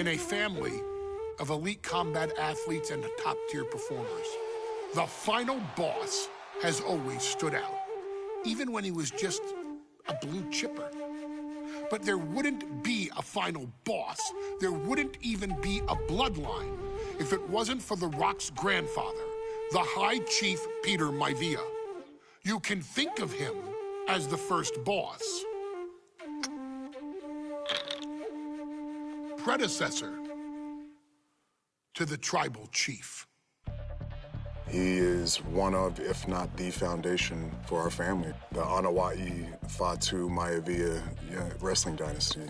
in a family of elite combat athletes and top-tier performers. The final boss has always stood out, even when he was just a blue chipper. But there wouldn't be a final boss, there wouldn't even be a bloodline if it wasn't for The Rock's grandfather, the High Chief Peter Maivia. You can think of him as the first boss. Predecessor to the tribal chief. He is one of, if not the foundation for our family. The Anawa'i Fatu Maivia wrestling dynasty.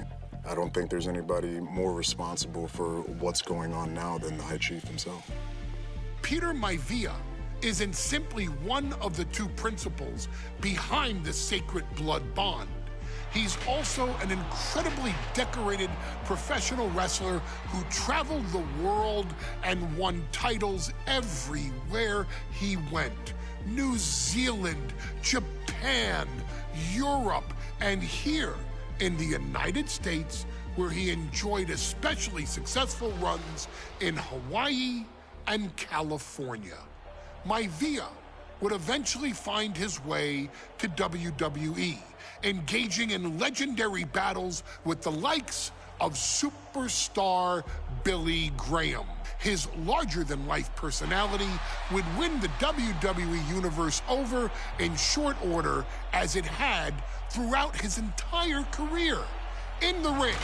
I don't think there's anybody more responsible for what's going on now than the High Chief himself. Peter Maivia isn't simply one of the two principals behind the sacred blood bond. He's also an incredibly decorated professional wrestler who traveled the world and won titles everywhere he went. New Zealand, Japan, Europe, and here in the United States, where he enjoyed especially successful runs in Hawaii and California. Maivia would eventually find his way to WWE, engaging in legendary battles with the likes of superstar Billy Graham. His larger-than-life personality would win the WWE Universe over in short order, as it had throughout his entire career. In the ring,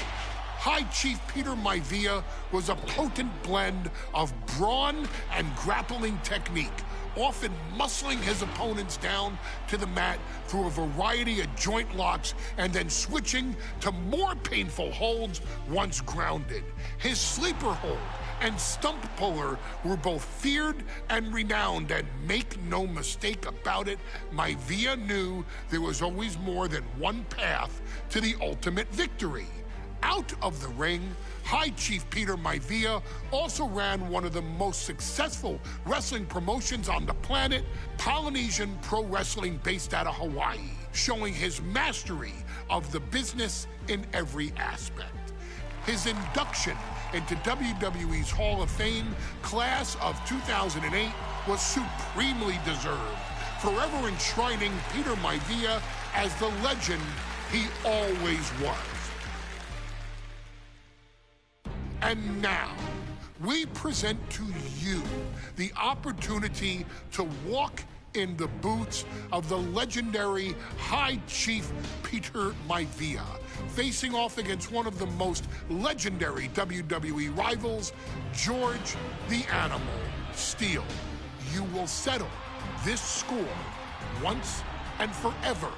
High Chief Peter Maivia was a potent blend of brawn and grappling technique, often muscling his opponents down to the mat through a variety of joint locks and then switching to more painful holds once grounded. His sleeper hold and stump puller were both feared and renowned, and make no mistake about it, Maivia knew there was always more than one path to the ultimate victory. Out of the ring, High Chief Peter Maivia also ran one of the most successful wrestling promotions on the planet, Polynesian Pro Wrestling, based out of Hawaii, showing his mastery of the business in every aspect. His induction into WWE's Hall of Fame class of 2008 was supremely deserved, forever enshrining Peter Maivia as the legend he always was. And now, we present to you the opportunity to walk in the boots of the legendary High Chief Peter Maivia, facing off against one of the most legendary WWE rivals, George the Animal Steele. You will settle this score once and forever,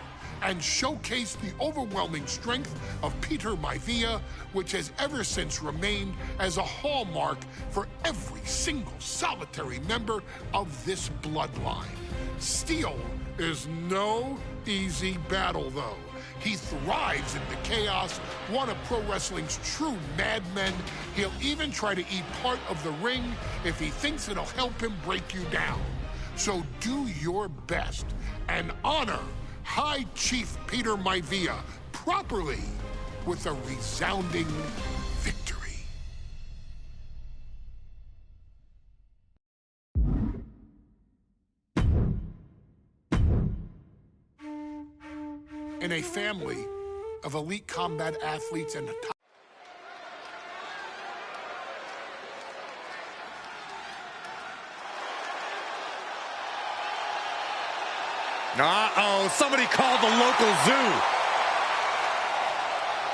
and showcase the overwhelming strength of Peter Maivia, which has ever since remained as a hallmark for every single solitary member of this bloodline. Steele is no easy battle, though. He thrives in the chaos, one of pro wrestling's true madmen. He'll even try to eat part of the ring if he thinks it'll help him break you down. So do your best and honor High Chief Peter Maivia properly with a resounding victory. In a family of elite combat athletes and top Uh-oh, somebody called the local zoo.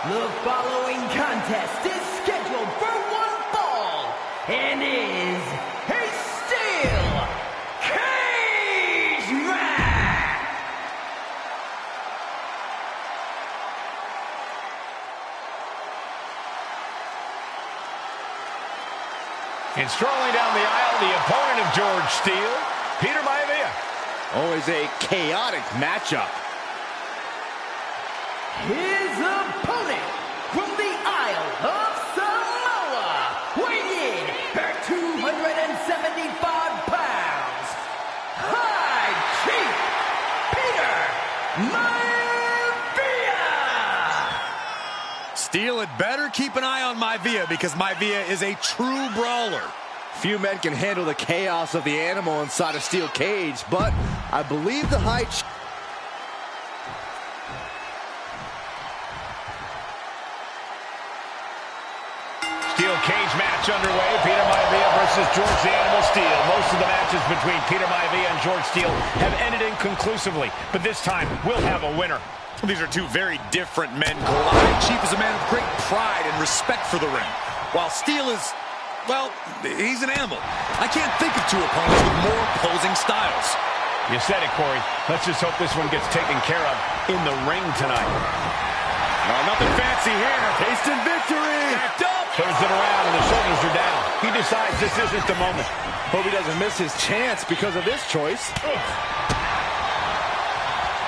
The following contest is scheduled for one fall and is a steel cage match. And strolling down the aisle, the opponent of George Steele, Peter Maivia. Always a chaotic matchup. His opponent from the Isle of Samoa, weighing in at 275 pounds, High Chief Peter Maivia. Steel had better keep an eye on Maivia because Maivia is a true brawler. Few men can handle the chaos of the animal inside a steel cage, but I believe the height... Steel cage match underway. Peter Maivia versus George the Animal Steele. Most of the matches between Peter Maivia and George Steele have ended inconclusively, but this time we'll have a winner. These are two very different men, Cole. The High Chief is a man of great pride and respect for the ring, while Steele is, well, he's an animal. I can't think of two opponents with more opposing styles. You said it, Corey. Let's just hope this one gets taken care of in the ring tonight. Nothing fancy here. Tasting victory. Backed up. Turns it around and the shoulders are down. He decides this isn't the moment. Hope he doesn't miss his chance because of this choice.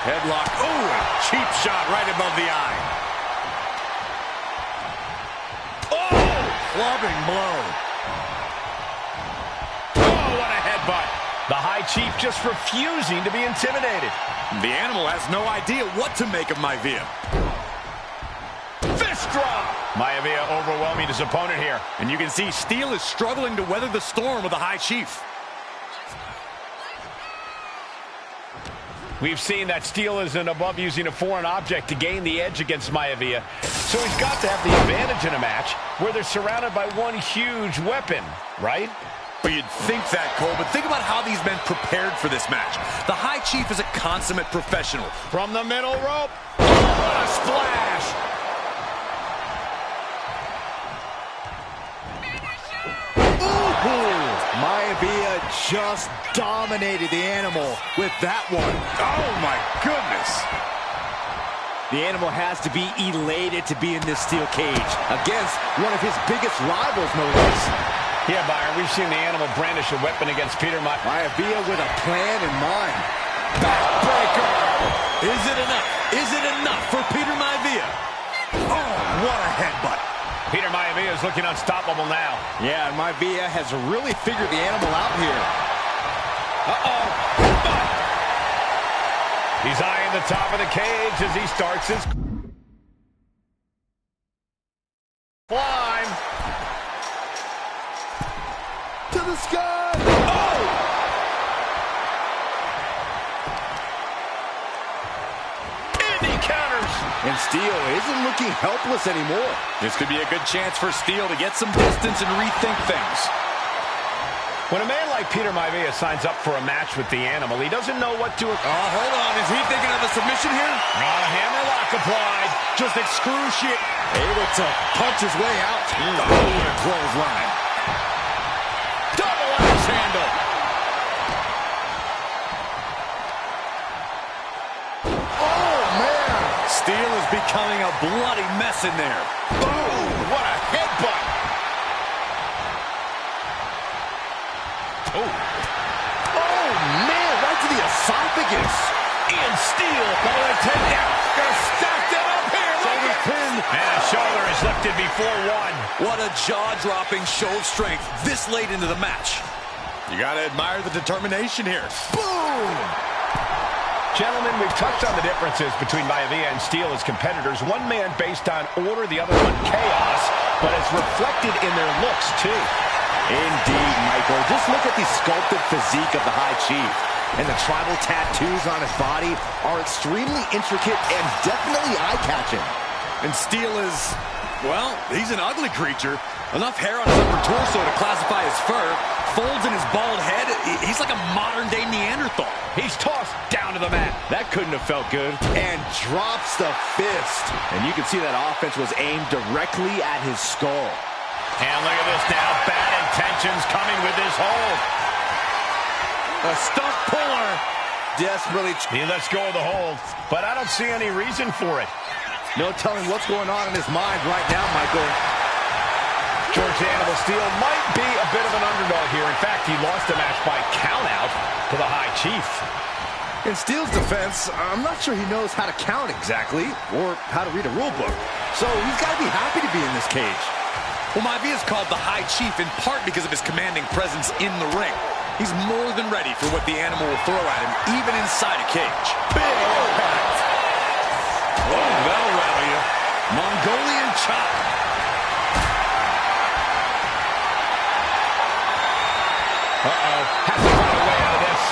Headlock. Oh, a cheap shot right above the eye. Oh, clubbing blow. Oh, what a headbutt. The High Chief just refusing to be intimidated. The animal has no idea what to make of Maivia. Fist drop. Maivia overwhelming his opponent here. And you can see Steele is struggling to weather the storm with the High Chief. We've seen that Steele isn't above using a foreign object to gain the edge against Maivia. So he's got to have the advantage in a match where they're surrounded by one huge weapon, right? But you'd think that, Cole, but think about how these men prepared for this match. The High Chief is a consummate professional. From the middle rope. What a splash! Maivia just dominated the animal with that one. Oh, my goodness. The animal has to be elated to be in this steel cage against one of his biggest rivals, no less. Yeah, Byron, we've seen the animal brandish a weapon against Peter Maivia with a plan in mind. Backbreaker! Is it enough? Is it enough for Peter Maivia? Oh, what a headbutt. Peter Maivia is looking unstoppable now. Yeah, and Maivia has really figured the animal out here. Uh-oh. He's eyeing the top of the cage as he starts his climb. To the sky! Oh! And he counters. And Steele isn't looking helpless anymore. This could be a good chance for Steele to get some distance and rethink things. When a man like Peter Maivia signs up for a match with the animal, he doesn't know what to... Oh, hold on. Is he thinking of a submission here? Not a hammerlock applied. Just excruciating. Able to punch his way out. Oh, what a clothesline. Double axe handle. Oh, man! Steele is becoming a bloody mess in there. Boom! What a headbutt. Oh. Oh, man! Right to the esophagus. Ian Steele. Double intent now. Gonna stack that up here. Shoulder pin. And a shoulder is lifted before one. What a jaw-dropping show of strength this late into the match. You gotta admire the determination here. Boom! Gentlemen, we've touched on the differences between Maivia and Steele as competitors. One man based on order, the other one chaos, but it's reflected in their looks, too. Indeed, Michael. Just look at the sculpted physique of the High Chief. And the tribal tattoos on his body are extremely intricate and definitely eye-catching. And Steele is, well, he's an ugly creature. Enough hair on his upper torso to classify as fur. Folds in his bald head. He's like a modern-day Neanderthal. He's tossed down to the mat. That couldn't have felt good. And drops the fist. And you can see that offense was aimed directly at his skull. And look at this now. Bad intentions coming with this hold. A stump puller. Desperately. He lets go of the hold, but I don't see any reason for it. No telling what's going on in his mind right now, Michael. George the Animal Steele might be a bit of an underdog here. In fact, he lost the match by countout to the High Chief. In Steele's defense, I'm not sure he knows how to count exactly or how to read a rule book. So he's got to be happy to be in this cage. Well, Maivia is called the High Chief in part because of his commanding presence in the ring. He's more than ready for what the animal will throw at him, even inside a cage. Big impact. Oh, that'll rattle you. Mongolian chop. Uh-oh. Has to find a way out of this.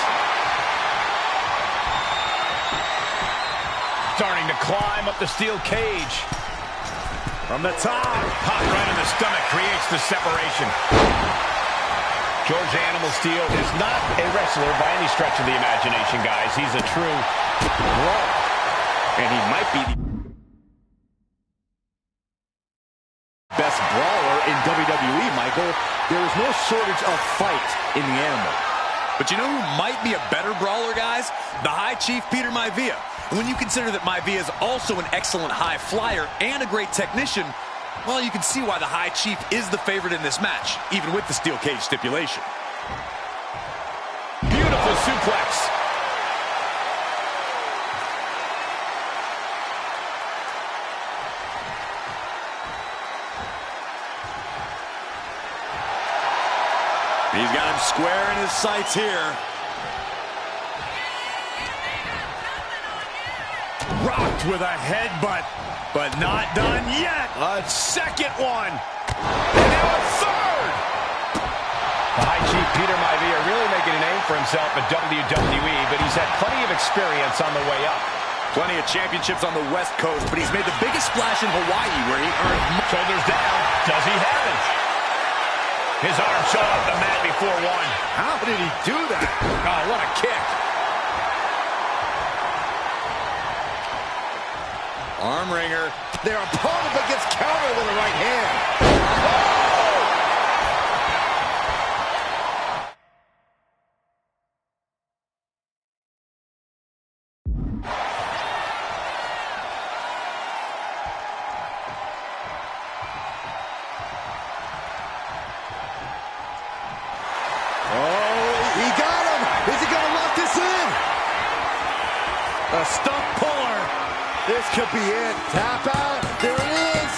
Starting to climb up the steel cage. From the top. Hot right in the stomach creates the separation. George Animal Steel is not a wrestler by any stretch of the imagination, guys. He's a true brawler. And he might be the best brawler in WWE, Michael. There is no shortage of fight in the Animal. But you know who might be a better brawler, guys? The High Chief, Peter Maivia. And when you consider that Maivia is also an excellent high flyer and a great technician, well, you can see why the High Chief is the favorite in this match, even with the steel cage stipulation. Beautiful suplex. He's got him square in his sights here. Rocked with a headbutt, but not done yet. A second one. And now a third. The High Chief Peter Maivia really making a name for himself at WWE, but he's had plenty of experience on the way up. Plenty of championships on the West Coast, but he's made the biggest splash in Hawaii where he earned... Shoulders down. Does he have it? His arm shot off the mat before one. How did he do that? Oh, what a kick. Arm wringer. Their opponent but gets countered with a right hand. Oh, he got him. Is he going to lock this in? A stump puller. This could be it. Tap out. There it is.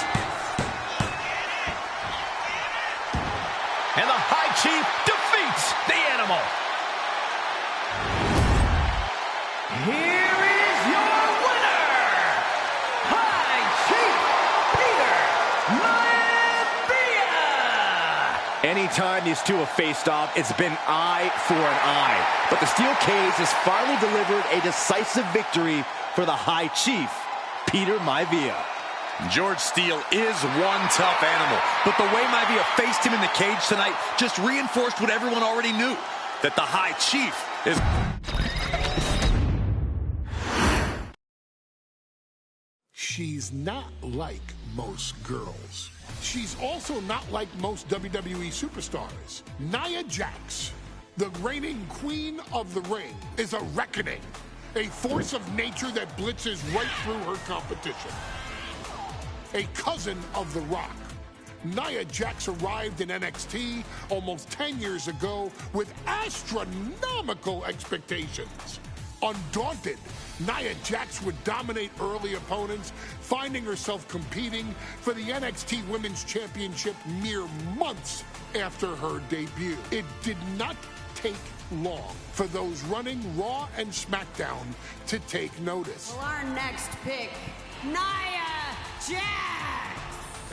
And the High Chief defeats the Animal. Here is your winner, High Chief Peter Maivia. Anytime these two have faced off, it's been eye for an eye. But the steel cage has finally delivered a decisive victory for the High Chief, Peter Maivia. George Steele is one tough animal, but the way Maivia faced him in the cage tonight just reinforced what everyone already knew, that the High Chief is... She's not like most girls. She's also not like most WWE superstars. Nia Jax, the reigning queen of the ring, is a reckoning. A force of nature that blitzes right through her competition. A cousin of The Rock. Nia Jax arrived in NXT almost 10 years ago with astronomical expectations. Undaunted, Nia Jax would dominate early opponents, finding herself competing for the NXT Women's Championship mere months after her debut. It did not take long for those running Raw and SmackDown to take notice. Well, our next pick, Nia Jax.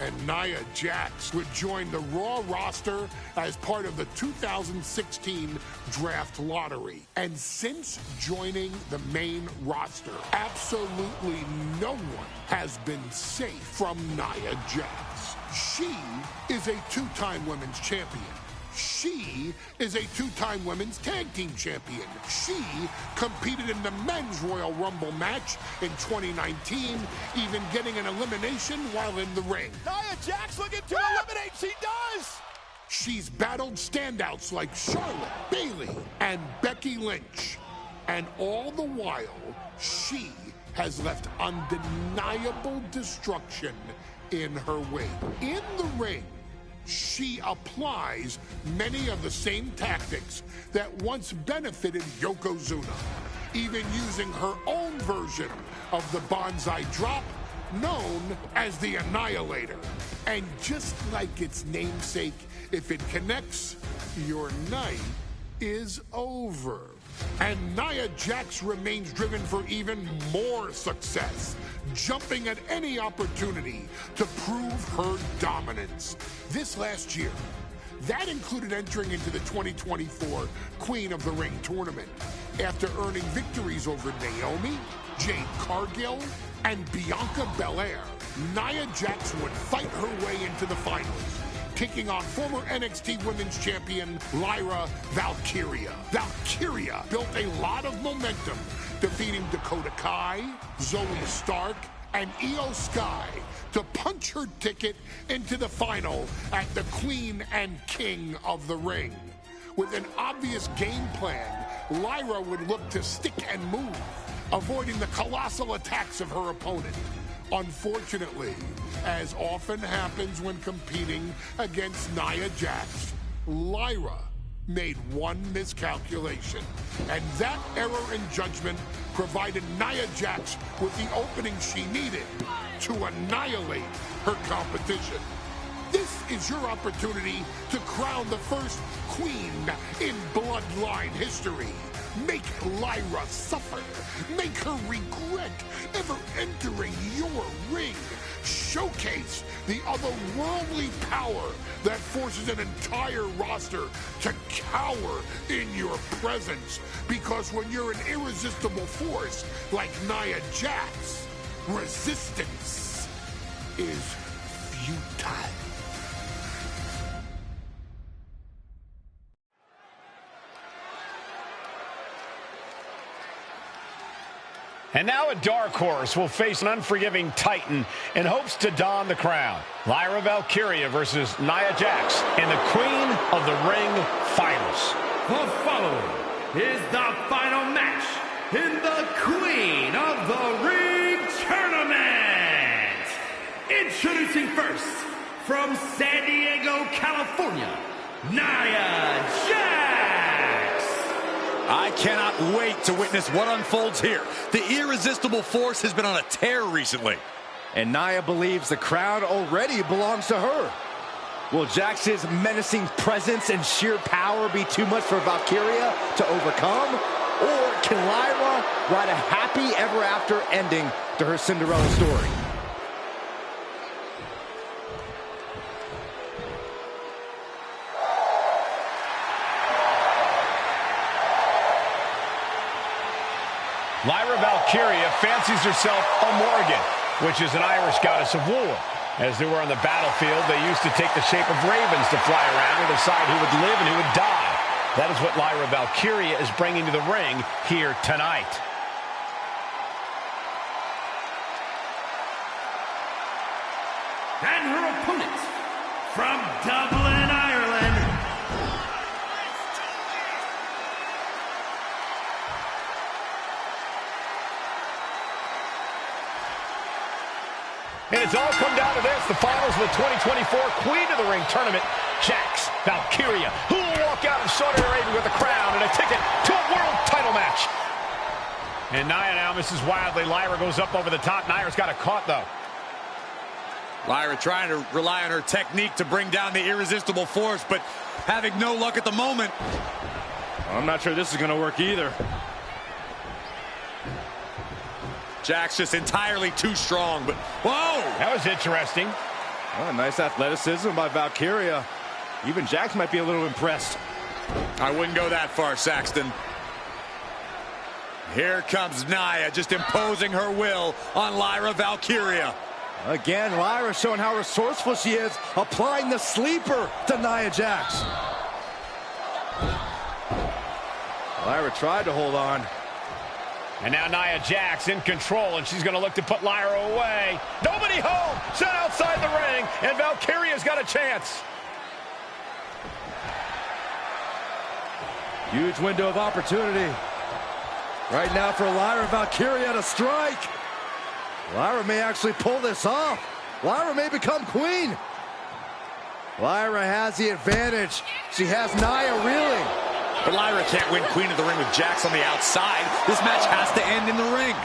And Nia Jax would join the Raw roster as part of the 2016 draft lottery. And since joining the main roster, absolutely no one has been safe from Nia Jax. She is a two-time women's champion. She is a two-time women's tag team champion. She competed in the men's Royal Rumble match in 2019, even getting an elimination while in the ring. Nia Jax looking to eliminate. She does. She's battled standouts like Charlotte, Bayley, and Becky Lynch. And all the while, she has left undeniable destruction in her wake. In the ring, she applies many of the same tactics that once benefited Yokozuna, even using her own version of the Banzai Drop, known as the Annihilator. And just like its namesake, if it connects, your night is over. And Nia Jax remains driven for even more success, jumping at any opportunity to prove her dominance. This last year, that included entering into the 2024 Queen of the Ring tournament after earning victories over Naomi, Jade Cargill, and Bianca Belair. Nia Jax would fight her way into the finals, taking on former NXT Women's Champion Lyra Valkyria. Valkyria built a lot of momentum, defeating Dakota Kai, Zoe Stark, and Io Sky to punch her ticket into the final at the Queen and King of the Ring. With an obvious game plan, Lyra would look to stick and move, avoiding the colossal attacks of her opponent. Unfortunately, as often happens when competing against Nia Jax, Lyra made one miscalculation, and that error in judgment provided Nia Jax with the opening she needed to annihilate her competition. This is your opportunity to crown the first queen in Bloodline history. Make Lyra suffer. Make her regret ever entering your ring. Showcase the otherworldly power that forces an entire roster to cower in your presence. Because when you're an irresistible force like Nia Jax, resistance is futile. And now a dark horse will face an unforgiving titan in hopes to don the crown. Lyra Valkyria versus Nia Jax in the Queen of the Ring Finals. The following is the final match in the Queen of the Ring Tournament. Introducing first, from San Diego, California, Nia Jax. I cannot wait to witness what unfolds here. The irresistible force has been on a tear recently. And Nia believes the crown already belongs to her. Will Jax's menacing presence and sheer power be too much for Valkyria to overcome? Or can Lyra write a happy ever after ending to her Cinderella story? Lyra Valkyria fancies herself a Morgan, which is an Irish goddess of war. As they were on the battlefield, they used to take the shape of ravens to fly around and decide who would live and who would die. That is what Lyra Valkyria is bringing to the ring here tonight. And her opponent, from Dublin, Ireland, and it's all come down to this, the finals of the 2024 Queen of the Ring Tournament. Jax Valkyria, who will walk out of Saudi Arabia with a crown and a ticket to a world title match. And Nia now misses wildly. Lyra goes up over the top. Nia's got it caught, though. Lyra trying to rely on her technique to bring down the irresistible force, but having no luck at the moment. I'm not sure this is going to work either. Jax just entirely too strong, but whoa! That was interesting. Oh, nice athleticism by Valkyria. Even Jax might be a little impressed. I wouldn't go that far, Saxton. Here comes Nia, just imposing her will on Lyra Valkyria. Again, Lyra showing how resourceful she is, applying the sleeper to Nia Jax. Lyra tried to hold on. And now Nia Jax in control, and she's going to look to put Lyra away. Nobody home! Set outside the ring, and Valkyria's got a chance. Huge window of opportunity. Right now for Lyra Valkyria to strike. Lyra may actually pull this off. Lyra may become queen. Lyra has the advantage. She has Nia reeling. But Lyra can't win Queen of the Ring with Jax on the outside. This match has to end in the ring.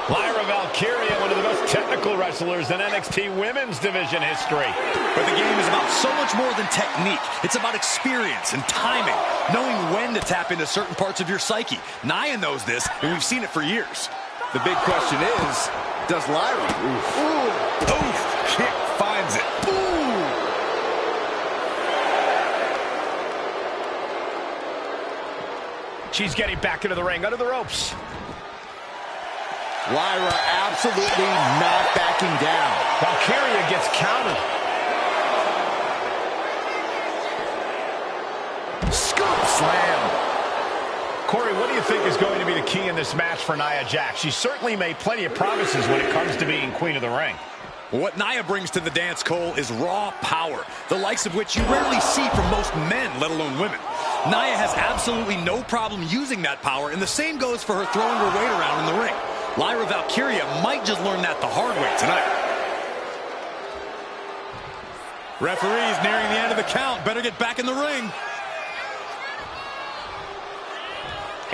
Lyra Valkyria, one of the most technical wrestlers in NXT Women's Division history. But the game is about so much more than technique. It's about experience and timing, knowing when to tap into certain parts of your psyche. Nia knows this, and we've seen it for years. The big question is, does Lyra? Oof, kick finds it. She's getting back into the ring, under the ropes. Lyra absolutely not backing down. Valkyria gets countered. Scoop slam. Corey, what do you think is going to be the key in this match for Nia Jax? She certainly made plenty of promises when it comes to being queen of the ring. What Nia brings to the dance, Cole, is raw power, the likes of which you rarely see from most men, let alone women. Nia has absolutely no problem using that power, and the same goes for her throwing her weight around in the ring. Lyra Valkyria might just learn that the hard way tonight. Referee's nearing the end of the count. Better get back in the ring.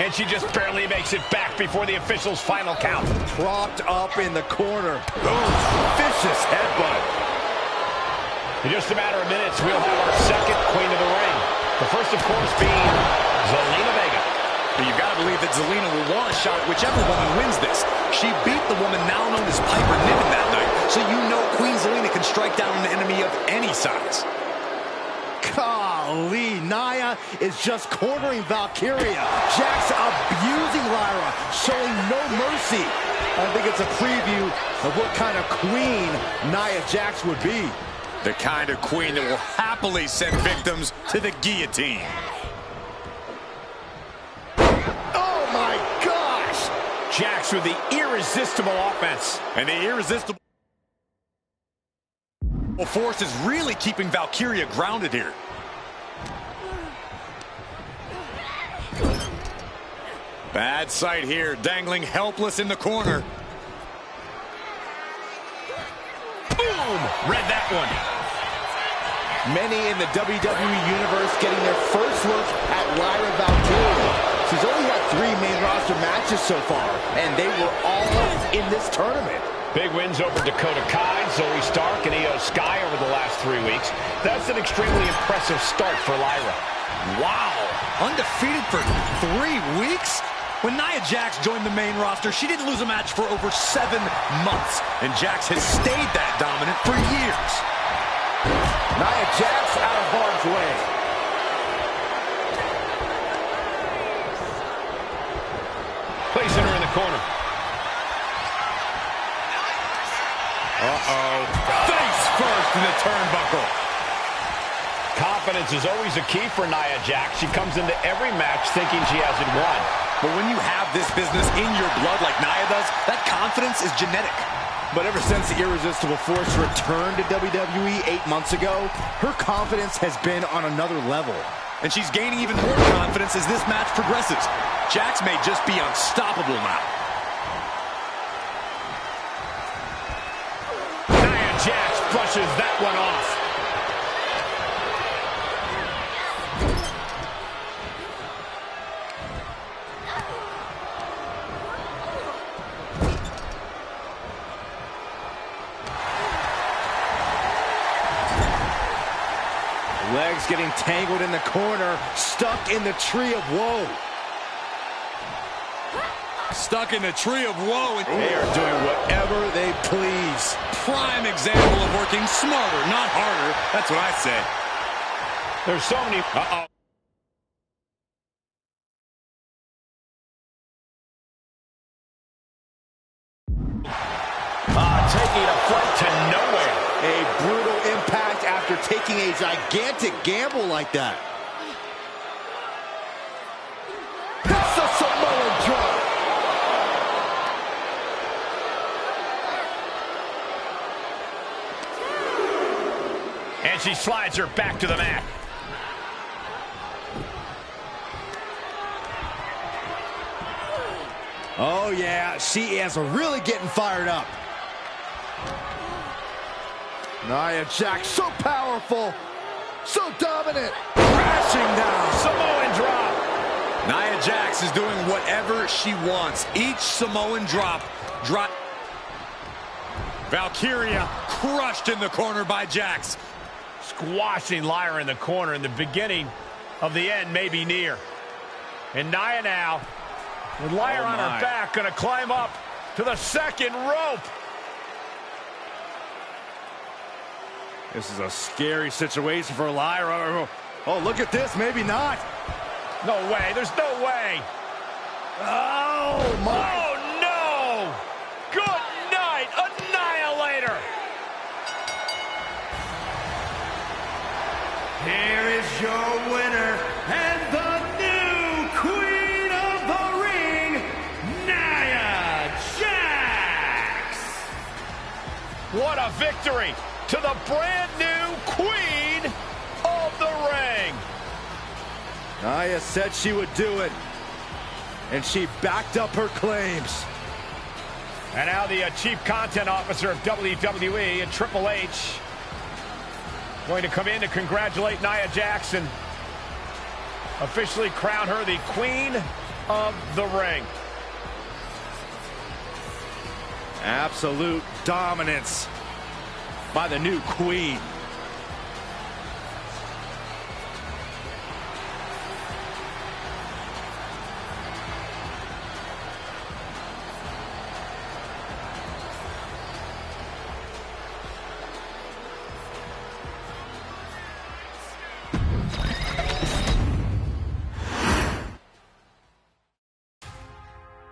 And she just barely makes it back before the official's final count. Propped up in the corner. Boom. Vicious headbutt. In just a matter of minutes, we'll have our second queen of the ring. The first, of course, being Zelina Vega. But you've got to believe that Zelina will want a shot at whichever woman wins this. She beat the woman now known as Piper Niven that night, so you know Queen Zelina can strike down an enemy of any size. Golly, Nia is just cornering Valkyria. Jax abusing Lyra, showing no mercy. I think it's a preview of what kind of queen Nia Jax would be. The kind of queen that will happily send victims to the guillotine. Oh my gosh! Jax with the irresistible offense. And the irresistible force is really keeping Valkyria grounded here. Bad sight here, dangling helpless in the corner. Boom! Read that one. Many in the WWE Universe getting their first look at Lyra Valkyria. She's only had 3 main roster matches so far, and they were all in this tournament. Big wins over Dakota Kai, Zoe Stark, and Io Sky over the last 3 weeks. That's an extremely impressive start for Lyra. Wow, undefeated for 3 weeks? When Nia Jax joined the main roster, she didn't lose a match for over 7 months, and Jax has stayed that dominant for years. Nia Jax out of harm's way. Placing her in the corner. Uh-oh. Face first in the turnbuckle. Confidence is always a key for Nia Jax. She comes into every match thinking she hasn't won. But when you have this business in your blood like Nia does, that confidence is genetic. But ever since the Irresistible Force returned to WWE 8 months ago, her confidence has been on another level. And she's gaining even more confidence as this match progresses. Jax may just be unstoppable now. Nia Jax brushes that one off. Legs getting tangled in the corner, stuck in the tree of woe. Stuck in the tree of woe. They are doing whatever they please. Prime example of working smarter, not harder. That's what I say. There's so many... Uh-oh. Taking a flight to nowhere. A brutal impact after taking a gigantic gamble like that. That's a Samoan drop. And she slides her back to the mat. Oh yeah, she is really getting fired up. Nia Jax, so powerful, so dominant. Crashing down. Samoan drop. Nia Jax is doing whatever she wants. Each Samoan drop Drop. Valkyria crushed in the corner by Jax. Squashing Lyra in the corner, and the beginning of the end may be near. And Nia now, with Lyra on her back, going to climb up to the second rope. This is a scary situation for Lyra. Oh, look at this. Maybe not. No way. There's no way. Oh, my. Oh, no. Good night, Annihilator. Here is your winner and the new Queen of the Ring, Nia Jax. What a victory to the brand new Queen of the Ring. Nia said she would do it, and she backed up her claims. And now the Chief Content Officer of WWE and Triple H going to come in to congratulate Nia Jax, officially crown her the Queen of the Ring. Absolute dominance by the new Queen.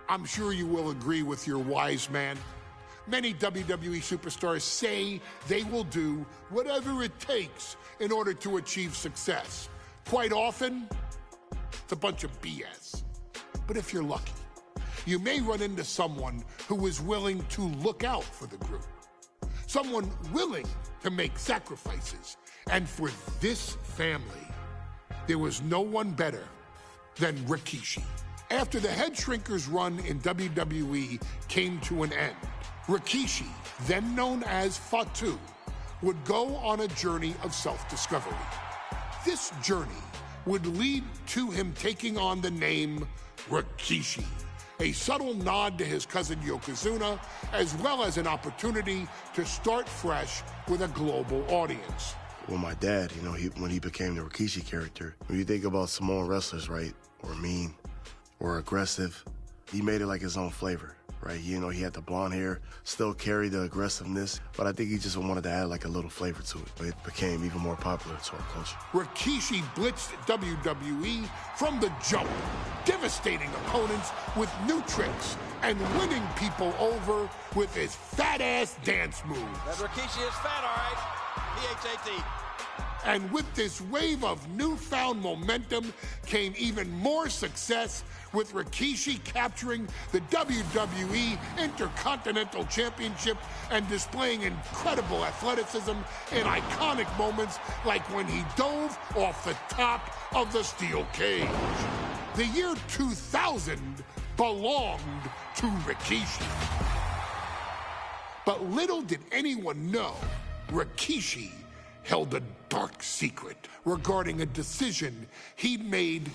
I'm sure you will agree with your wise man. Many WWE superstars say they will do whatever it takes in order to achieve success. Quite often, it's a bunch of BS. But if you're lucky, you may run into someone who is willing to look out for the group. Someone willing to make sacrifices. And for this family, there was no one better than Rikishi. After the Head Shrinker's run in WWE came to an end, Rikishi, then known as Fatu, would go on a journey of self-discovery. This journey would lead to him taking on the name Rikishi, a subtle nod to his cousin Yokozuna, as well as an opportunity to start fresh with a global audience. Well, my dad, when he became the Rikishi character, when you think about Samoan wrestlers, right, or mean, or aggressive, he made it like his own flavor, right? He had the blonde hair, still carried the aggressiveness, but I think he just wanted to add like a little flavor to it. It became even more popular to our culture. Rikishi blitzed WWE from the jump, devastating opponents with new tricks and winning people over with his fat-ass dance moves. That Rikishi is fat, all right. P-H-A-T. And with this wave of newfound momentum came even more success, with Rikishi capturing the WWE Intercontinental Championship and displaying incredible athleticism in iconic moments like when he dove off the top of the steel cage. The year 2000 belonged to Rikishi. But little did anyone know, Rikishi held a dark secret regarding a decision he'd made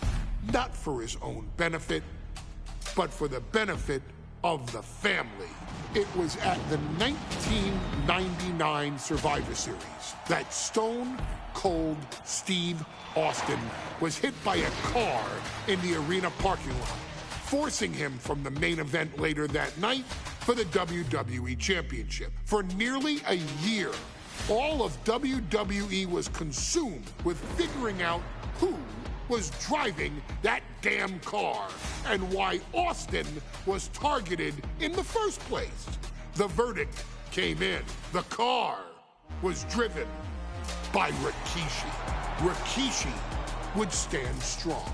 not for his own benefit, but for the benefit of the family. It was at the 1999 Survivor Series that Stone Cold Steve Austin was hit by a car in the arena parking lot, forcing him from the main event later that night for the WWE Championship. For nearly a year, all of WWE was consumed with figuring out who was driving that damn car and why Austin was targeted in the first place. The verdict came in. The car was driven by Rikishi. Rikishi would stand strong.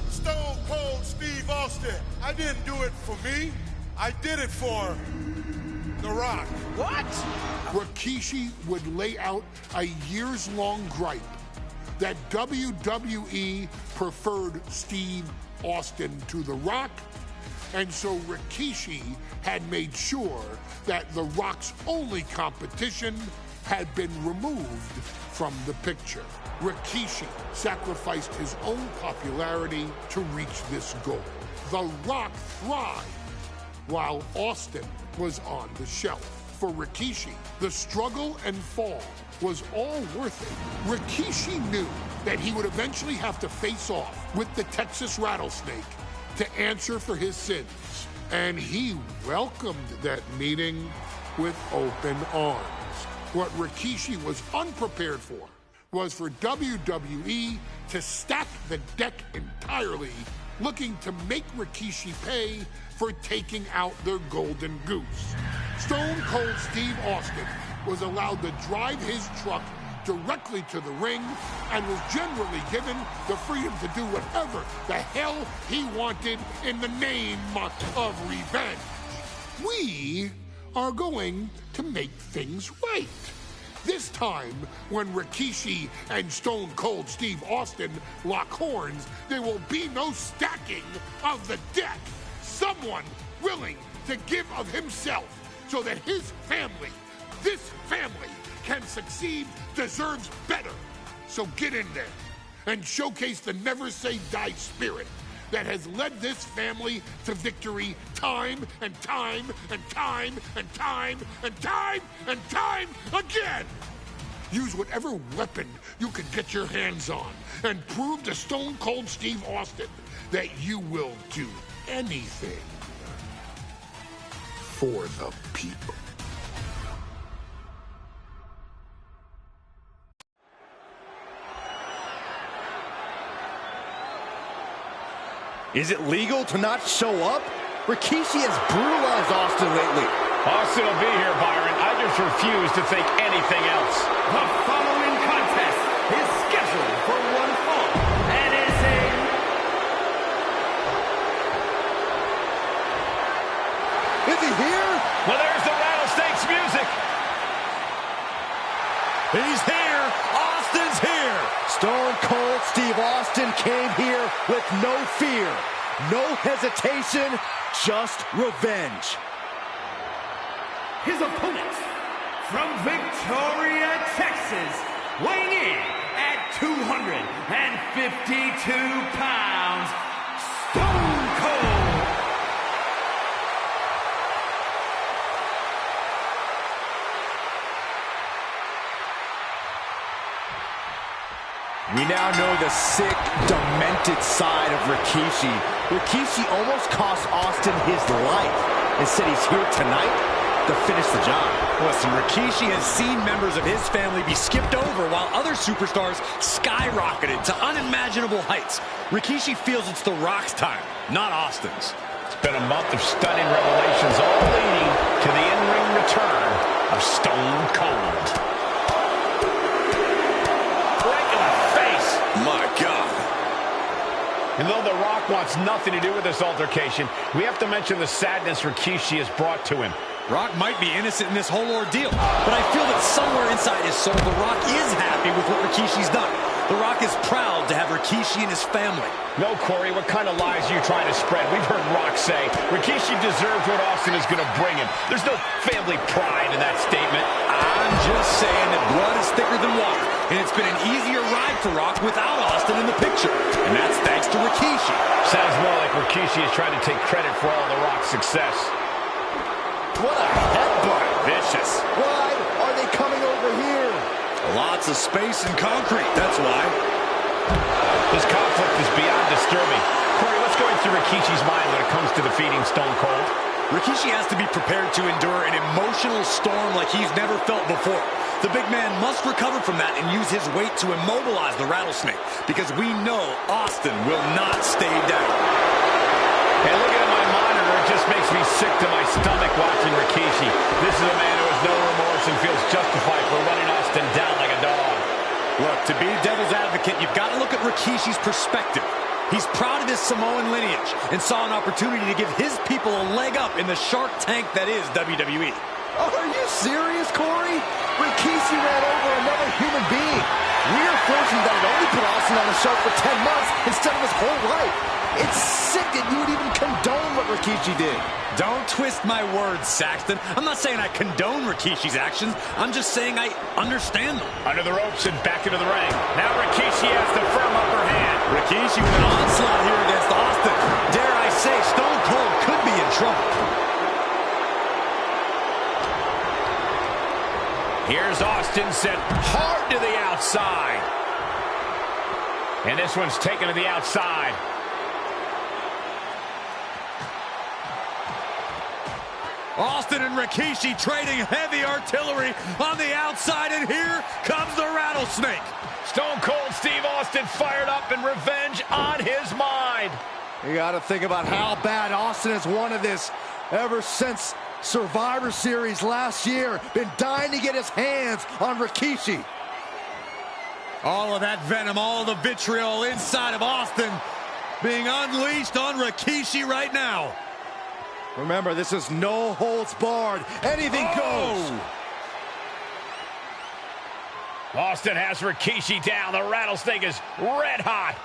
Stone Cold Steve Austin. I didn't do it for me. I did it for The Rock. What? Rikishi would lay out a years-long gripe that WWE preferred Steve Austin to The Rock, and so Rikishi had made sure that The Rock's only competition had been removed from the picture. Rikishi sacrificed his own popularity to reach this goal. The Rock thrived, while Austin was on the shelf. For Rikishi, the struggle and fall was all worth it. Rikishi knew that he would eventually have to face off with the Texas Rattlesnake to answer for his sins. And he welcomed that meeting with open arms. What Rikishi was unprepared for was for WWE to stack the deck entirely, looking to make Rikishi pay for taking out their golden goose. Stone Cold Steve Austin was allowed to drive his truck directly to the ring and was generally given the freedom to do whatever the hell he wanted in the name of revenge. We are going to make things right. This time, when Rikishi and Stone Cold Steve Austin lock horns, there will be no stacking of the deck. Someone willing to give of himself so that his family, this family, can succeed, deserves better. So get in there and showcase the never say die spirit that has led this family to victory time and time and time and time and time and time again. Use whatever weapon you can get your hands on and prove to Stone Cold Steve Austin that you will do anything for the people. Is it legal to not show up? Rikishi has brutalized Austin lately. Austin will be here, Byron. I just refuse to think anything else. The following contest is scheduled for one fall and is a... Is he here? Well, there's the Rattlesnake's music. He's here. Austin's here. Stone Cold Steve Austin came here with no fear, no hesitation, just revenge. His opponent from Victoria, Texas, weighing in at 252 pounds, Stone Cold. We now know the sick, demented side of Rikishi. Rikishi almost cost Austin his life and said he's here tonight to finish the job. Listen, Rikishi has seen members of his family be skipped over while other superstars skyrocketed to unimaginable heights. Rikishi feels it's The Rock's time, not Austin's. It's been a month of stunning revelations, all leading to the in-ring return of Stone Cold. My God. And though The Rock wants nothing to do with this altercation, we have to mention the sadness Rikishi has brought to him. Rock might be innocent in this whole ordeal, but I feel that somewhere inside his soul, The Rock is happy with what Rikishi's done. The Rock is proud to have Rikishi and his family. No, Corey, what kind of lies are you trying to spread? We've heard Rock say Rikishi deserves what Austin is going to bring him. There's no family pride in that statement. I'm just saying that blood is thicker than water, and it's been an easier ride for Rock without Austin in the picture, and that's thanks to Rikishi. Sounds more like Rikishi is trying to take credit for all The Rock's success. What a headbutt. Vicious. Why are they coming over here? Lots of space and concrete, that's why. This conflict is beyond disturbing. Corey, what's going through Rikishi's mind when it comes to defeating Stone Cold? Rikishi has to be prepared to endure an emotional storm like he's never felt before. The big man must recover from that and use his weight to immobilize the Rattlesnake, because we know Austin will not stay down. Hey, looking at my monitor, it just makes me sick to my stomach watching Rikishi. This is a man who has no remorse and feels justified for running Austin down like a dog. Look, to be devil's advocate, you've got to look at Rikishi's perspective. He's proud of his Samoan lineage and saw an opportunity to give his people a leg up in the Shark Tank that is WWE. Oh, are you serious, Corey? Rikishi ran over another human being. We're fortunate that it only put Austin on the shelf for 10 months instead of his whole life. It's sick that you would even condone what Rikishi did. Don't twist my words, Saxton. I'm not saying I condone Rikishi's actions. I'm just saying I understand them. Under the ropes and back into the ring. Now Rikishi has the firm upper hand. Rikishi with an onslaught here against Austin. Dare I say, Stone Cold could be in trouble. Here's Austin sent hard to the outside. And this one's taken to the outside. Austin and Rikishi trading heavy artillery on the outside, and here comes the rattlesnake. Stone Cold Steve Austin fired up and revenge on his mind. You got to think about how bad Austin has wanted this ever since Survivor Series last year. Been dying to get his hands on Rikishi. All of that venom, all of the vitriol inside of Austin being unleashed on Rikishi right now. Remember, this is no holds barred. Anything goes. Austin has Rikishi down. The rattlesnake is red hot.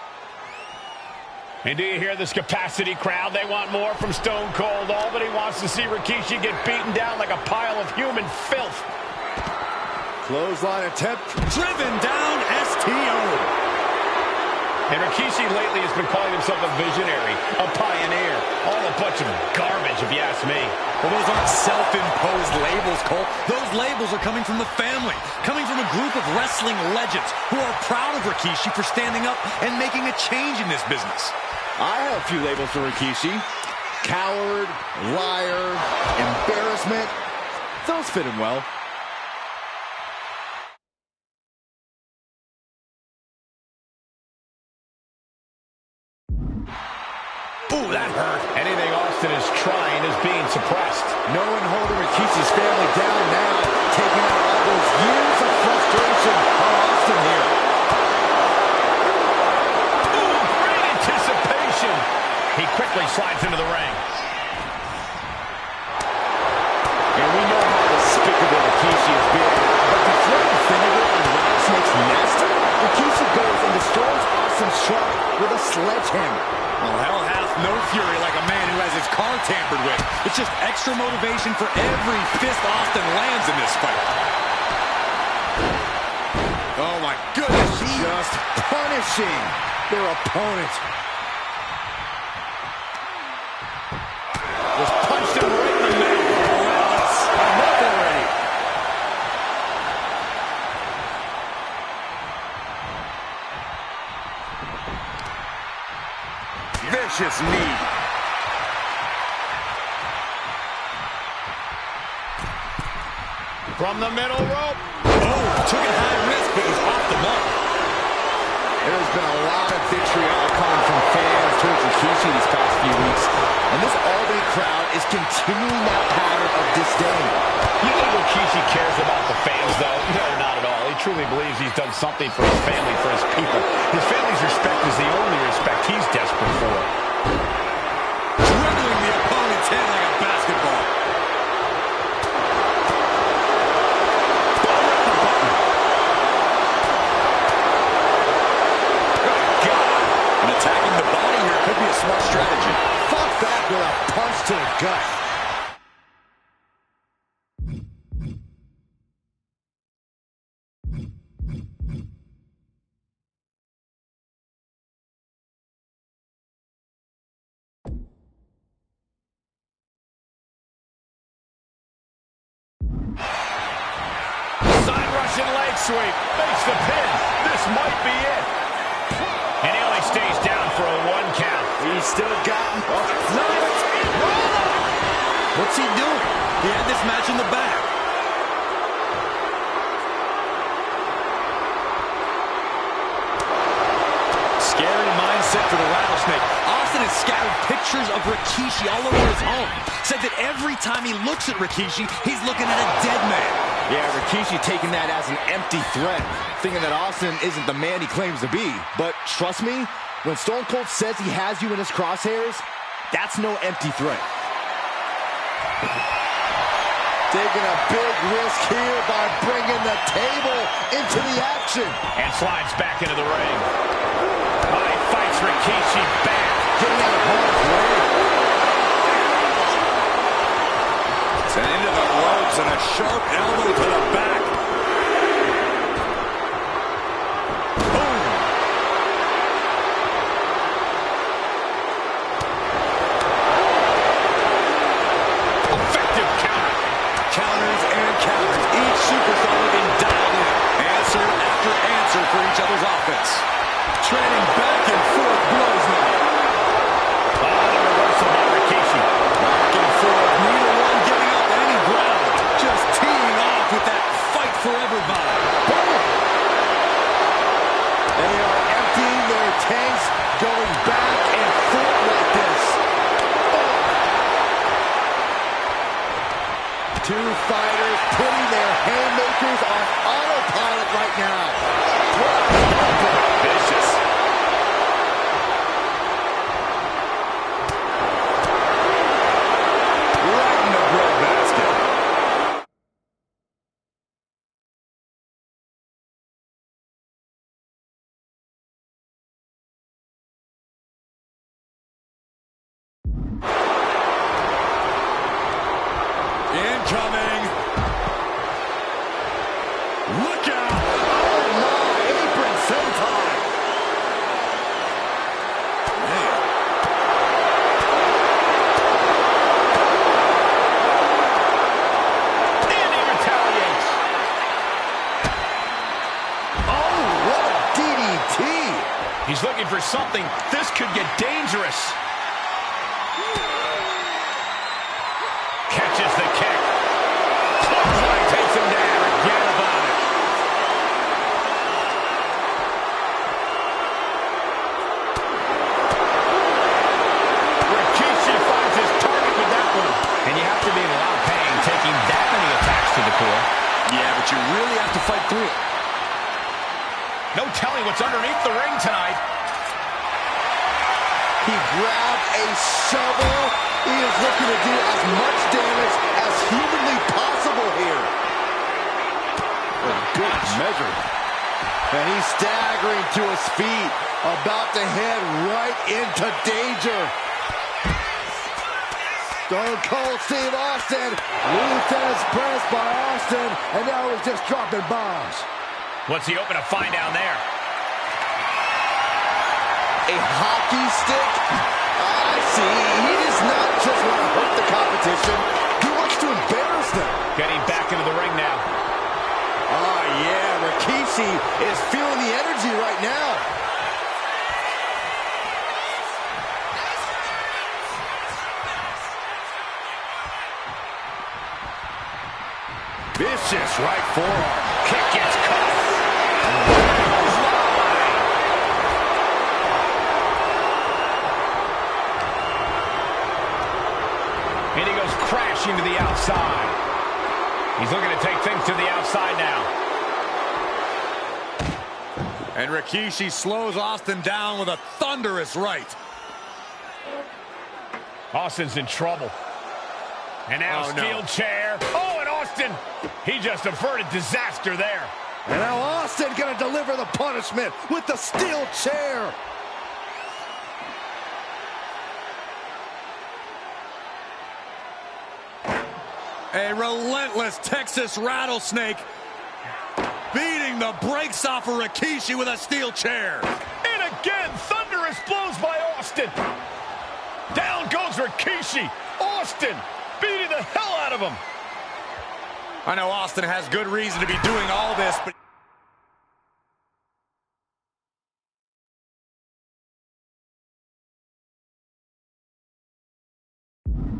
And do you hear this capacity crowd? They want more from Stone Cold. Albany wants to see Rikishi get beaten down like a pile of human filth. Clothesline attempt. Driven down STO. And Rikishi lately has been calling himself a visionary, a pioneer. All a bunch of garbage, if you ask me. Well, those aren't self-imposed labels, Cole. Those labels are coming from the family, coming from a group of wrestling legends who are proud of Rikishi for standing up and making a change in this business. I have a few labels for Rikishi. Coward, liar, embarrassment. Those fit him well. Ooh, that hurt. Anything Austin is trying is being suppressed. No one holding Rikishi's family down now, taking out all those years of frustration on Austin here. Ooh, great anticipation. He quickly slides into the ring. And we know how despicable Rikishi has been, but to throw a finger on Rattlesnake's nest, Rikishi goes and destroys Austin's truck with a sledgehammer. Well, hell hath no fury like a man who has his car tampered with. It's just extra motivation for every fist Austin lands in this fight. Oh, my goodness. Just punishing their opponent. Just punched him right in the mouth. Well, it's enough already. Vicious knee. From the middle rope. Oh, took it high risk, but was off the mark. There's been a lot of vitriol coming from fans towards Rikishi these past few weeks, and this Albany crowd is continuing that pattern of disdain. You think Rikishi cares about the fans, though? No, not at all. He truly believes he's done something for his family, for his people. His family's respect is the only respect he's desperate for. Dribbling the opponent's head like a basketball. Attacking the body here could be a smart strategy. Fought back with a punch to the gut. Side Russian leg sweep. Makes the pin. This might be it. And he only stays down for a 1 count. He's still got him. Oh, no, What's he doing? He had this match in the bag. Scary mindset for the Rattlesnake. Austin has scattered pictures of Rikishi all over his home. Said that every time he looks at Rikishi, he's looking at a dead man. Yeah, Rikishi taking that as an empty threat, thinking that Austin isn't the man he claims to be. But trust me, when Stone Cold says he has you in his crosshairs, that's no empty threat. Taking a big risk here by bringing the table into the action. And slides back into the ring. Oh, he fights Rikishi back. Getting out of harm's way. And into the ropes and a sharp elbow to the back. Boom. Effective counter. Counters and counters. Each superstar with the for each other's offense. Trading back and forth blows now. Oh, the reversal by Rikishi. Back and forth, neither one giving up any ground. Just teeing off with that fight forever vibe. Boom! They are emptying their tanks, going back and forth like this. Two fighters putting their haymakers on autopilot right now. Vicious. Right in the breadbasket. Incoming. Look out. Oh my, apron sentai. Man. And he retaliates. Oh, what a DDT. He's looking for something. This could get dangerous. Catches the kick. Clothesline takes him down. Forget about it. Rikishi finds his target with that one. And you have to be in a lot of pain taking that many attacks to the core. Yeah, but you really have to fight through it. No telling what's underneath the ring tonight. He grabbed a shovel. He is looking to do as much damage as humanly possible here. A good measure. And he's staggering to his feet, about to head right into danger. Stone Cold Steve Austin, Luther's pressed by Austin, and now he's just dropping bombs. What's he hoping to find down there? A hockey stick? I see. He does not just want to hurt the competition. He wants to embarrass them. Getting back into the ring now. Oh, yeah. Rikishi is feeling the energy right now. Vicious right forearm. Kick gets caught. And he goes crashing to the outside. He's looking to take things to the outside now. And Rikishi slows Austin down with a thunderous right. Austin's in trouble. And now steel chair. Oh, and Austin, he just averted disaster there. And now Austin going to deliver the punishment with the steel chair. A relentless Texas rattlesnake beating the brakes off of Rikishi with a steel chair. And again, thunderous blows by Austin. Down goes Rikishi. Austin beating the hell out of him. I know Austin has good reason to be doing all this, but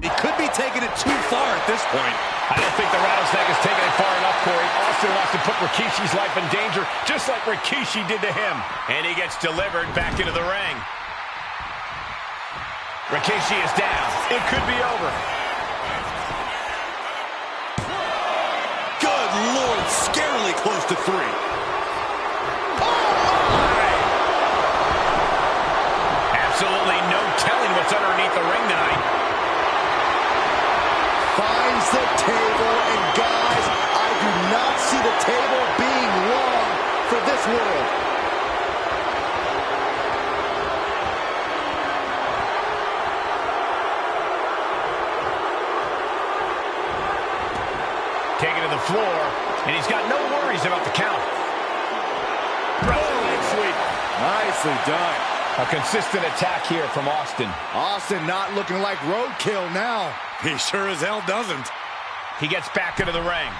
he could be taking it too far at this point. I don't think the rattlesnake is taking it far enough, Corey. Austin wants to put Rikishi's life in danger, just like Rikishi did to him. And he gets delivered back into the ring. Rikishi is down. It could be over. Good Lord, scarily close to 3. Absolutely no telling what's underneath the ring tonight. Finds the table, and guys, I do not see the table being long for this world. Taken to the floor, and he's got no worries about the count. Leg sweep. Nicely done. A consistent attack here from Austin. Austin not looking like roadkill now. He sure as hell doesn't. He gets back into the ring.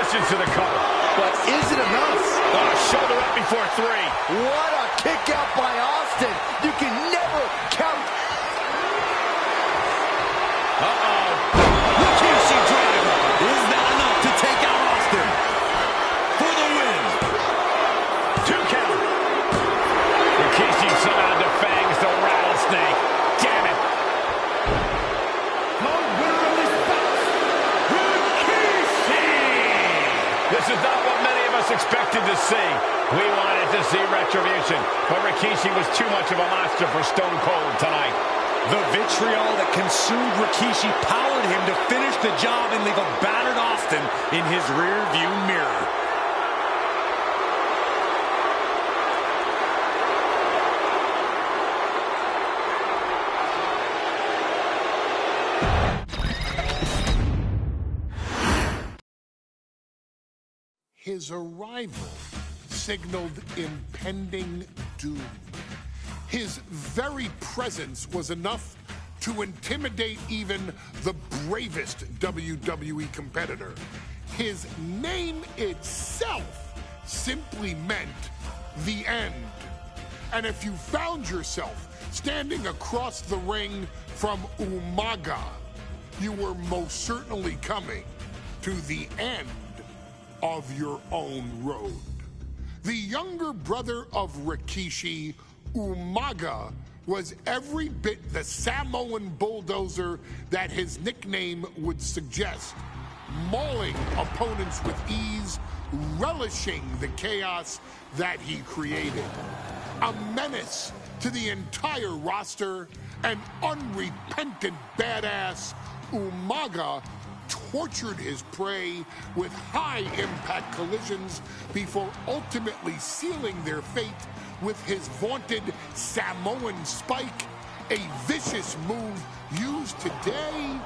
Pushes to the cover. But is it enough? Oh, shoulder up before 3. What a kick out by Austin. You can never count. Uh-oh. Rikishi driver. Is that enough to take out Austin? For the win. 2 count. Rikishi somehow defangs the rattlesnake. Damn it. The winner of this bout, Rikishi! This is not what many of us expected to see. We wanted to see retribution, but Rikishi was too much of a monster for Stone Cold tonight. The vitriol that consumed Rikishi powered him to finish the job and leave a battered Austin in his rear-view mirror. His arrival signaled impending doom. His very presence was enough to intimidate even the bravest WWE competitor. His name itself simply meant the end. And if you found yourself standing across the ring from Umaga, you were most certainly coming to the end of your own road. The younger brother of Rikishi, Umaga, was every bit the Samoan bulldozer that his nickname would suggest, mauling opponents with ease, relishing the chaos that he created. A menace to the entire roster, an unrepentant badass, Umaga tortured his prey with high-impact collisions before ultimately sealing their fate with his vaunted Samoan spike, a vicious move used today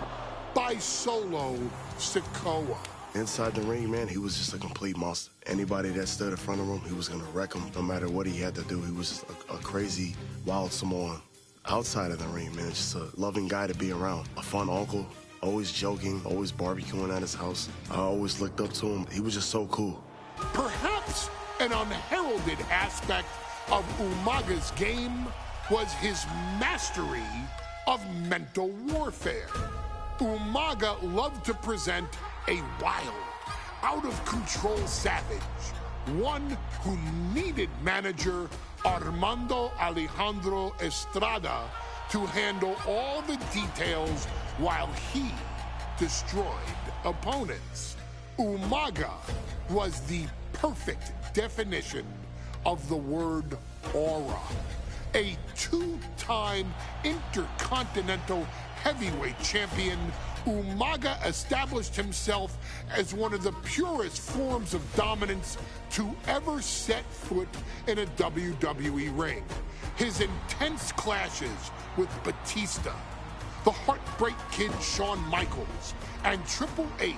by Solo Sikoa. Inside the ring, man, he was just a complete monster. Anybody that stood in front of him, he was going to wreck him no matter what he had to do. He was just a crazy, wild Samoan. Outside of the ring, man, just a loving guy to be around. A fun uncle, always joking, always barbecuing at his house. I always looked up to him. He was just so cool. Perhaps an unheralded aspect of Umaga's game was his mastery of mental warfare. Umaga loved to present a wild, out-of-control savage, one who needed manager Armando Alejandro Estrada to handle all the details while he destroyed opponents. Umaga was the perfect definition of the word aura. A two-time intercontinental heavyweight champion, Umaga established himself as one of the purest forms of dominance to ever set foot in a WWE ring. His intense clashes with Batista, the Heartbreak Kid Shawn Michaels, and Triple H,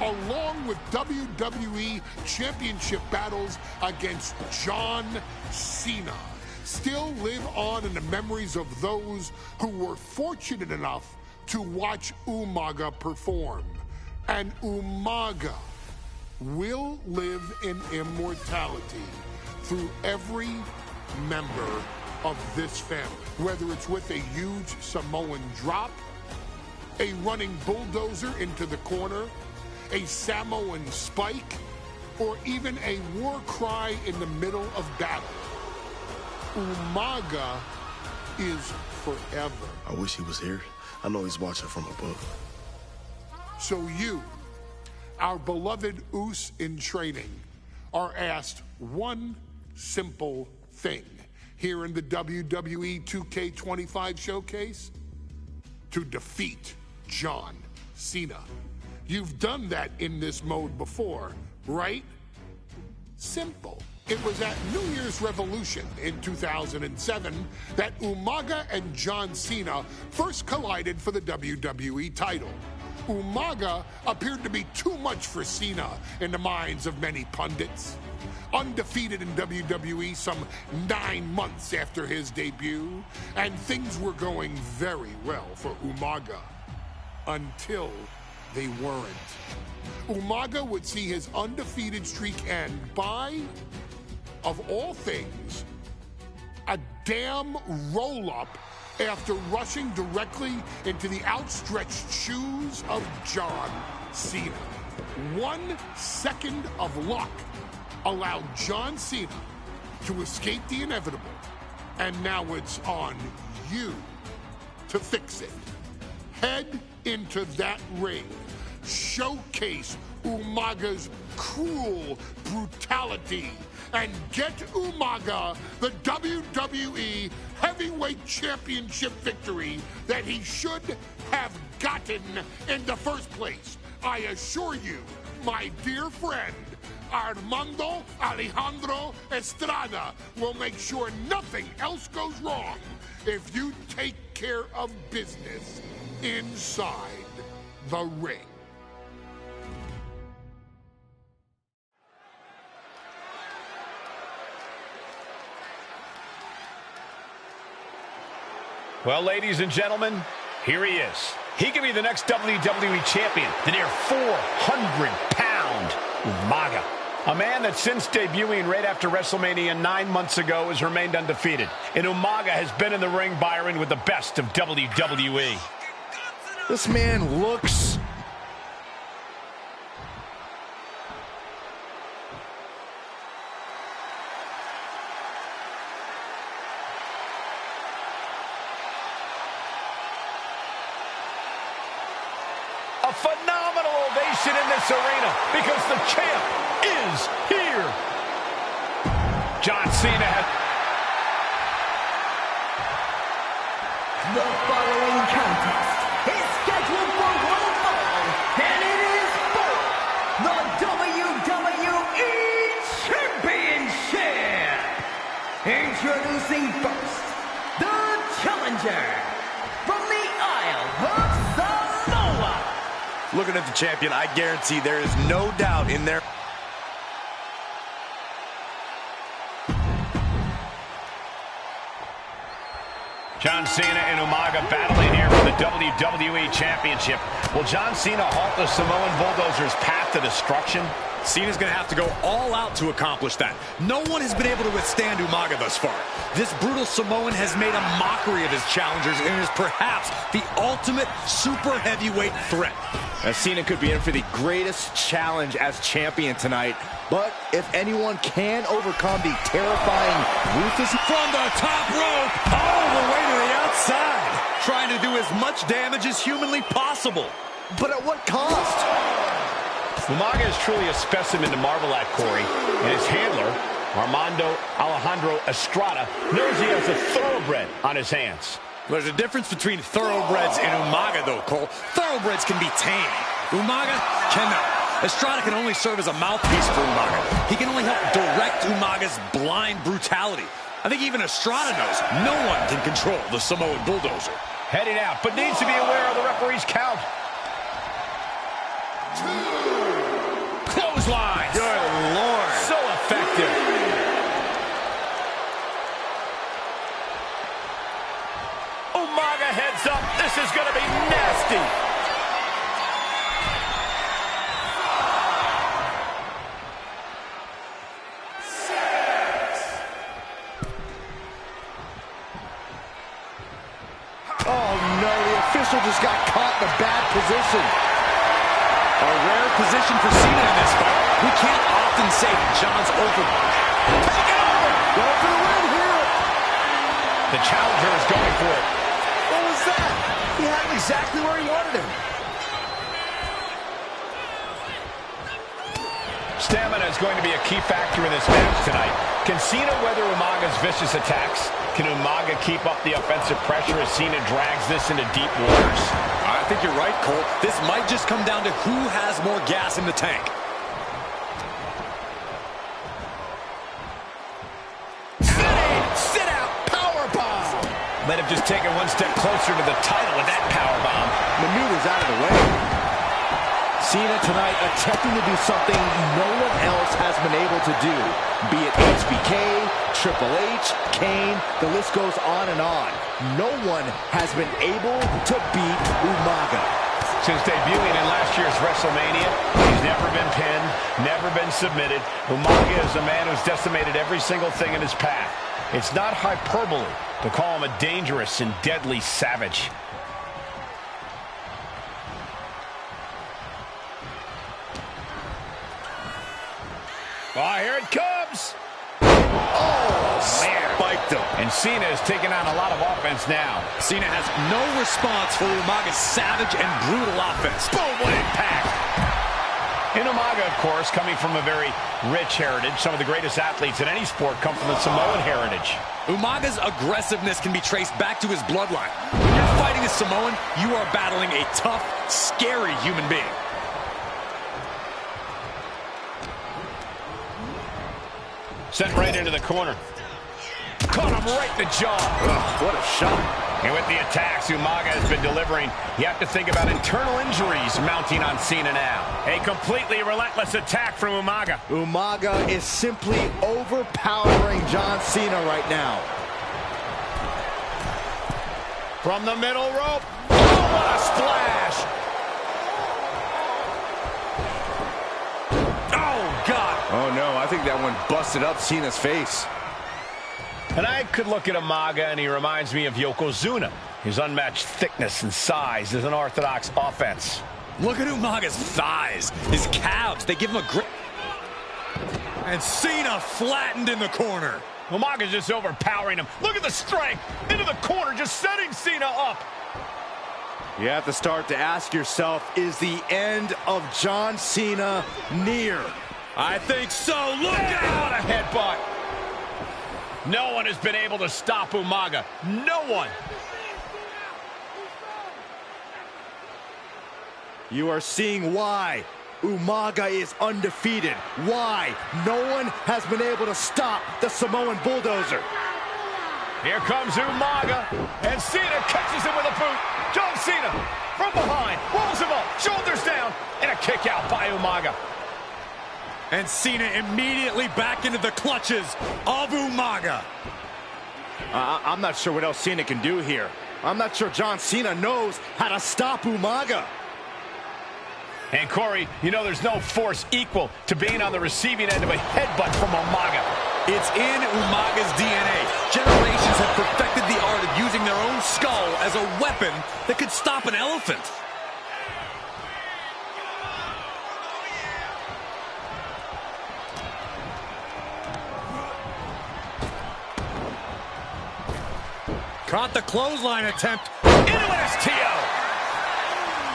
along with WWE Championship battles against John Cena, still live on in the memories of those who were fortunate enough to watch Umaga perform. And Umaga will live in immortality through every member of this family, whether it's with a huge Samoan drop, a running bulldozer into the corner, a Samoan spike, or even a war cry in the middle of battle. Umaga is forever. I wish he was here. I know he's watching from above. So you, our beloved Us in training, are asked one simple thing here in the WWE 2K25 showcase: to defeat John Cena. You've done that in this mode before, right? Simple. It was at New Year's Revolution in 2007 that Umaga and John Cena first collided for the WWE title. Umaga appeared to be too much for Cena in the minds of many pundits. Undefeated in WWE some 9 months after his debut, and things were going very well for Umaga. Until they weren't. Umaga would see his undefeated streak end by, of all things, a damn roll-up after rushing directly into the outstretched shoes of John Cena. 1 second of luck allowed John Cena to escape the inevitable, and now it's on you to fix it. Head into that ring. Showcase Umaga's cruel brutality and get Umaga the WWE Heavyweight Championship victory that he should have gotten in the first place. I assure you, my dear friend, Armando Alejandro Estrada will make sure nothing else goes wrong if you take care of business inside the ring. Well, ladies and gentlemen, here he is. He could be the next WWE champion, the near 400-pound Umaga. A man that since debuting right after WrestleMania 9 months ago has remained undefeated. And Umaga has been in the ring, Byron, with the best of WWE. This man looks... A phenomenal ovation in this arena because the champ is here. John Cena has... The following contest is scheduled for one fall, and it is for the WWE Championship. Introducing first, the challenger from the Isle of Samoa. Looking at the champion, I guarantee there is no doubt in there. John Cena and Umaga battling here for the WWE Championship. Will John Cena halt the Samoan Bulldozer's path to destruction? Cena's going to have to go all out to accomplish that. No one has been able to withstand Umaga thus far. This brutal Samoan has made a mockery of his challengers and is perhaps the ultimate super heavyweight threat. Cena could be in for the greatest challenge as champion tonight. But if anyone can overcome the terrifying ruthless... From the top rope, all the way to the outside. Trying to do as much damage as humanly possible. But at what cost? Umaga is truly a specimen to marvel at, Corey. And his handler, Armando Alejandro Estrada, knows he has a thoroughbred on his hands. There's a difference between thoroughbreds and Umaga, though, Cole. Thoroughbreds can be tamed. Umaga cannot. Estrada can only serve as a mouthpiece for Umaga. He can only help direct Umaga's blind brutality. I think even Estrada knows no one can control the Samoan Bulldozer. Heading out, but needs to be aware of the referee's count. Clothesline. Good Lord. So effective. Umaga heads up. This is going to be nasty. Oh no, the official just got caught in a bad position. A rare position for Cena in this fight. We can't often say John's over. Take it over! Going for the win here. The challenger is going for it. What was that? He had him exactly where he wanted him. Stamina is going to be a key factor in this match tonight. Can Cena weather Umaga's vicious attacks? Can Umaga keep up the offensive pressure as Cena drags this into deep waters? I think you're right, Cole. This might just come down to who has more gas in the tank. Sit out, powerbomb. Let him just take it one step closer to the title with that powerbomb. Maneuvers out of the way. Cena tonight attempting to do something no one else has been able to do. Be it HBK, Triple H, Kane, the list goes on and on. No one has been able to beat Umaga. Since debuting in last year's WrestleMania, he's never been pinned, never been submitted. Umaga is a man who's decimated every single thing in his path. It's not hyperbole to call him a dangerous and deadly savage. Oh, here it comes. Oh, man. Spiked him. And Cena is taking on a lot of offense now. Cena has no response for Umaga's savage and brutal offense. Boom, what impact. And Umaga, of course, coming from a very rich heritage. Some of the greatest athletes in any sport come from the Samoan heritage. Umaga's aggressiveness can be traced back to his bloodline. When you're fighting a Samoan, you are battling a tough, scary human being. Sent right into the corner. Caught him right in the jaw. Ugh, what a shot. And with the attacks Umaga has been delivering, you have to think about internal injuries mounting on Cena now. A completely relentless attack from Umaga. Umaga is simply overpowering John Cena right now. From the middle rope. Oh, what a splash. Oh, God. Oh, no, I think that one busted up Cena's face. And I could look at Umaga, and he reminds me of Yokozuna. His unmatched thickness and size is an orthodox offense. Look at Umaga's thighs, his calves. They give him a grip. And Cena flattened in the corner. Umaga's just overpowering him. Look at the strength. Into the corner, just setting Cena up. You have to start to ask yourself, is the end of John Cena near? I think so. Look out! What a headbutt. No one has been able to stop Umaga. No one. You are seeing why Umaga is undefeated. Why no one has been able to stop the Samoan bulldozer. Here comes Umaga, and Cena catches him with a boot. John Cena from behind, rolls him up, shoulders down, and a kick out by Umaga. And Cena immediately back into the clutches of Umaga. I'm not sure what else Cena can do here. I'm not sure John Cena knows how to stop Umaga. And Corey, you know there's no force equal to being on the receiving end of a headbutt from Umaga. It's in Umaga's DNA. Generations have perfected the art of using their own skull as a weapon that could stop an elephant. Caught the clothesline attempt. Into an STO.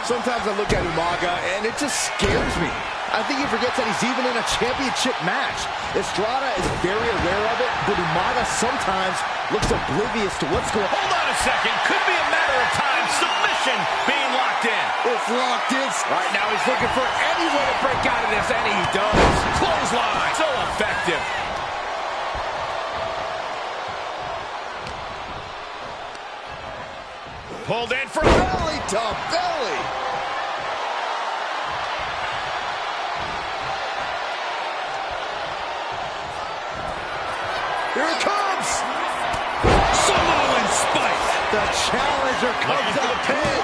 Sometimes I look at Umaga and it just scares me. I think he forgets that he's even in a championship match. Estrada is very aware of it, but Umaga sometimes looks oblivious to what's going on. Hold on a second. Could be a matter of time. Submission being locked in. It's locked in. Right now he's looking for any way to break out of this, and he does. Clothesline. So effective. Pulled in for belly to belly. Here it comes. Samoan spike. The challenger comes to the pin.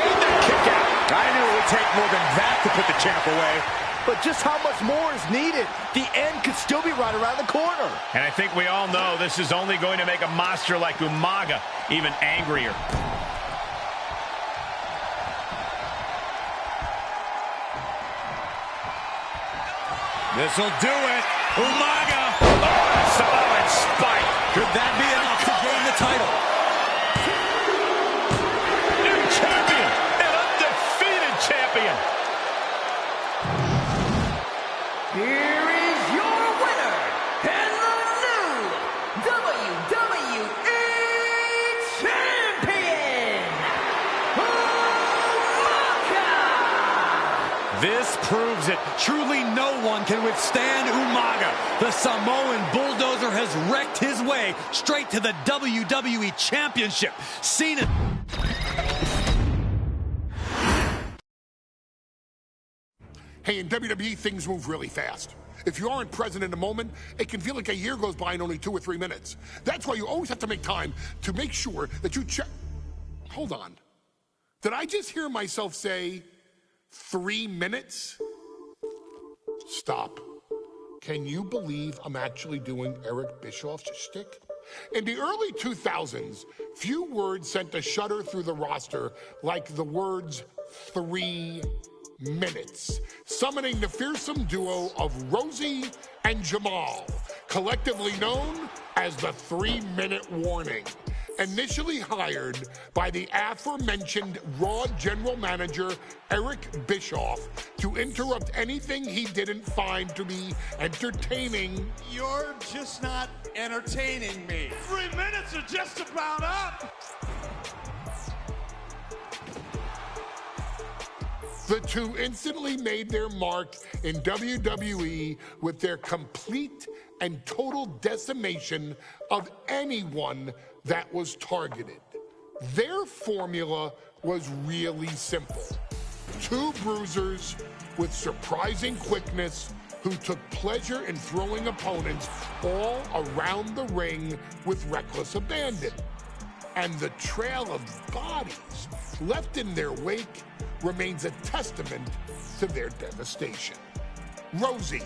And the kick out. I knew it would take more than that to put the champ away. But just how much more is needed? The end could still be right around the corner. And I think we all know this is only going to make a monster like Umaga even angrier. This'll do it. Umaga. Oh, Samoan spike. Could that be enough to gain the title? New champion. An undefeated champion. Here is your winner, and the new WWE Champion, Umaga! This proves it. Truly no one can withstand Umaga. The Samoan bulldozer has wrecked his way straight to the WWE Championship. Cena. Hey, in WWE, things move really fast. If you aren't present in the moment, it can feel like a year goes by in only 2 or 3 minutes. That's why you always have to make time to make sure that you check. Hold on. Did I just hear myself say 3 minutes? Stop. Can you believe I'm actually doing Eric Bischoff's shtick? In the early 2000s, few words sent a shudder through the roster like the words 3 minutes, summoning the fearsome duo of Rosie and Jamal, collectively known as the 3-minute warning. Initially hired by the aforementioned Raw general manager Eric Bischoff to interrupt anything he didn't find to be entertaining. You're just not entertaining me. 3 minutes are just about up. The two instantly made their mark in WWE with their complete and total decimation of anyone that was targeted. Their formula was really simple. Two bruisers with surprising quickness who took pleasure in throwing opponents all around the ring with reckless abandon. And the trail of bodies left in their wake remains a testament to their devastation. Rosie,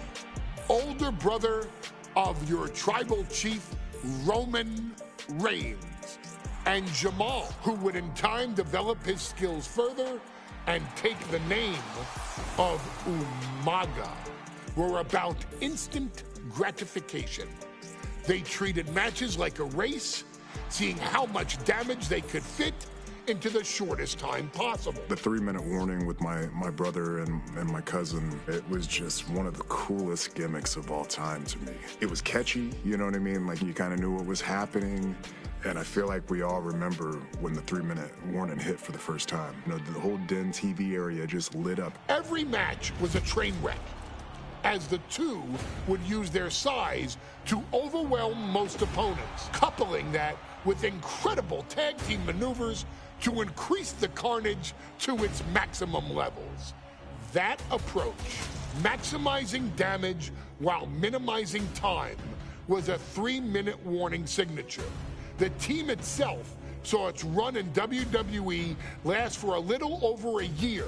older brother of your tribal chief, Roman Reigns, and Jamal, who would in time develop his skills further and take the name of Umaga, were about instant gratification. They treated matches like a race, seeing how much damage they could fit into the shortest time possible. The 3-minute warning with my brother and my cousin, it was just one of the coolest gimmicks of all time to me. It was catchy, you know what I mean? Like, you kind of knew what was happening. And I feel like we all remember when the 3-minute warning hit for the first time. You know, the whole Den TV area just lit up. Every match was a train wreck, as the two would use their size to overwhelm most opponents, coupling that with incredible tag team maneuvers to increase the carnage to its maximum levels. That approach, maximizing damage while minimizing time, was a 3-minute warning signature. The team itself saw its run in WWE last for a little over a year,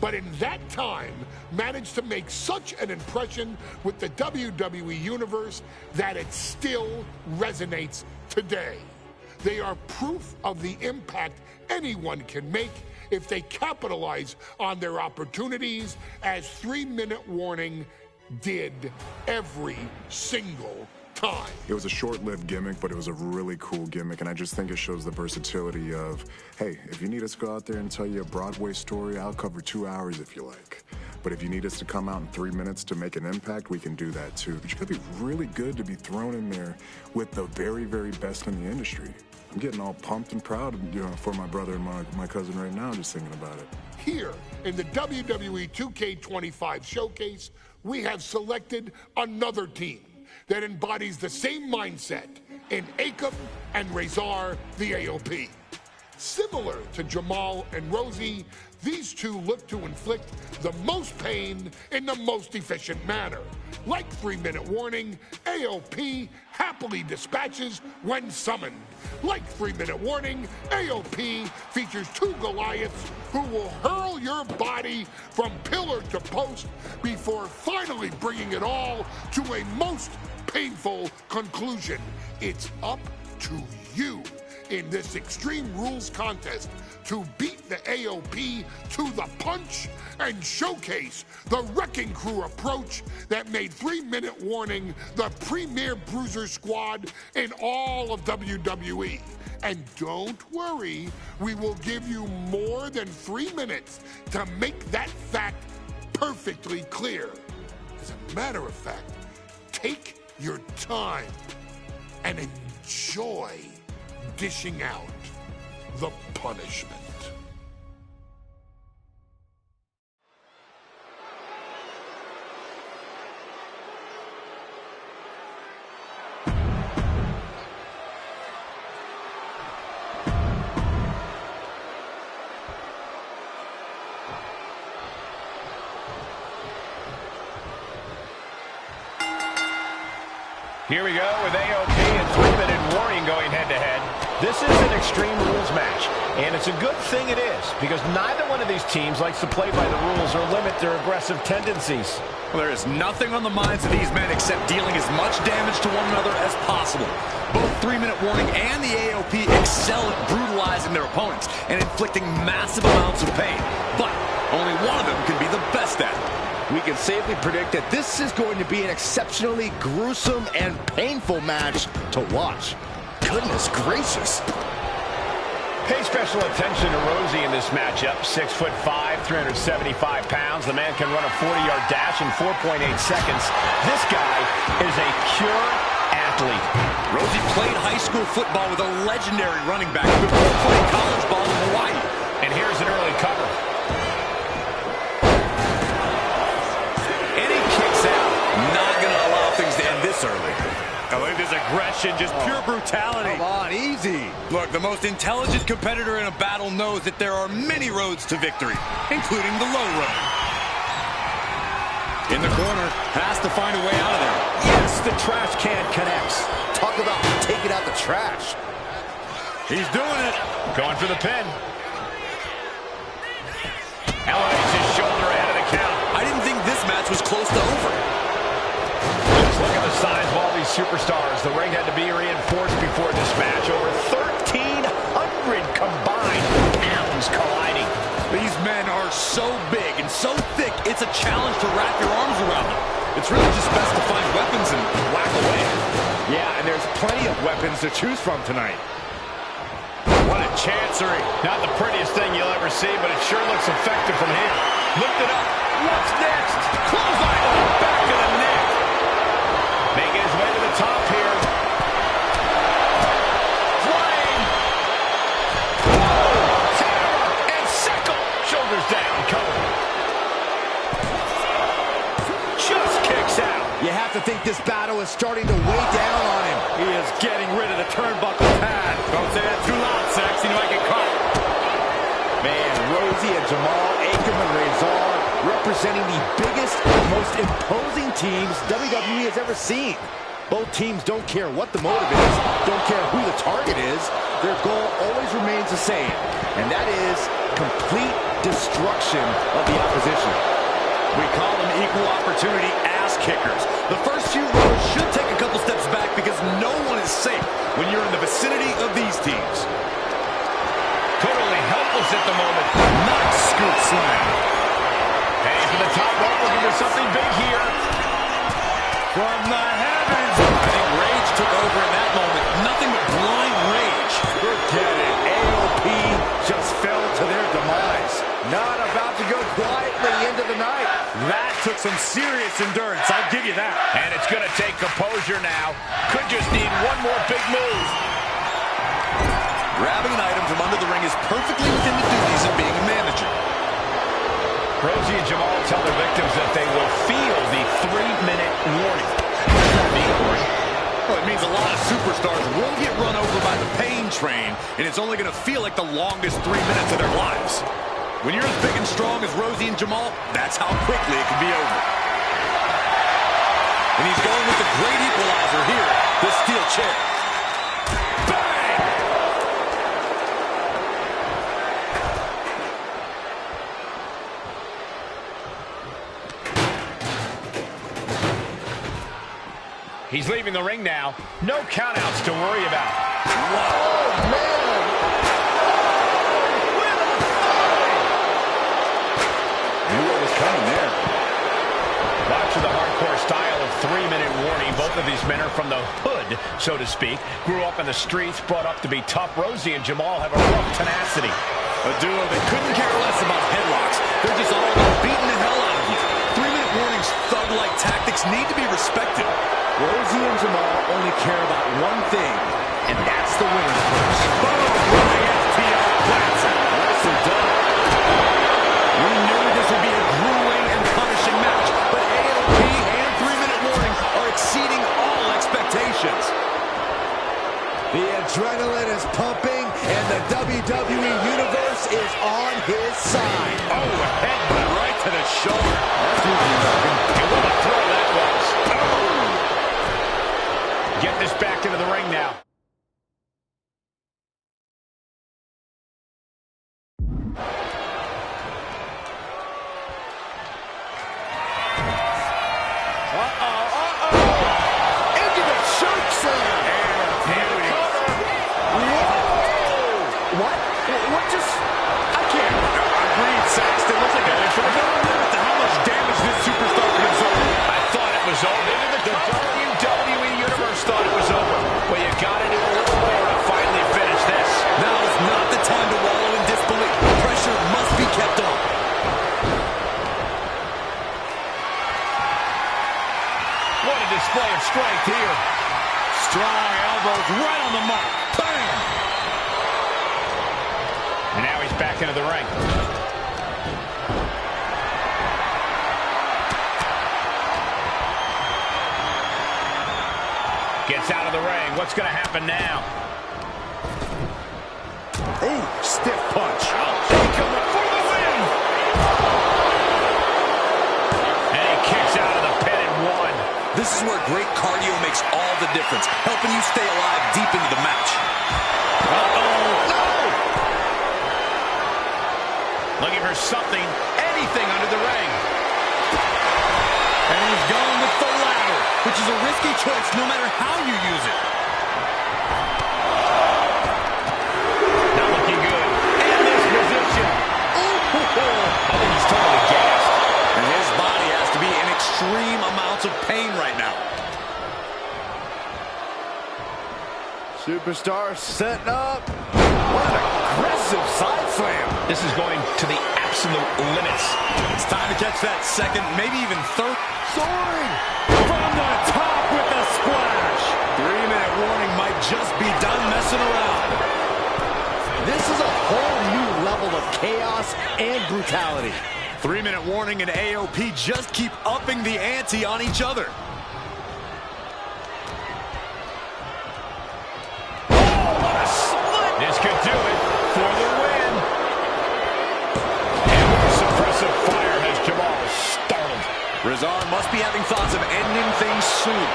but in that time managed to make such an impression with the WWE Universe that it still resonates today. They are proof of the impact anyone can make if they capitalize on their opportunities, as 3-minute warning did every single time. It was a short-lived gimmick, but it was a really cool gimmick, and I just think it shows the versatility of, hey, if you need us to go out there and tell you a Broadway story, I'll cover 2 hours if you like. But if you need us to come out in 3 minutes to make an impact, we can do that too. But you gotta be really good to be thrown in there with the very, very best in the industry. I'm getting all pumped and proud, you know, for my brother and my cousin right now, just thinking about it. Here in the WWE 2K25 showcase, we have selected another team that embodies the same mindset in Akam and Razor, the AOP. Similar to Jamal and Rosie, these two look to inflict the most pain in the most efficient manner. Like 3-minute warning, AOP happily dispatches when summoned. Like 3-minute warning, AOP features two Goliaths who will hurl your body from pillar to post before finally bringing it all to a most painful conclusion. It's up to you in this Extreme Rules contest to beat the AOP to the punch and showcase the Wrecking Crew approach that made 3-minute warning the premier bruiser squad in all of WWE. And don't worry, we will give you more than 3 minutes to make that fact perfectly clear. As a matter of fact, take your time and enjoy dishing out the punishment. Here we go with AOP and 3-minute warning going head-to-head. This is an Extreme Rules match, and it's a good thing it is, because neither one of these teams likes to play by the rules or limit their aggressive tendencies. Well, there is nothing on the minds of these men except dealing as much damage to one another as possible. Both 3-minute warning and the AOP excel at brutalizing their opponents and inflicting massive amounts of pain. But only one of them can be the best at it. We can safely predict that this is going to be an exceptionally gruesome and painful match to watch. Goodness gracious. Pay special attention to Rosie in this matchup. 6'5", 375 pounds. The man can run a 40-yard dash in 4.8 seconds. This guy is a pure athlete. Rosie played high school football with a legendary running back before playing college ball in Hawaii. And here's an early cover. And he kicks out. Not going to allow things to end this early. I look at this aggression, just pure brutality. Come on, easy. Look, the most intelligent competitor in a battle knows that there are many roads to victory, including the low road. In the corner, has to find a way out of there. Yes, the trash can connects. Talk about taking out the trash. He's doing it. Going for the pin. Elevates his shoulder ahead of the count. I didn't think this match was close to over. Just look at the size of all these superstars. The ring had to be reinforced before this match. Over 1,300 combined pounds colliding. These men are so big and so thick, it's a challenge to wrap your arms around them. It's really just best to find weapons and whack away. Yeah, and there's plenty of weapons to choose from tonight. What a chancery. Not the prettiest thing you'll ever see, but it sure looks effective from here. Lift it up. What's next? Clothesline to the back of the neck. Making his way to the top here. Flying. Whoa! Hammer and sickle. Shoulders down, cover. Just kicks out. You have to think this battle is starting to weigh down on him. He is getting rid of the turnbuckle pad. Don't say that too loud, Sax. You might get caught. Man, Rosie and Jamal, Akam and Razor representing the biggest, most imposing teams WWE has ever seen. Both teams don't care what the motive is, don't care who the target is. Their goal always remains the same, and that is complete destruction of the opposition. We call them equal opportunity ass kickers. The first few rows should take a couple steps back because no one is safe when you're in the vicinity of these teams. Totally helpless at the moment. Nice scoop slam. Hey, for the top rope, looking for something big here. From the heavens. I think rage took over in that moment. Nothing but blind rage. Forget it. AOP just fell to their demise. Not about to go quietly into the night. That took some serious endurance, I'll give you that. And it's going to take composure now. Could just need one more big move. Grabbing an item from under the ring is perfectly within the duties of being a manager. Rosie and Jamal tell their victims that they will feel the 3-minute warning. Well, it means a lot of superstars will get run over by the pain train, and it's only going to feel like the longest 3 minutes of their lives. When you're as big and strong as Rosie and Jamal, that's how quickly it can be over. And he's going with the great equalizer here, the steel chair. Bang! He's leaving the ring now. No countouts to worry about. Oh, man! Knew what was coming there. Watching the hardcore style of 3-minute warning. Both of these men are from the hood, so to speak. Grew up in the streets, brought up to be tough. Rosie and Jamal have a rough tenacity. A duo that couldn't care less about headlocks. They're just all about beating the hell out of you. 3-minute warnings, thug-like tactics need to be respected. Rosie and Jamal only care about one thing, and that's the winner's purse. Boom! FTO plants it. Nicely done. We knew this would be a grueling and punishing match, but AOP and 3-minute warning are exceeding all expectations. The adrenaline is pumping, and the WWE Universe is on his side. Oh, a headbutt right to the shoulder. And what a throw that was. Oh! Get this back into the ring now. Into the choke slam. What? What just... I can't. Agreed, Saxton. Looks like how much damage this superstar could absorb. I thought it was over. The WWE Universe thought it was over. Well, you got to do a little more to finally finish this. Now is not the time to wallow in disbelief. Pressure must be kept on. What a display of strength here. Strong elbows right on the mark. Bam! And now he's back into the ring. Gets out of the ring. What's going to happen now? Ooh, stiff punch. Coming for the win! And he kicks out of the pin and one. This is where great cardio makes all the difference, helping you stay alive deep into the match. No! Looking for something, anything under the ring. And he's going with the ladder, which is a risky choice no matter how you use it. Not looking good. In this position. I think he's totally gassed. And his body has to be in extreme amounts of pain right now. Superstar setting up. What an aggressive side slam. This is going to the absolute limits. It's time to catch that second, maybe even third. Soaring from the top with a splash. 3-minute warning might just be done messing around. This is a whole new level of chaos and brutality. 3-minute warning and AOP just keep upping the ante on each other. This could do it for the win. And with the suppressive fire has Jamal startled. Rezar must be having thoughts of ending things soon.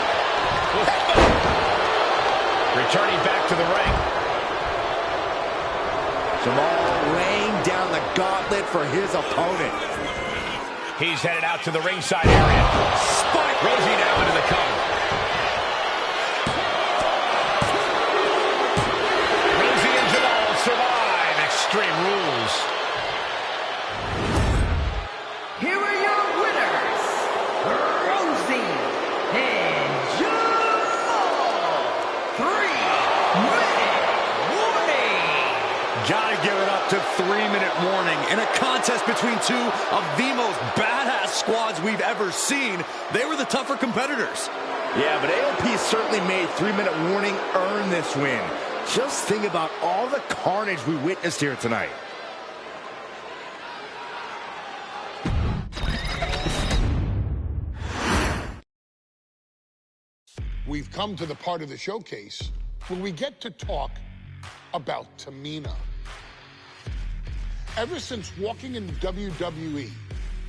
Returning back to the ring. Jamal laying down the gauntlet for his opponent. He's headed out to the ringside area. Spike Rosie now into the cover. Rosie and Jamal survive Extreme Rules. Here are your winners, Rosie and Jamal. 3-minute warning. Gotta give it up to 3-minute warning. In a contest between two of the most badass squads we've ever seen, they were the tougher competitors. Yeah, but AOP certainly made 3-minute warning earn this win. Just think about all the carnage we witnessed here tonight. We've come to the part of the showcase where we get to talk about Tamina. Ever since walking in WWE,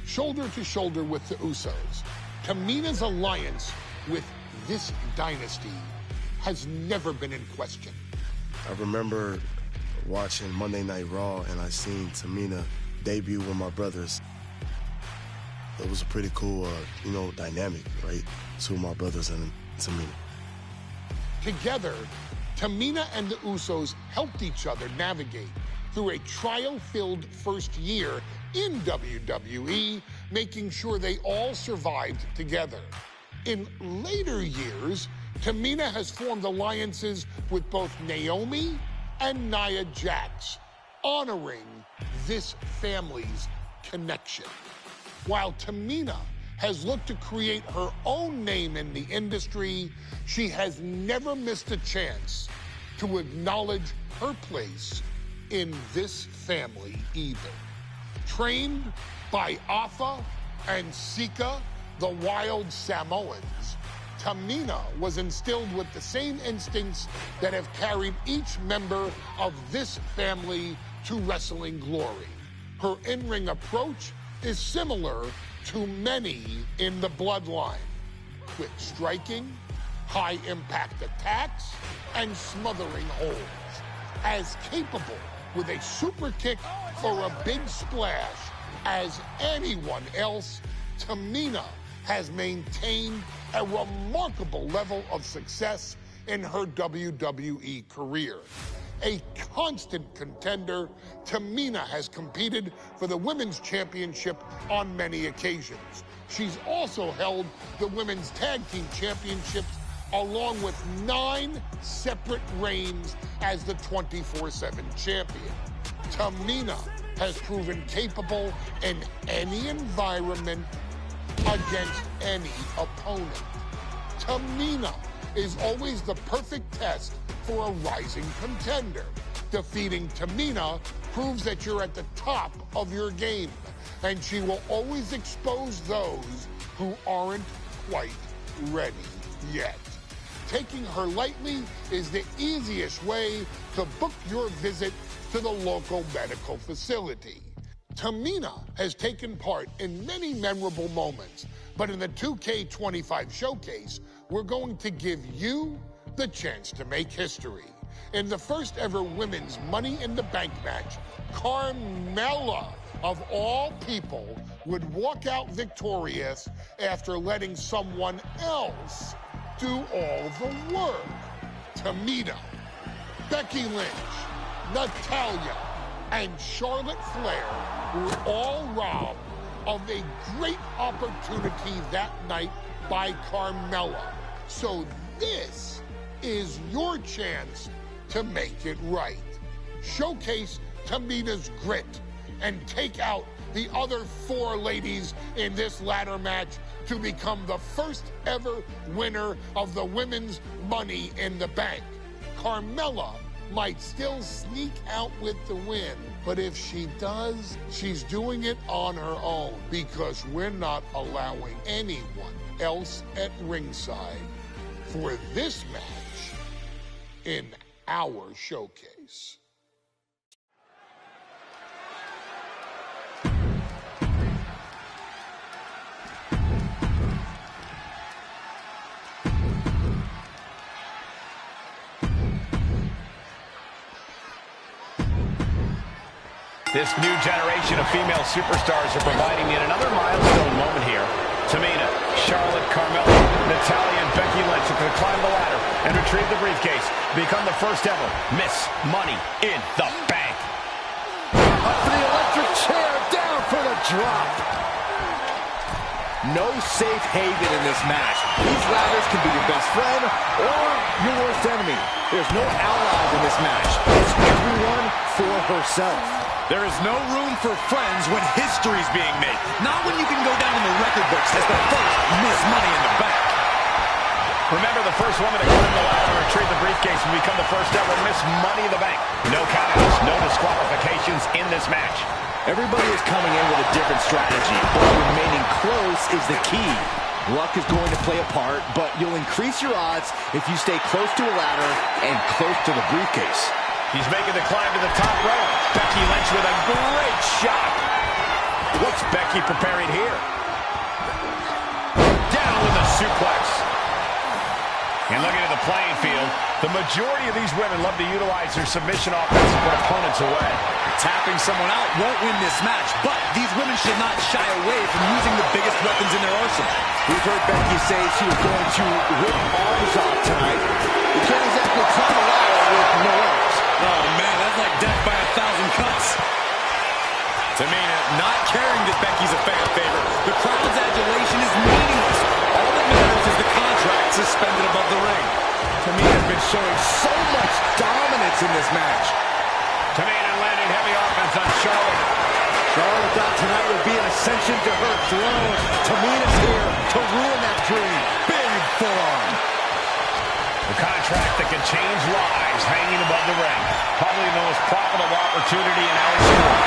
shoulder to shoulder with the Usos, Tamina's alliance with this dynasty has never been in question. I remember watching Monday Night Raw and I seen Tamina debut with my brothers. It was a pretty cool, dynamic, right? Two of my brothers and Tamina. Together, Tamina and the Usos helped each other navigate through a trial-filled first year in WWE, making sure they all survived together. In later years, Tamina has formed alliances with both Naomi and Nia Jax, honoring this family's connection. While Tamina has looked to create her own name in the industry, she has never missed a chance to acknowledge her place in this family either. Trained by Afa and Sika, the wild Samoans, Tamina was instilled with the same instincts that have carried each member of this family to wrestling glory. Her in-ring approach is similar to many in the bloodline, quick striking, high-impact attacks, and smothering holds. As capable with a super kick or a big splash as anyone else, Tamina has maintained a remarkable level of success in her WWE career. A constant contender, Tamina has competed for the Women's Championship on many occasions. She's also held the Women's Tag Team Championships along with 9 separate reigns as the 24/7 champion. Tamina has proven capable in any environment against any opponent. Tamina is always the perfect test for a rising contender. Defeating Tamina proves that you're at the top of your game, and she will always expose those who aren't quite ready yet. Taking her lightly is the easiest way to book your visit to the local medical facility. Tamina has taken part in many memorable moments, but in the 2K25 showcase, we're going to give you the chance to make history. In the first ever women's Money in the Bank match, Carmella, of all people, would walk out victorious after letting someone else do all the work. Tamina, Becky Lynch, Natalya, and Charlotte Flair were all robbed of a great opportunity that night by Carmella. So this is your chance to make it right. Showcase Tamina's grit and take out the other 4 ladies in this ladder match to become the first ever winner of the Women's Money in the Bank. Carmella might still sneak out with the win, but if she does, she's doing it on her own, because we're not allowing anyone else at ringside for this match in our showcase. This new generation of female superstars are providing yet another milestone moment here. Tamina, Charlotte, Carmella, Natalya, and Becky Lynch are going to climb the ladder and retrieve the briefcase, become the first ever Miss Money in the Bank. Up for the electric chair, down for the drop. No safe haven in this match. These ladders can be your best friend or your worst enemy. There's no allies in this match. It's everyone for herself. There is no room for friends when history's being made. Not when you can go down in the record books as the first Miss Money in the Bank. Remember, the first woman to climb the ladder and retrieve the briefcase will become the first ever Miss Money in the Bank. No countouts, no disqualifications in this match. Everybody is coming in with a different strategy, but remaining close is the key. Luck is going to play a part, but you'll increase your odds if you stay close to a ladder and close to the briefcase. He's making the climb to the top rope. Becky Lynch with a great shot. What's Becky preparing here? Down with a suplex. And looking at the playing field, the majority of these women love to utilize their submission offense to put opponents away. Tapping someone out won't win this match, but these women should not shy away from using the biggest weapons in their arsenal. We've heard Becky say she was going to rip arms off tonight. You can't exactly climb a ladder with no arms. Oh, man, that's like death by 1,000 cuts. Tamina not caring that Becky's a fan favorite. The crowd's adulation is meaningless. All that matters is the contract suspended above the ring. Tamina has been showing so much dominance in this match. Tamina landing heavy offense on Charlotte. Charlotte thought tonight would be an ascension to her throne. Tamina's here to ruin that dream. Big forearm. The contract that can change lives hanging above the ring. Probably the most profitable opportunity in our sport.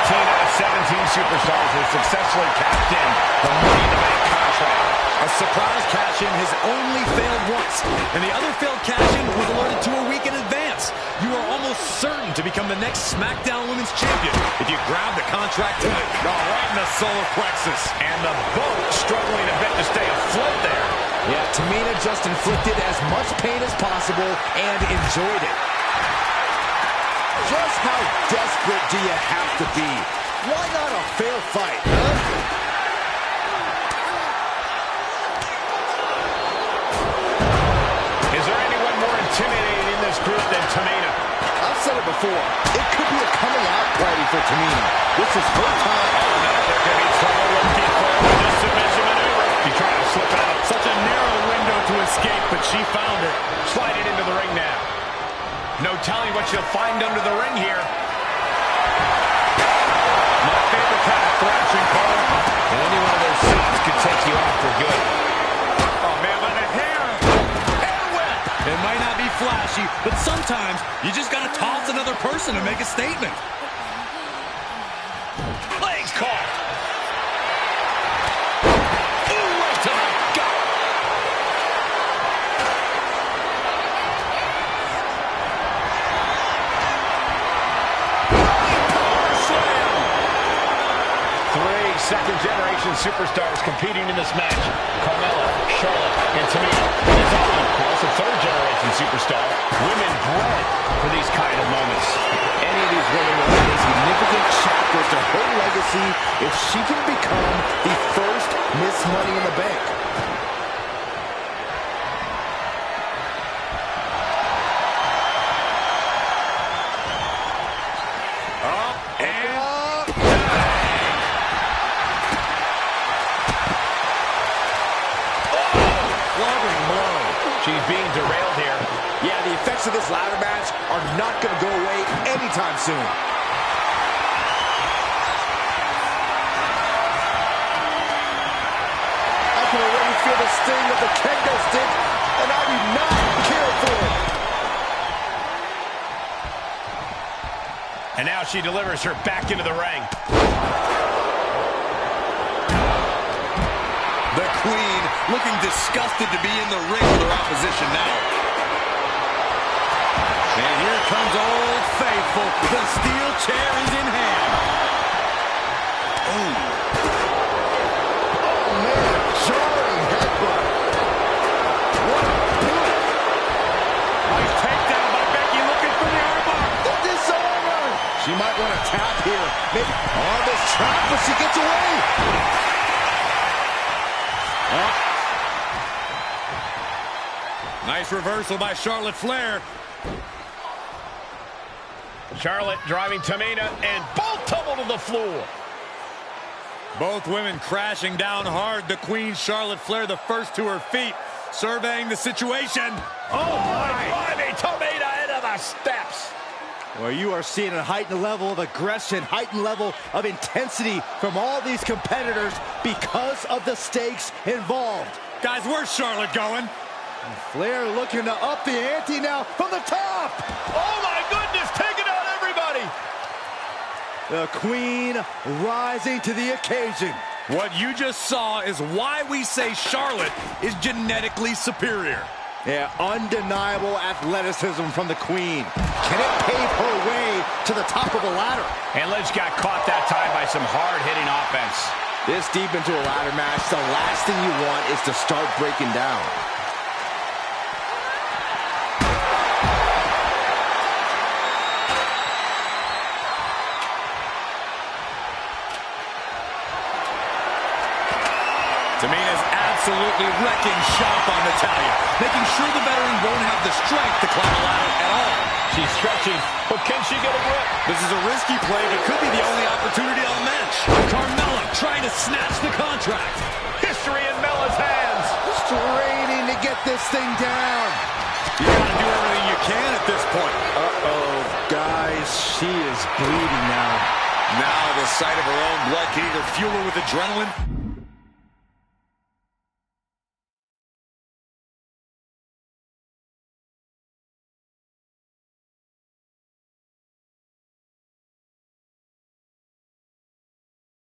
15 out of 17 superstars have successfully cashed in the Money in the Bank contract. A surprise cash-in has only failed once, and the other failed cash-in was alerted to a week in advance. You are almost certain to become the next SmackDown Women's Champion if you grab the contract tonight. Oh, right in the solar plexus. And the boat struggling a bit to stay afloat there. Yeah, Tamina just inflicted as much pain as possible and enjoyed it. Just how desperate do you have to be? Why not a fair fight, huh? intimidating in this group than Tamina. I've said it before. It could be a coming out party for Tamina. This is her time. Oh, no, there could be trouble looking for this submission maneuver. She tried to slip out. Such a narrow window to escape, but she found it. Sliding into the ring now. No telling what she'll find under the ring here. My favorite kind of thrashing, Cole. And any one of those shots could take you off for good. Oh, man, by the hair. Hair whip. It might not be flashy, but sometimes you just got to toss another person to make a statement. Legs caught. Ooh, right to the gut. Power slam. 3 second-generation superstars competing in this match. Carmella, Charlotte, and Tamina. There's also, of course, a third-generation superstar. Women bred for these kind of moments. Any of these women will be a significant chapter to her legacy if she can become the first Miss Money in the Bank. Up and fluttering blow. She's being derailed here. Yeah, the effects of this ladder match are not going to go away anytime soon. I can already feel the sting of the kendo stick, and I do not care for it. And now she delivers her back into the ring. The Queen looking disgusted to be in the ring with her opposition now. And here comes Old Faithful. The steel chair is in hand. Oh, man, jarring headbutt. What a boot. Nice takedown by Becky, looking for the armbar. The disarmor. She might want to tap here. Maybe on this trap, but she gets away. Nice reversal by Charlotte Flair. Charlotte driving Tamina, and both tumble to the floor. Both women crashing down hard. The Queen, Charlotte Flair, the first to her feet, surveying the situation. Oh, my. Driving Tamina into the steps. Well, you are seeing a heightened level of aggression, heightened level of intensity from all these competitors because of the stakes involved. Guys, where's Charlotte going? And Flair looking to up the ante now from the top. Oh, my goodness, taking out everybody. The Queen rising to the occasion. What you just saw is why we say Charlotte is genetically superior. Yeah, undeniable athleticism from the Queen. Can it pave her way to the top of the ladder? And Liz got caught that time by some hard-hitting offense. This deep into a ladder match, the last thing you want is to start breaking down. Tamina's absolutely wrecking shop on Natalya, making sure the veteran won't have the strength to climb the ladder at all. She's stretching, but can she get a grip? This is a risky play, but could be the only opportunity on the bench. Carmella trying to snatch the contract. History in Mella's hands. Straining to get this thing down. You gotta do everything you can at this point. Uh-oh, guys, she is bleeding now. Now the sight of her own blood can either fuel her with adrenaline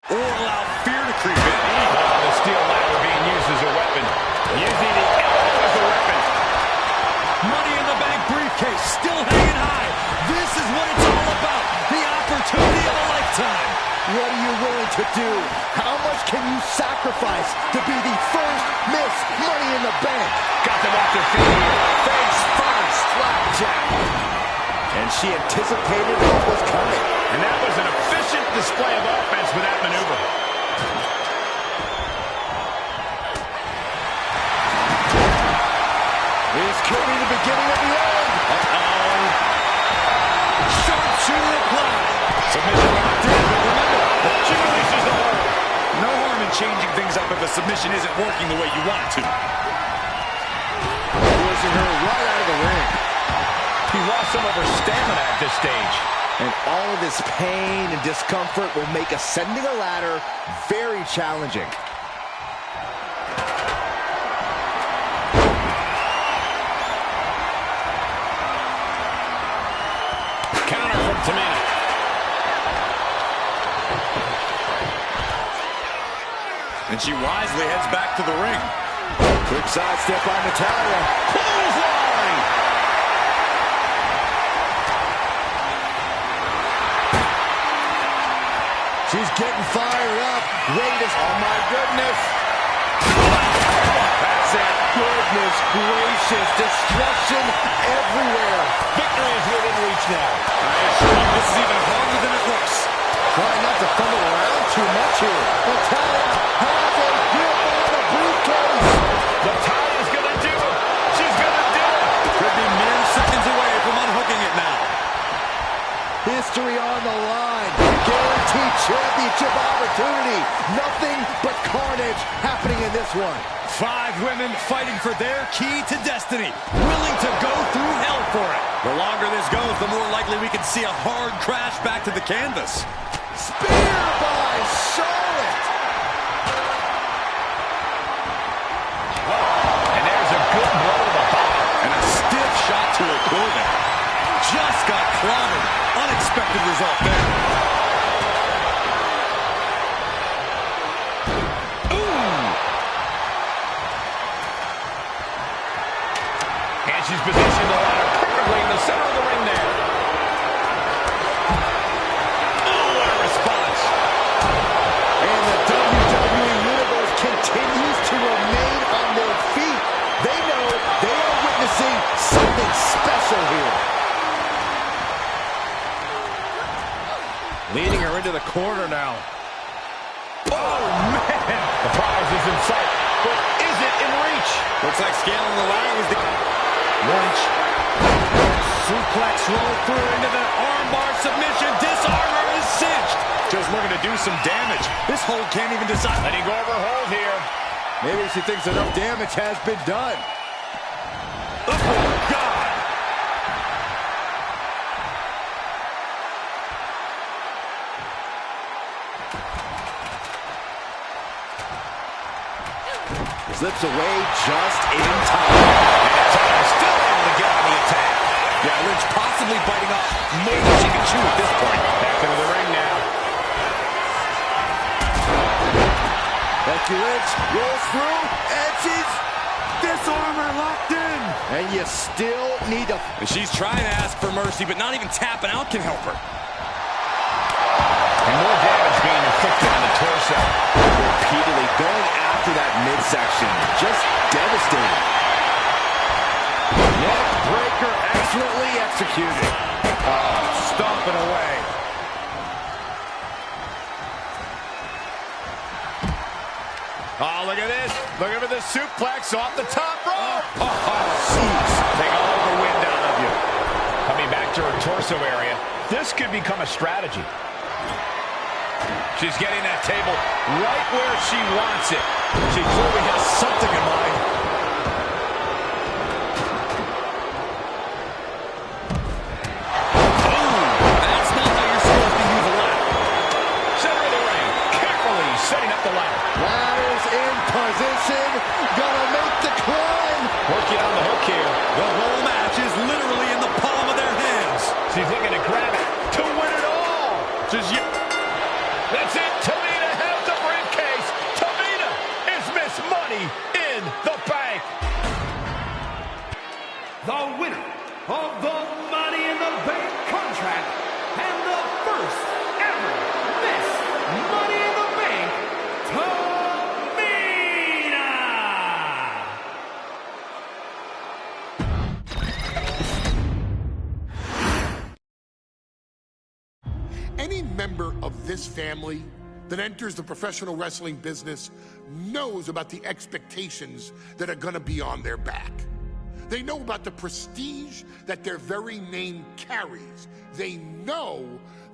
or allow fear to creep in. The steel ladder being used as a weapon. Using the elbow as a weapon. Money in the Bank briefcase still hanging high. This is what it's all about. The opportunity of a lifetime. What are you willing to do? How much can you sacrifice to be the first Miss Money in the Bank? Got them off their feet. Face first, slapjack. And she anticipated what was coming. And that was an efficient display of offense with that maneuver. This could be the beginning of the end. Sharpshooter applied. Submission locked in, but remember, she releases the hold. No harm in changing things up if a submission isn't working the way you want it to. Forcing her right out of the ring. She lost some of her stamina at this stage. And all of this pain and discomfort will make ascending a ladder very challenging. Counter from Tamina. And she wisely heads back to the ring. Quick sidestep by Natalya. Clothesline! She's getting fired up. Ready to... Oh, my goodness. That's it. Goodness gracious. Destruction everywhere. Victory is within reach now. I assure you, this is even harder than it looks. Trying not to fumble around too much here. Natalya has a grip on the briefcase. Natalya's going to do it. She's going to do it. Could be mere seconds away from unhooking it now. History on the line. Guaranteed championship opportunity. Nothing but carnage happening in this one. 5 women fighting for their key to destiny, willing to go through hell for it. The longer this goes, the more likely we can see a hard crash back to the canvas. Spear by Charlotte. And there's a good blow to the body. And a stiff shot to her clothing. Just got clobbered. Unexpected result there. And she's positioned the ladder perfectly in the center of the ring there. Oh, what a response. And the WWE Universe continues to remain on their feet. They know they are witnessing something special here. Leading her into the corner now. Oh, man. The prize is in sight, but is it in reach? Looks like scaling the ladder was the... Lynch. Suplex roll through into the armbar submission. Disarmer is cinched. Just looking to do some damage. This hold can't even decide. Letting go of her hold here. Maybe she thinks enough damage has been done. Oh, God. Slips away just in time. And still able to get on the attack. Yeah, Lynch possibly biting off more than she can chew at this point. Back into the ring now. Becky Lynch rolls through, and she's disarmer locked in. And you still need to... And she's trying to ask for mercy, but not even tapping out can help her. And more damage being inflicted on the torso. Repeatedly going after that midsection. Just devastating. Neck breaker excellently executed. Stomping away. Oh, look at this. Looking for the suplex off the top rope. Jeez. Take all the wind out of you. Coming back to her torso area. This could become a strategy. She's getting that table right where she wants it. She clearly has something in mind. That's not how you're supposed to use a ladder. Center of the ring, carefully setting up the ladder. Ladder's in position. Gonna make the climb. Working on the hook here. The whole match is literally in the palm of their hands. She's looking to grab it to win it all. Just That's it. Tamina has the briefcase. Tamina is Miss Money in the Bank. The winner of the Money in the Bank contract and the first ever Miss Money in the Bank, Tamina! Any member of this family that enters the professional wrestling business knows about the expectations that are going to be on their back. They know about the prestige that their very name carries. They know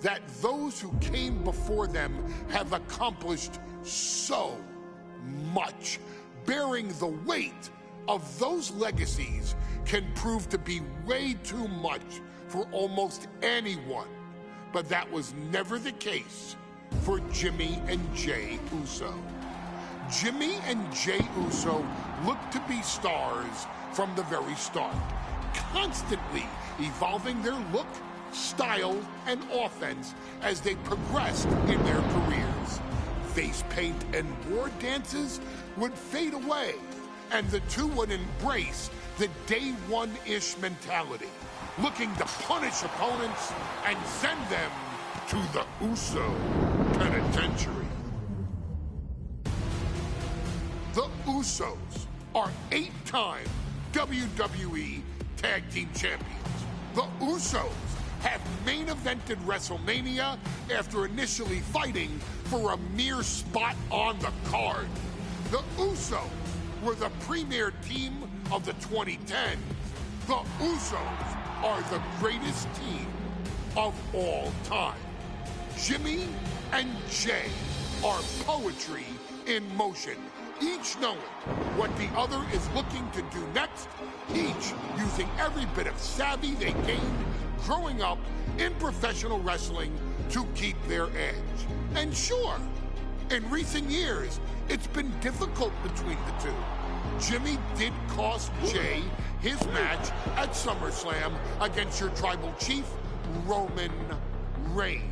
that those who came before them have accomplished so much. Bearing the weight of those legacies can prove to be way too much for almost anyone. But that was never the case for Jimmy and Jey Uso. Jimmy and Jey Uso looked to be stars from the very start, constantly evolving their look, style, and offense as they progressed in their careers. Face paint and war dances would fade away, and the two would embrace the day one-ish mentality, looking to punish opponents and send them to the Uso penitentiary. The Usos are 8-time WWE Tag Team Champions. The Usos have main evented WrestleMania after initially fighting for a mere spot on the card. The Usos were the premier team of the 2010s. The Usos are the greatest team of all time. Jimmy and Jey are poetry in motion, each knowing what the other is looking to do next, each using every bit of savvy they gained growing up in professional wrestling to keep their edge. And sure, in recent years, it's been difficult between the two. Jimmy did cost Jey his match at SummerSlam against your tribal chief, Roman Reigns.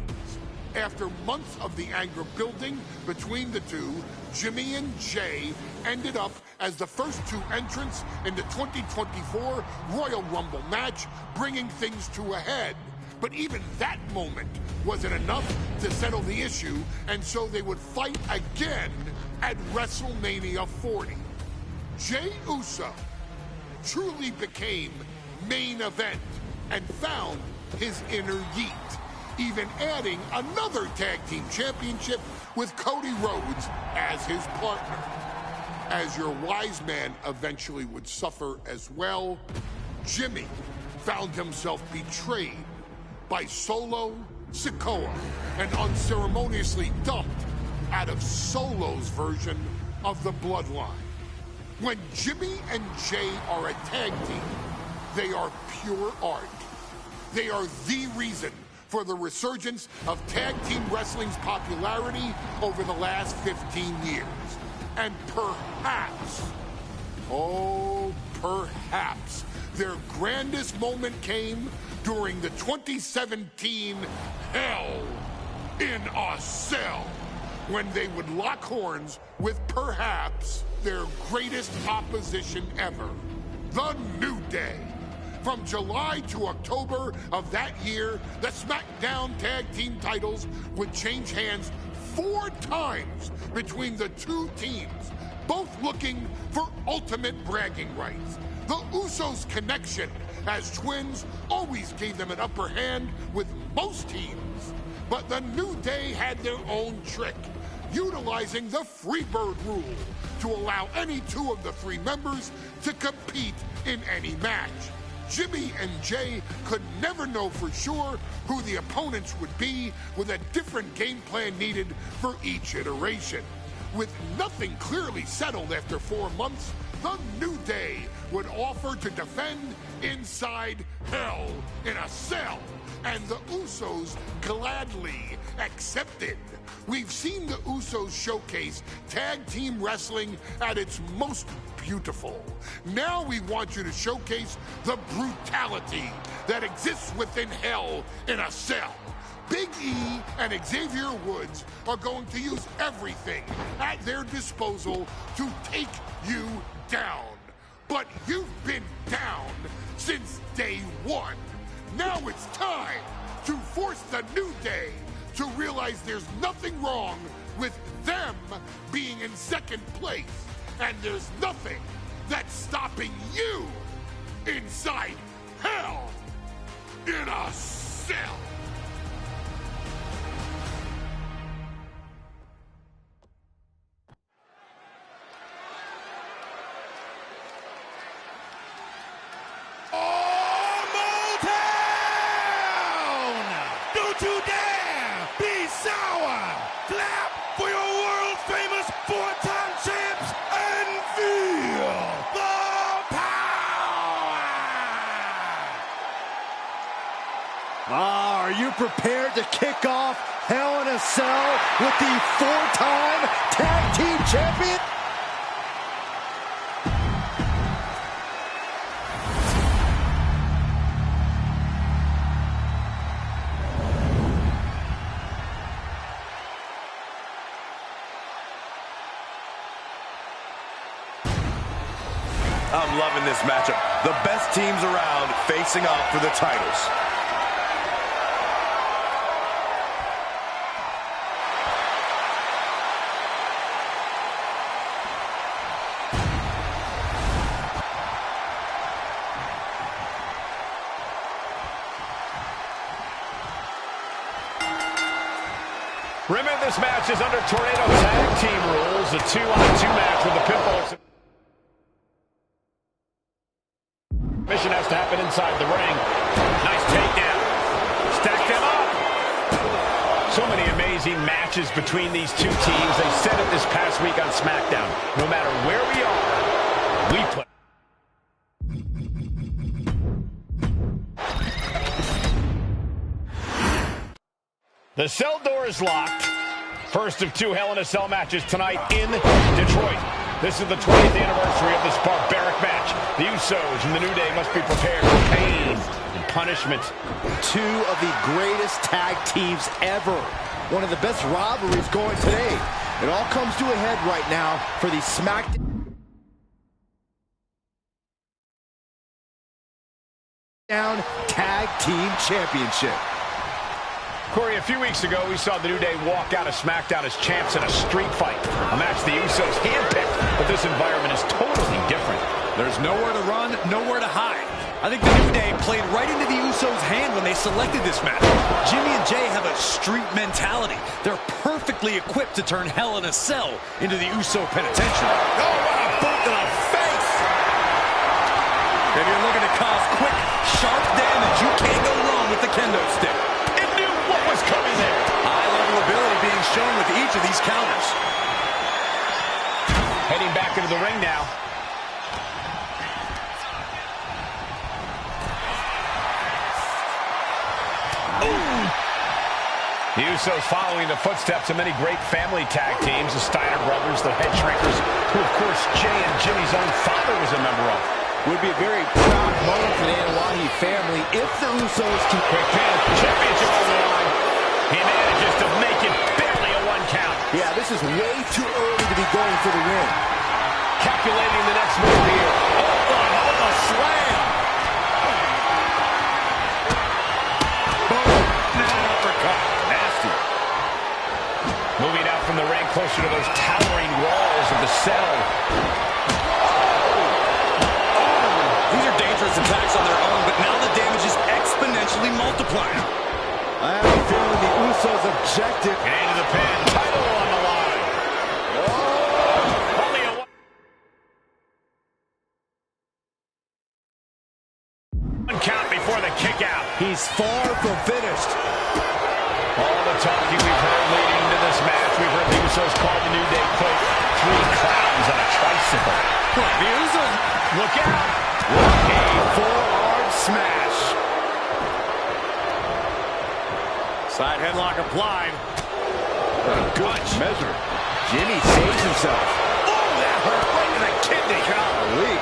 After months of the anger building between the two, Jimmy and Jey ended up as the first two entrants in the 2024 Royal Rumble match, bringing things to a head. But even that moment wasn't enough to settle the issue, and so they would fight again at WrestleMania 40. Jey Uso truly became main event and found his inner yeet, even adding another tag team championship with Cody Rhodes as his partner. As your wise man eventually would suffer as well, Jimmy found himself betrayed by Solo Sikoa and unceremoniously dumped out of Solo's version of the Bloodline. When Jimmy and Jey are a tag team, they are pure art. They are the reason for the resurgence of tag team wrestling's popularity over the last 15 years. And perhaps, oh, perhaps, their grandest moment came during the 2017 Hell in a Cell, when they would lock horns with perhaps their greatest opposition ever, The New Day. From July to October of that year, the SmackDown Tag Team titles would change hands 4 times between the two teams, both looking for ultimate bragging rights. The Usos' connection as twins always gave them an upper hand with most teams. But the New Day had their own trick, utilizing the Freebird rule to allow any 2 of the 3 members to compete in any match. Jimmy and Jey could never know for sure who the opponents would be, with a different game plan needed for each iteration. With nothing clearly settled after 4 months, the New Day would offer to defend inside Hell in a Cell, and the Usos gladly accepted. We've seen the Usos showcase tag team wrestling at its most beautiful. Now we want you to showcase the brutality that exists within Hell in a Cell. Big E and Xavier Woods are going to use everything at their disposal to take you down. But you've been down since day one. Now it's time to force the New Day to realize there's nothing wrong with them being in second place, and there's nothing that's stopping you inside Hell in a Cell. you prepared to kick off Hell in a Cell with the 4-time Tag Team Champion? I'm loving this matchup. The best teams around facing off for the titles. Remember, this match is under Tornado Tag Team rules, a 2-on-2 match with the pinfalls. Mission has to happen inside the ring. Nice takedown. Stack them up. So many amazing matches between these two teams. They said it this past week on SmackDown. No matter where we are, we put. The cell door is locked. First of 2 Hell in a Cell matches tonight in Detroit. This is the 20th anniversary of this barbaric match. The Usos and the New Day must be prepared for pain and punishment. 2 of the greatest tag teams ever. One of the best rivalries going today. It all comes to a head right now for the SmackDown Tag Team Championship. Corey, a few weeks ago, we saw the New Day walk out of SmackDown as champs in a street fight. A match the Usos handpicked, but this environment is totally different. There's nowhere to run, nowhere to hide. I think the New Day played right into the Usos' hand when they selected this match. Jimmy and Jay have a street mentality. They're perfectly equipped to turn Hell in a Cell into the Uso penitentiary. Oh, what a boot to the face! If you're looking to cause quick, sharp damage, you can't go wrong with the kendo stick. Was coming there. High level ability being shown with each of these counters. Heading back into the ring now. Ooh. The Usos following the footsteps of many great family tag teams, the Steiner brothers, the Head Shrinkers, who of course Jay and Jimmy's own father was a member of. Would be a very proud moment for the Anoa'i family if the Usos keep championship on the line. He manages to make it barely a 1 count. Yeah, this is way too early to be going for the win. Calculating the next move here. Oh, a slam. Boom. Uppercut. Nasty. Moving out from the ring closer to those towering walls of the cell. Attacks on their own, but now the damage is exponentially multiplying. I have a feeling the Usos objected. Into the pin, title on the line. Oh, only a 1 count before the kick out. He's far from finished. All the talking we've heard leading into this match, we've heard the Usos call the New Day, quote, 3 clowns on a tricycle. What, the Usos? Look out! A forearm smash. Side headlock applied. Good measure. Jimmy saves himself. Oh, that hurt right in the kidney. Golly.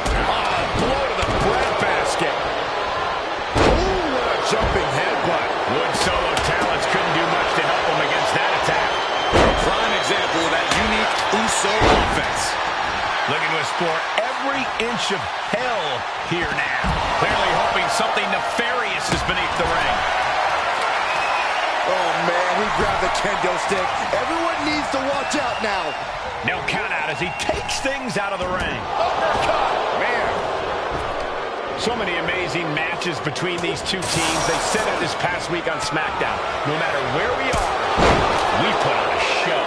Blow to the breadbasket. Oh, what a jumping headbutt. Wood Solo talents couldn't do much to help him against that attack. A prime example of that unique Uso offense. Looking to explore every inch of hell here now. Clearly hoping something nefarious is beneath the ring. Oh, man, he grabbed the kendo stick. Everyone needs to watch out now. No count out as he takes things out of the ring. Uppercut. Man. So many amazing matches between these two teams. They said it this past week on SmackDown. No matter where we are, we put on a show.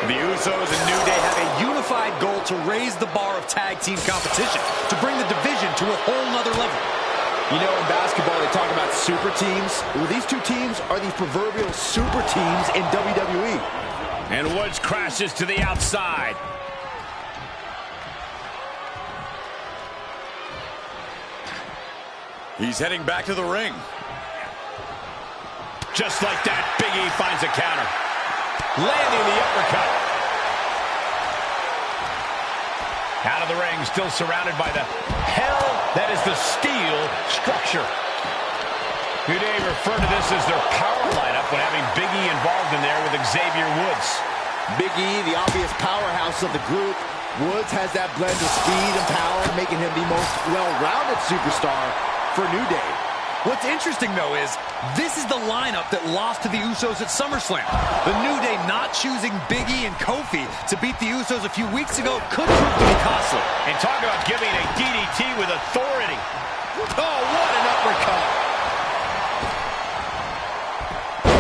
The Usos and New Day have a unified goal to raise the bar of tag team competition, to bring the division to a whole nother level. You know, in basketball, they talk about super teams. Well, these two teams are the proverbial super teams in WWE. And Woods crashes to the outside. He's heading back to the ring. Just like that, Big E finds a counter. Landing the uppercut. Out of the ring, still surrounded by the hell that is the steel structure. New Day referred to this as their power lineup when having Big E involved in there with Xavier Woods. Big E, the obvious powerhouse of the group. Woods has that blend of speed and power, making him the most well-rounded superstar for New Day. What's interesting, though, is this is the lineup that lost to the Usos at SummerSlam. The New Day not choosing Big E and Kofi to beat the Usos a few weeks ago could prove to be costly. And talk about giving a DDT with authority. Oh, what an uppercut.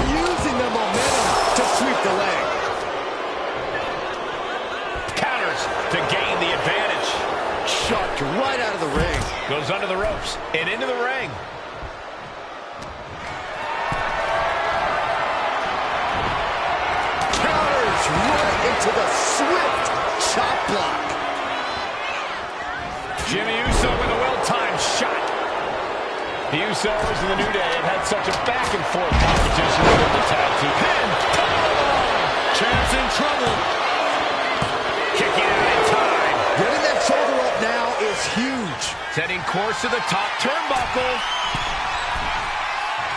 Using the momentum to sweep the leg. Counters to gain the advantage. Shoved right out of the ring. Goes under the ropes and into the ring. Right into the swift chop block. Jimmy Uso with a well-timed shot. The Usos and the New Day have had such a back-and-forth competition with the tag team. Pin! Champ's in trouble. Kicking out in time. Getting that shoulder up now is huge. Setting course to the top turnbuckle.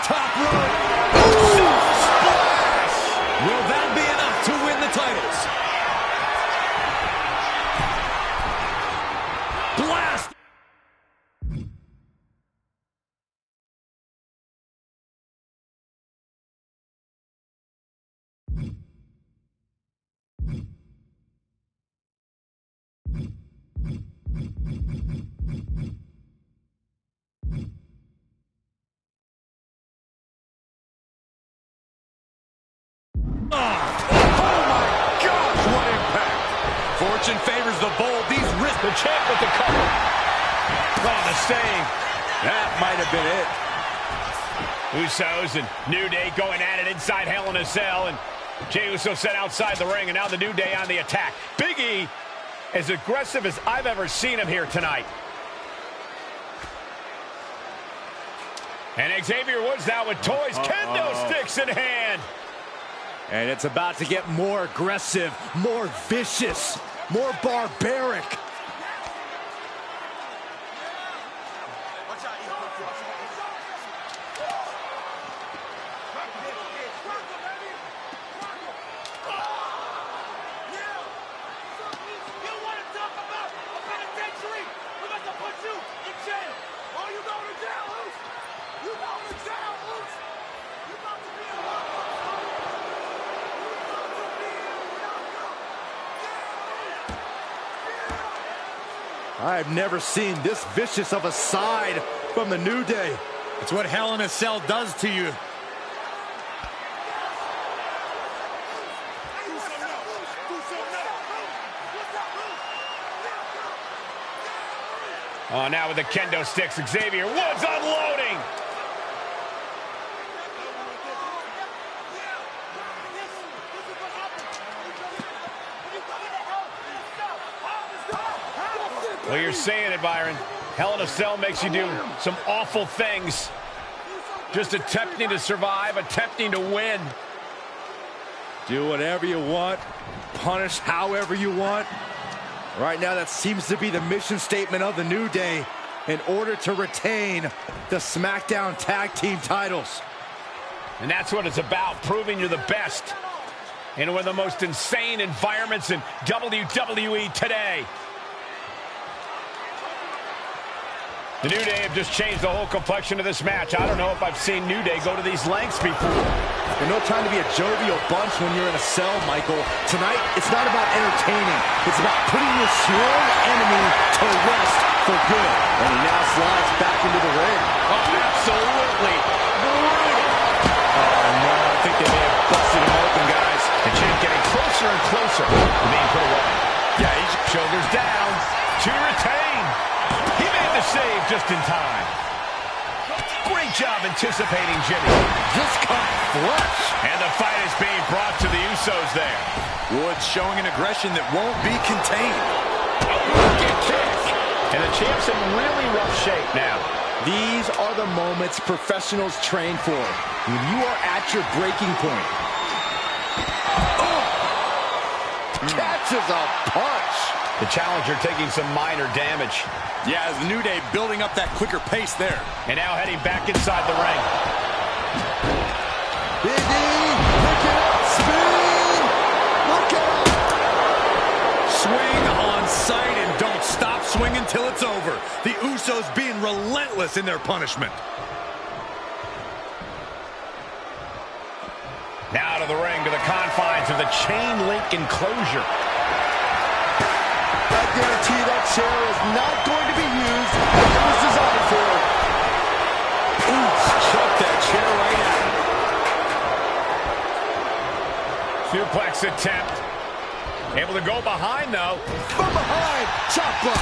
Top rope. Splash! Will that be enough to win the titles? Blast! Fortune favors the bold. These wrists, the champ with the cover. Oh, the save. That might have been it. Usos and New Day going at it inside Hell in a Cell. And Jey Uso set outside the ring. And now the New Day on the attack. Big E, as aggressive as I've ever seen him here tonight. And Xavier Woods now with toys. Kendo sticks in hand. And it's about to get more aggressive, more vicious, more barbaric. I've never seen this vicious of a side from the New Day. It's what Hell in a Cell does to you. Oh, now with the kendo sticks, Xavier Woods unloading. Well, you're saying it, Byron. Hell in a Cell makes you do some awful things. Just attempting to survive, attempting to win. Do whatever you want, punish however you want. Right now, that seems to be the mission statement of the New Day in order to retain the SmackDown Tag Team titles. And that's what it's about, proving you're the best in one of the most insane environments in WWE today. The New Day have just changed the whole complexion of this match. I don't know if I've seen New Day go to these lengths before. There's no time to be a jovial bunch when you're in a cell, Michael. Tonight, it's not about entertaining. It's about putting your sworn enemy to rest for good. And he now slides back into the ring. Oh, absolutely brutal. Oh, no, I think they may have busted him open, guys. The champ getting closer and closer to being put away. Yeah, he's shoulders down to retain. He made the save just in time. Great job anticipating Jimmy. Just cut flush. And the fight is being brought to the Usos there. Woods showing an aggression that won't be contained. Good kick. And the champ's in really rough shape now. These are the moments professionals train for. When you are at your breaking point. Catches a punch. The challenger taking some minor damage. Yeah, as the New Day building up that quicker pace there. And now heading back inside the ring. Big E, pick it up, speed. Look out. Swing on sight and don't stop swinging till it's over. The Usos being relentless in their punishment. Now to the ring, to the confines of the chain link enclosure. I guarantee that chair is not going to be used like it was designed for. Ooh, chuck that chair right out. Suplex attempt. Able to go behind, though. From behind, chop block.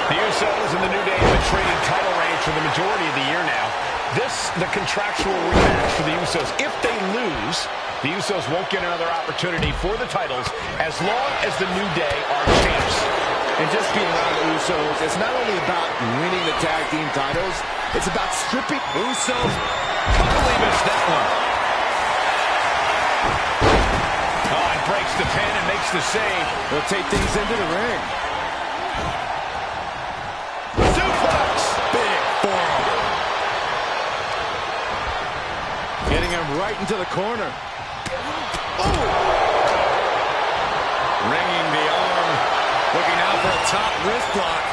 The Usos and the New Day have been trading title reigns for the majority of the year now. This, the contractual rematch for the Usos. If they lose, the Usos won't get another opportunity for the titles as long as the New Day are champs. And just being around the Usos, it's not only about winning the tag team titles, it's about stripping. Usos totally missed that one. Oh, and breaks the pin and makes the save. They'll take things into the ring. Suplex! Big forearm. Getting him right into the corner. Oh! Ringing the arm. Looking out for a top wrist block.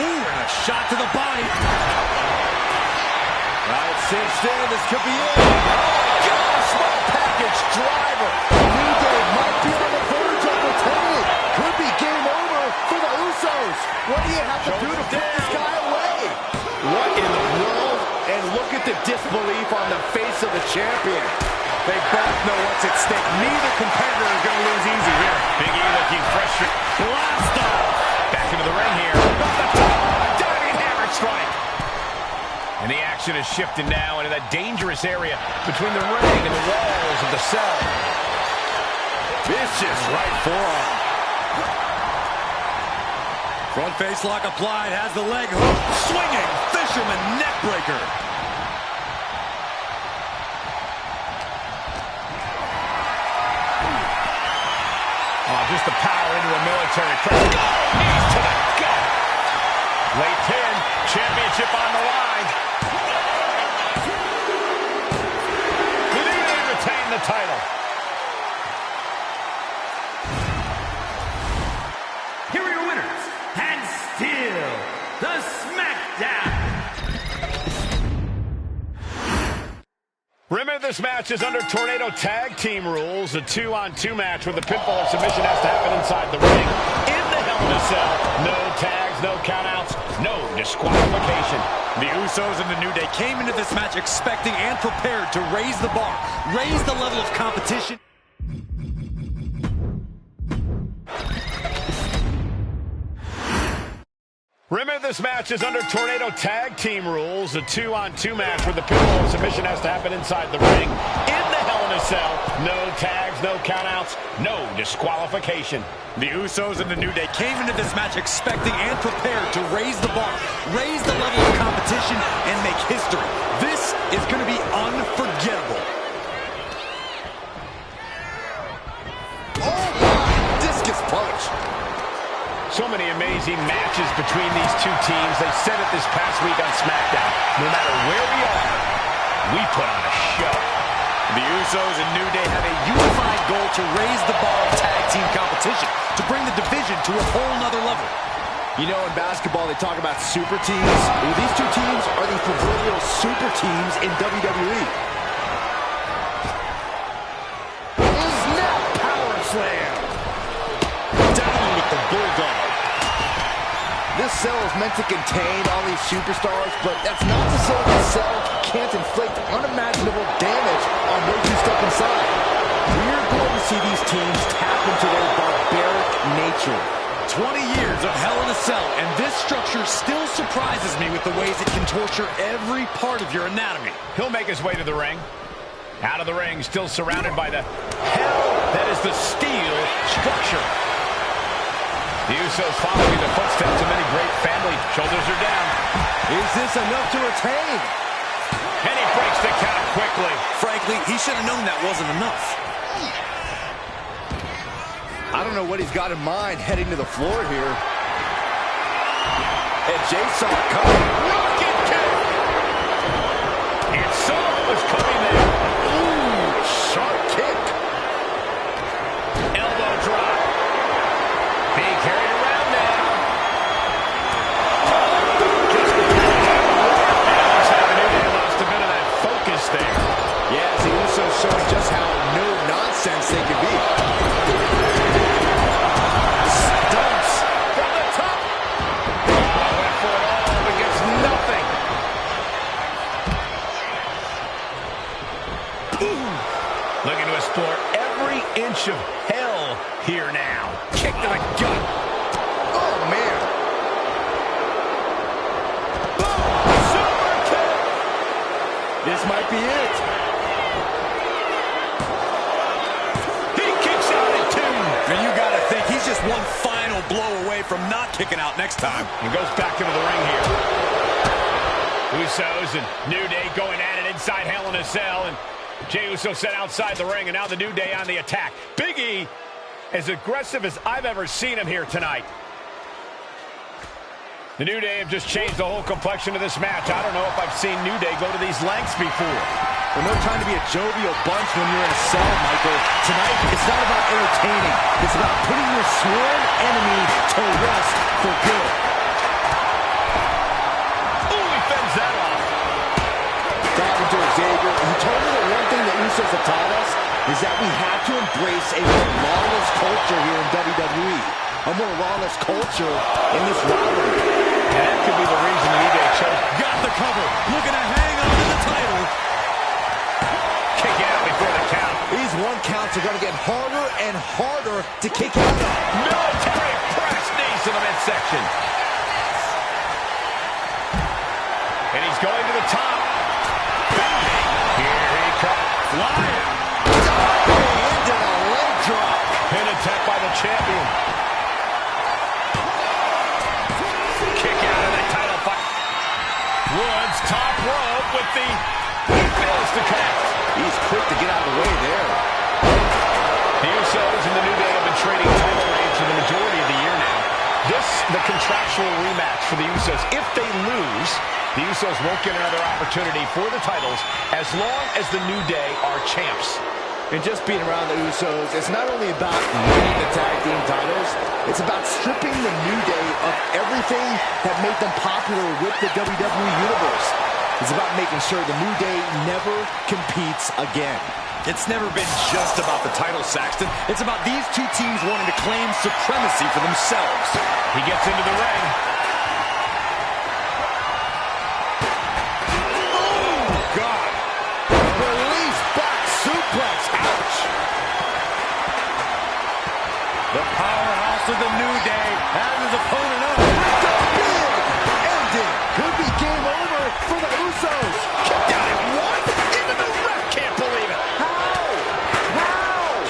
Ooh, and a shot to the body. Right, cinched in. This could be it. Oh, my gosh! Small package driver. New Day might be on the verge of retaining. Could be game over for the Usos. What do you have to do to put this guy away? What in the world? And look at the disbelief on the face of the champion. They both know what's at stake. Neither competitor is going to lose easy here. Big E looking frustrated. Blast off. Back into the ring here. Off the top. Diving hammer strike. And the action is shifted now into that dangerous area between the ring and the walls of the cell. Vicious right forearm. Front face lock applied. Has the leg hook. Swinging. Fisherman neck breaker. Oh, just the power into a military press. Knees to the gut. Late pin. Championship on the line. The New Day retain the title. Here are your winners, and still the SmackDown. Remember, this match is under Tornado Tag Team rules. A 2-on-2 match where the pinfall or submission has to happen inside the ring. In the Hell in a Cell. No tags, no countouts, no disqualification. The Usos and the New Day came into this match expecting and prepared to raise the bar, raise the level of competition. Remember, this match is under Tornado Tag Team rules. A 2-on-2 match where the pinfall or submission has to happen inside the ring. In the Hell in a Cell. No tags, no countouts, no disqualification. The Usos and the New Day came into this match expecting and prepared to raise the bar, raise the level of competition, and make history. This is going to be unforgettable. Oh, my discus punch. So many amazing matches between these two teams. They said it this past week on SmackDown. No matter where we are, we put on a show. The Usos and New Day have a unified goal to raise the bar of tag team competition, to bring the division to a whole nother level. You know, in basketball, they talk about super teams. Well, these two teams are the proverbial super teams in WWE. Snap power slam. Down with the Bulldog. This cell is meant to contain all these superstars, but that's not to say the cell can't inflict unimaginable damage on those who step inside. We're going to see these teams tap into their barbaric nature. 20 years of Hell in a Cell, and this structure still surprises me with the ways it can torture every part of your anatomy. He'll make his way to the ring. Out of the ring, still surrounded by the hell that is the steel structure. The Usos following the footsteps of many great family. Shoulders are down. Is this enough to retain? And he breaks the count quickly. Frankly, he should have known that wasn't enough. I don't know what he's got in mind heading to the floor here. And Jay saw it coming. Rocket kick! And saw what was coming there. Ooh, sharp kick. Elbow drop. Being carried around now. Just and looks like the New Day lost a bit of that focus there. Yeah, the Usos showing just how no nonsense they can be. Stumps from the top. Oh, went for it all, but gets nothing. Ooh. Looking to explore every inch of hell here now. Kick to the gut. Oh, man. Boom! Super kick. This might be it. He kicks out at 2. And you got to think he's just one final blow away from not kicking out next time. And goes back into the ring here. Usos and New Day going at it inside Hell in a Cell. And Jey Uso set outside the ring, and now the New Day on the attack. Big E, as aggressive as I've ever seen him here tonight. The New Day have just changed the whole complexion of this match. I don't know if I've seen New Day go to these lengths before. Well, no time to be a jovial bunch when you're in a cell, Michael. Tonight, it's not about entertaining. It's about putting your sworn enemy to rest for good. Ooh, he fends that off. Talking to Xavier, he told me that one thing the Usos have taught us is that we have to embrace a more lawless culture here in WWE. A more lawless culture in this rivalry. And that could be the reason the New Day chose. Got the cover. Looking to hang on to the title. Kick out before the count. These one counts are going to get harder and harder to kick out of. Military press knees to the midsection. And he's going to the top. Here he comes. Flying. Into the leg drop. Pin attack by the champion. Kick out of the title fight. Woods top rope with the... He fails to connect. He's quick to get out of the way there. The Usos and the New Day have been trading title reigns for the majority of the year now. This, the contractual rematch for the Usos. If they lose, the Usos won't get another opportunity for the titles as long as the New Day are champs. And just being around the Usos, it's not only about winning the tag team titles, it's about stripping the New Day of everything that made them popular with the WWE Universe. It's about making sure the New Day never competes again. It's never been just about the title, Saxton. It's about these two teams wanting to claim supremacy for themselves. He gets into the ring. Oh, God. Release back suplex. Ouch. The powerhouse of the New Day has his opponent up. The big ending. Could be game over for the Usos. Kicked out at 1. Into the ref. Can't believe it.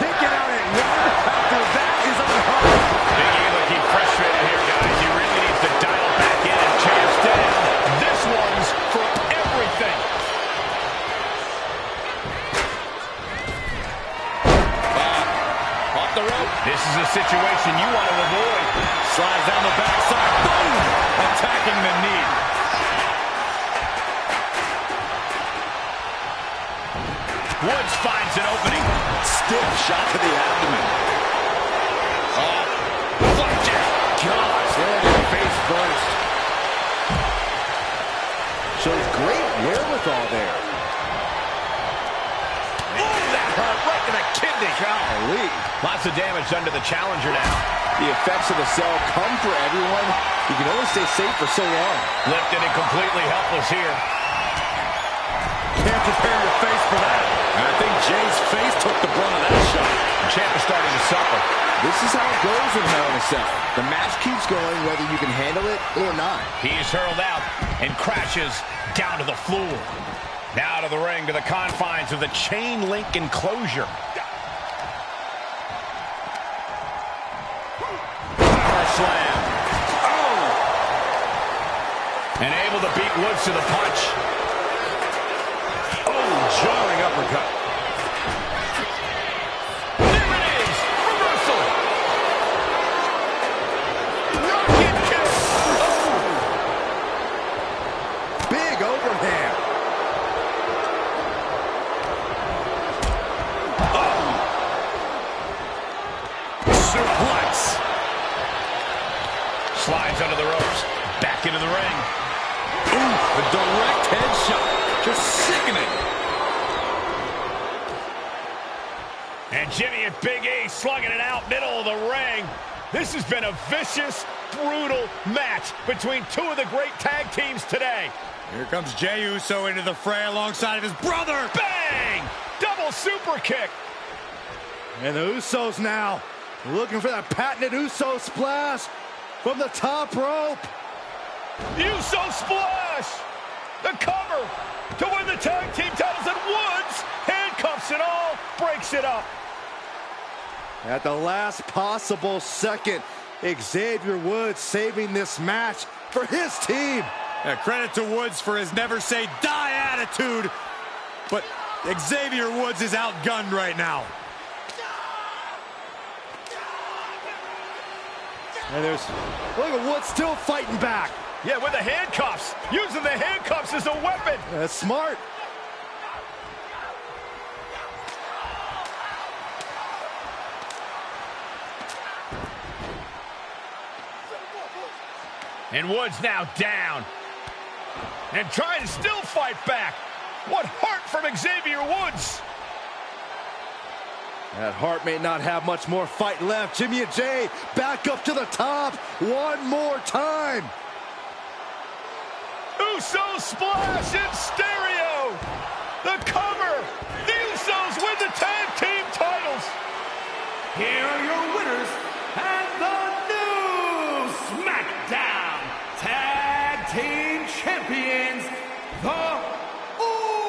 Kicking out at 1 after that is unheard of. Big E looking frustrated here, guys. He really needs to dial back in and chase down. This one's for everything. Off the rope. This is a situation you want to avoid. Slides down the backside. Boom! Attacking the knee. Woods finds an opening. Stiff shot to the abdomen. Flapjack. Gosh, there, face first. Shows great wherewithal there. Ooh, that hurt right to the kidney. Golly. Lots of damage done to the challenger now. The effects of the cell come for everyone. You can only stay safe for so long. Lifted and completely helpless here. Can't prepare your face for that. And I think Jay's face took the brunt of that shot. The champ is starting to suffer. This is how it goes in Hell in a Cell. The match keeps going whether you can handle it or not. He's hurled out and crashes down to the floor. Now to the ring, to the confines of the chain link enclosure. Power slam. Oh! And able to beat Woods to the punch. Oh, jarring uppercut. There it is! Reversal! Rocket kick! Oh! Big overhand. Suplex. Slides under the ropes. Back into the ring. Ooh, a direct headshot. Just sickening. And Jimmy and Big E slugging it out middle of the ring. This has been a vicious, brutal match between two of the great tag teams today. Here comes Jey Uso into the fray alongside of his brother. Bang! Double super kick. And the Usos now looking for that patented Uso splash from the top rope. Uso splash! The cover to win the tag team titles, and Woods handcuffs it all, breaks it up. At the last possible second, Xavier Woods saving this match for his team. Yeah, credit to Woods for his never say die attitude, but Xavier Woods is outgunned right now. And look at Woods still fighting back. Yeah, with the handcuffs. Using the handcuffs as a weapon. That's smart. And Woods now down. And trying to still fight back. What heart from Xavier Woods. That Hart may not have much more fight left. Jimmy and Jey back up to the top one more time. Uso splash in stereo. The cover. The Usos win the tag team titles. Here are your winners and the new SmackDown Tag Team Champions, the Usos.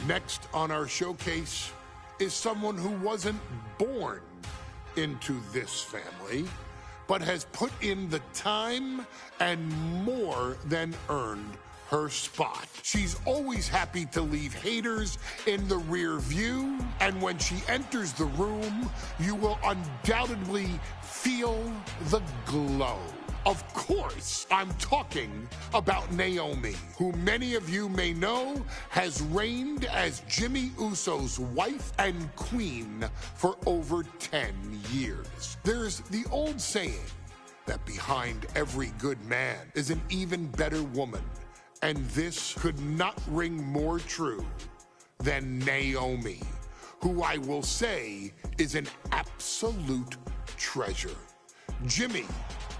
Next on our showcase is someone who wasn't born into this family, but has put in the time and more than earned her spot. She's always happy to leave haters in the rear view, and when she enters the room, you will undoubtedly feel the glow. Of course, I'm talking about Naomi, who many of you may know has reigned as Jimmy Uso's wife and queen for over 10 years. There's the old saying that behind every good man is an even better woman, and this could not ring more true than Naomi, who I will say is an absolute treasure. Jimmy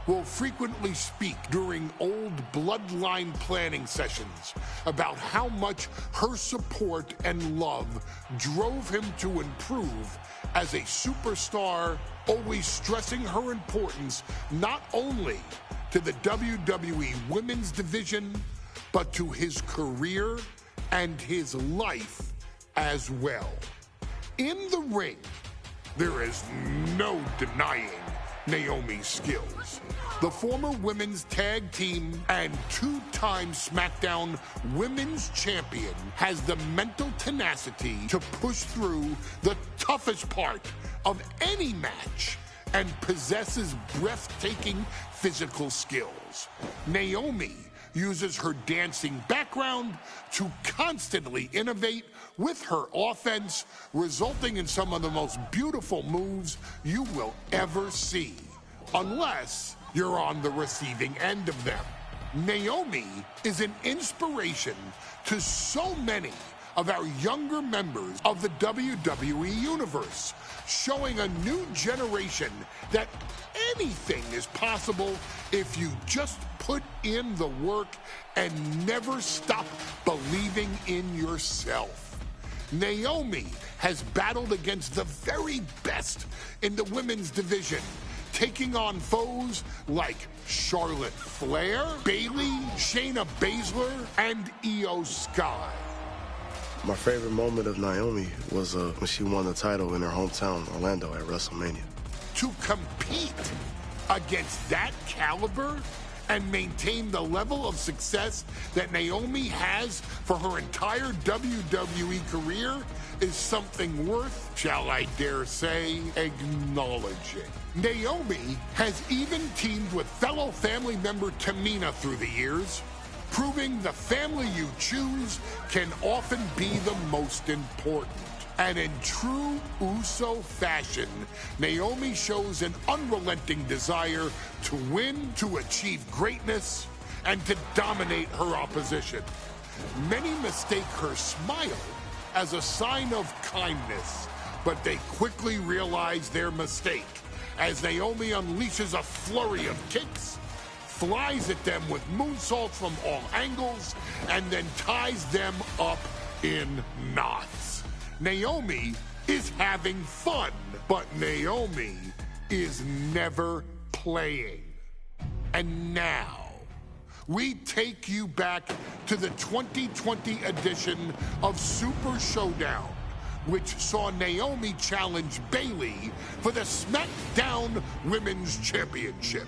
will frequently speak during old bloodline planning sessions about how much her support and love drove him to improve as a superstar, always stressing her importance not only to the WWE Women's Division, but to his career and his life as well. In the ring, there is no denying Naomi's skills. The former women's tag team and two-time SmackDown Women's Champion has the mental tenacity to push through the toughest part of any match and possesses breathtaking physical skills. Naomi uses her dancing background to constantly innovate with her offense, resulting in some of the most beautiful moves you will ever see, unless you're on the receiving end of them. Naomi is an inspiration to so many of our younger members of the WWE Universe, showing a new generation that anything is possible if you just put in the work and never stop believing in yourself. Naomi has battled against the very best in the women's division, taking on foes like Charlotte Flair, Bayley, Shayna Baszler, and Io Sky. My favorite moment of Naomi was when she won the title in her hometown, Orlando, at WrestleMania. To compete against that caliber and maintain the level of success that Naomi has for her entire WWE career is something worth, shall I dare say, acknowledging. Naomi has even teamed with fellow family member Tamina through the years, proving the family you choose can often be the most important. And in true Uso fashion, Naomi shows an unrelenting desire to win, to achieve greatness, and to dominate her opposition. Many mistake her smile as a sign of kindness, but they quickly realize their mistake as Naomi unleashes a flurry of kicks, flies at them with moonsaults from all angles, and then ties them up in knots. Naomi is having fun, but Naomi is never playing. And now, we take you back to the 2020 edition of Super Showdown, which saw Naomi challenge Bayley for the SmackDown Women's Championship.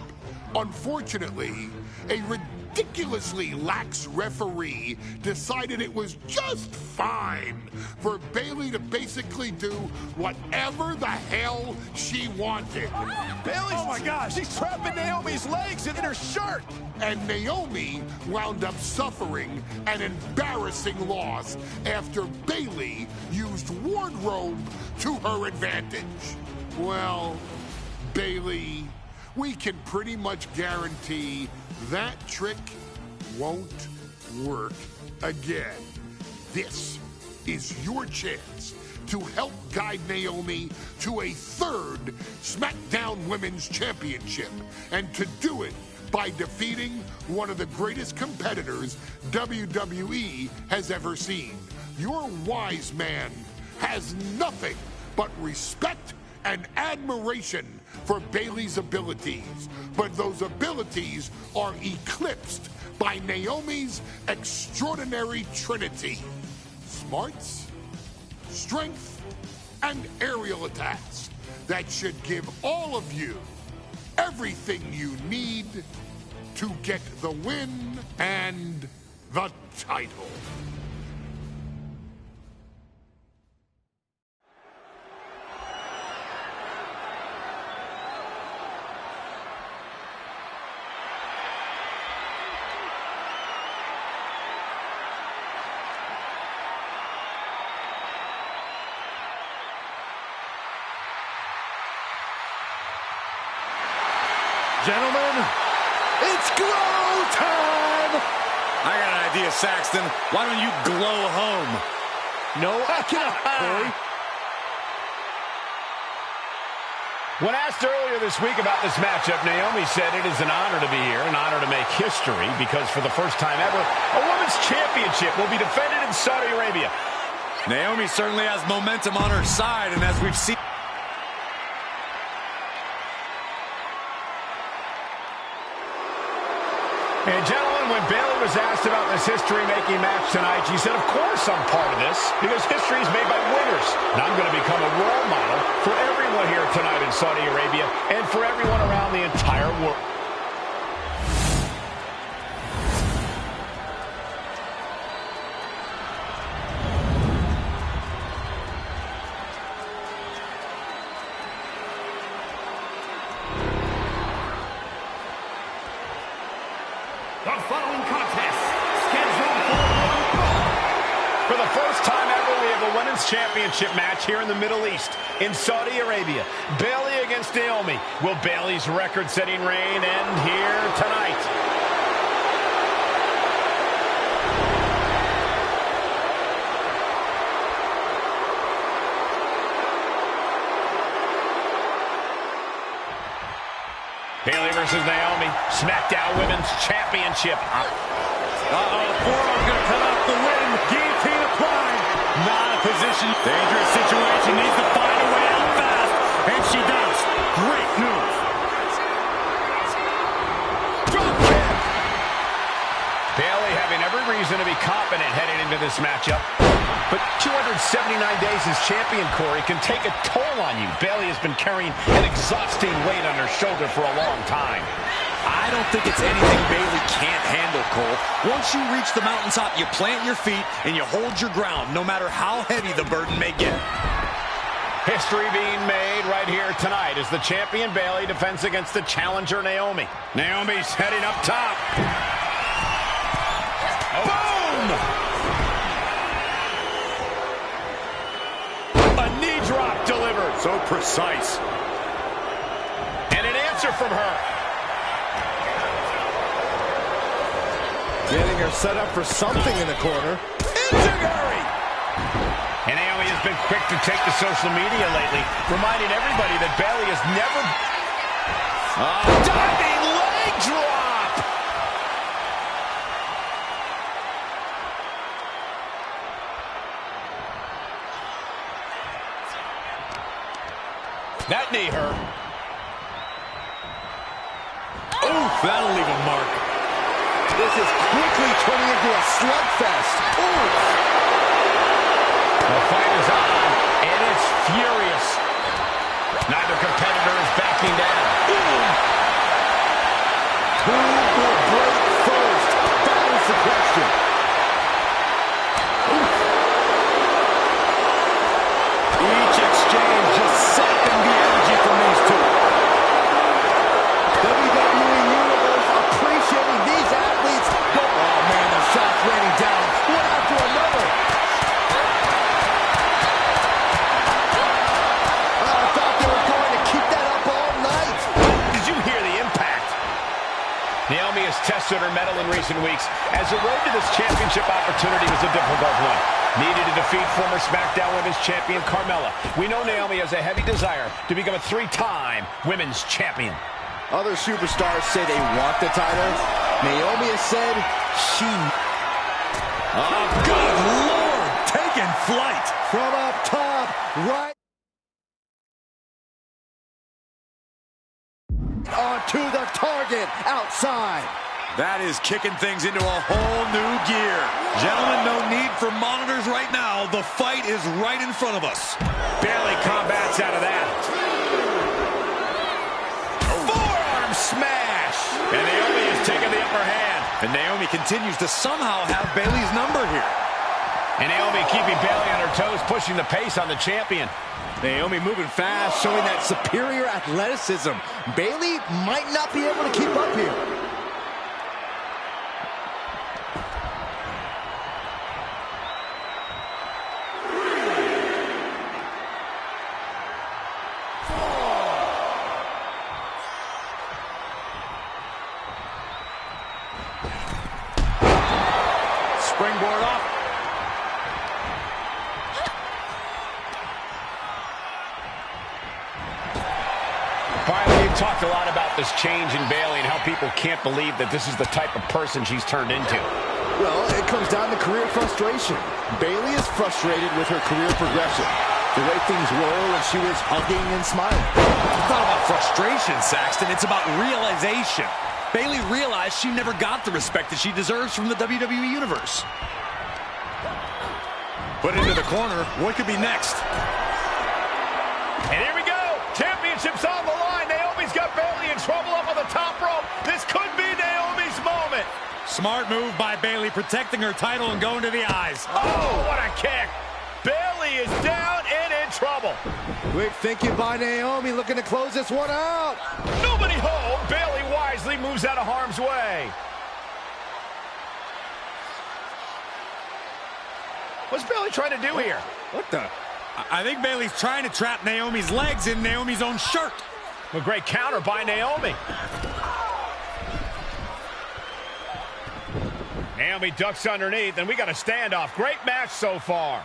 Unfortunately, a ridiculously lax referee decided it was just fine for Bayley to basically do whatever the hell she wanted. Oh my gosh, she's trapping Naomi's legs in her shirt. And Naomi wound up suffering an embarrassing loss after Bayley used wardrobe to her advantage. Well, Bayley, we can pretty much guarantee that trick won't work again. This is your chance to help guide Naomi to a third SmackDown Women's Championship, and to do it by defeating one of the greatest competitors WWE has ever seen. Your wise man has nothing but respect and admiration for Bayley's abilities, but those abilities are eclipsed by Naomi's extraordinary trinity: smarts, strength, and aerial attacks that should give all of you everything you need to get the win and the title. Gentlemen, it's glow time! I got an idea, Saxton. Why don't you glow home? No, I cannot, Corey. When asked earlier this week about this matchup, Naomi said it is an honor to be here, an honor to make history, because for the first time ever, a women's championship will be defended in Saudi Arabia. Naomi certainly has momentum on her side, and as we've seen... And gentlemen, when Bayley was asked about this history-making match tonight, she said, of course I'm part of this, because history is made by winners. And I'm going to become a role model for everyone here tonight in Saudi Arabia and for everyone around the entire world. The following contest, scheduled for the first time ever, we have a women's championship match here in the Middle East, in Saudi Arabia. Bayley against Naomi. Will Bayley's record-setting reign end here tonight? Bayley versus Naomi, SmackDown Women's Championship. Uh-oh, forearm's going to cut off the win. Guillotine applied. Not a position submission. Dangerous situation. Needs to find a way out fast. And she does. Great move. Drop kick. Bayley having every reason to be confident heading into this matchup. But 279 days as champion, Corey, can take a toll on you. Bayley has been carrying an exhausting weight on her shoulder for a long time. I don't think it's anything Bayley can't handle, Cole. Once you reach the mountaintop, you plant your feet and you hold your ground, no matter how heavy the burden may get. History being made right here tonight as the champion Bayley defends against the challenger Naomi. Naomi's heading up top. Boom! A knee drop delivered. So precise. And an answer from her. Getting her set up for something in the corner. Enziguri! And Naomi has been quick to take to social media lately, reminding everybody that Bayley has never... diving leg drop! That knee hurt. Oof, that'll leave a mark. This is quickly turning into a slugfest. Ooh. The fight is on, and it's furious. Neither competitor is backing down. Who will break first? That is the question. Each exchange just sapping the energy from these two. WWE Universe appreciating these athletes. Oh, man, the shots raining down, one after another. I thought they were going to keep that up all night. Did you hear the impact? Naomi has tested her mettle in recent weeks, as the road to this championship opportunity was a difficult one. Needed to defeat former SmackDown Women's Champion Carmella. We know Naomi has a heavy desire to become a 3-time Women's Champion. Other superstars say they want the title. Naomi has said she... Oh, good Lord! Taking flight. From up top, right... onto the target, outside. That is kicking things into a whole new gear. Gentlemen, no need for monitors right now. The fight is right in front of us. Bayley combats out of that. Forearm smash! And Naomi has taken the upper hand. And Naomi continues to somehow have Bayley's number here. And Naomi keeping Bayley on her toes, pushing the pace on the champion. Naomi moving fast, showing that superior athleticism. Bayley might not be able to keep up here. Springboard up. Finally, you talked a lot about this change in Bayley and how people can't believe that this is the type of person she's turned into. Well, it comes down to career frustration. Bayley is frustrated with her career progression. The way things were when she was hugging and smiling. It's not about frustration, Saxton. It's about realization. Bayley realized she never got the respect that she deserves from the WWE Universe. Put into the corner. What could be next? And here we go. Championship's on the line. Naomi's got Bayley in trouble up on the top rope. This could be Naomi's moment. Smart move by Bayley, protecting her title and going to the eyes. Oh, what a kick. Bayley is down and in trouble. Quick thinking by Naomi, looking to close this one out. Nobody home. Bayley wisely moves out of harm's way. What's Bayley trying to do here? What the? I think Bayley's trying to trap Naomi's legs in Naomi's own shirt. A great counter by Naomi. Naomi ducks underneath, and we got a standoff. Great match so far.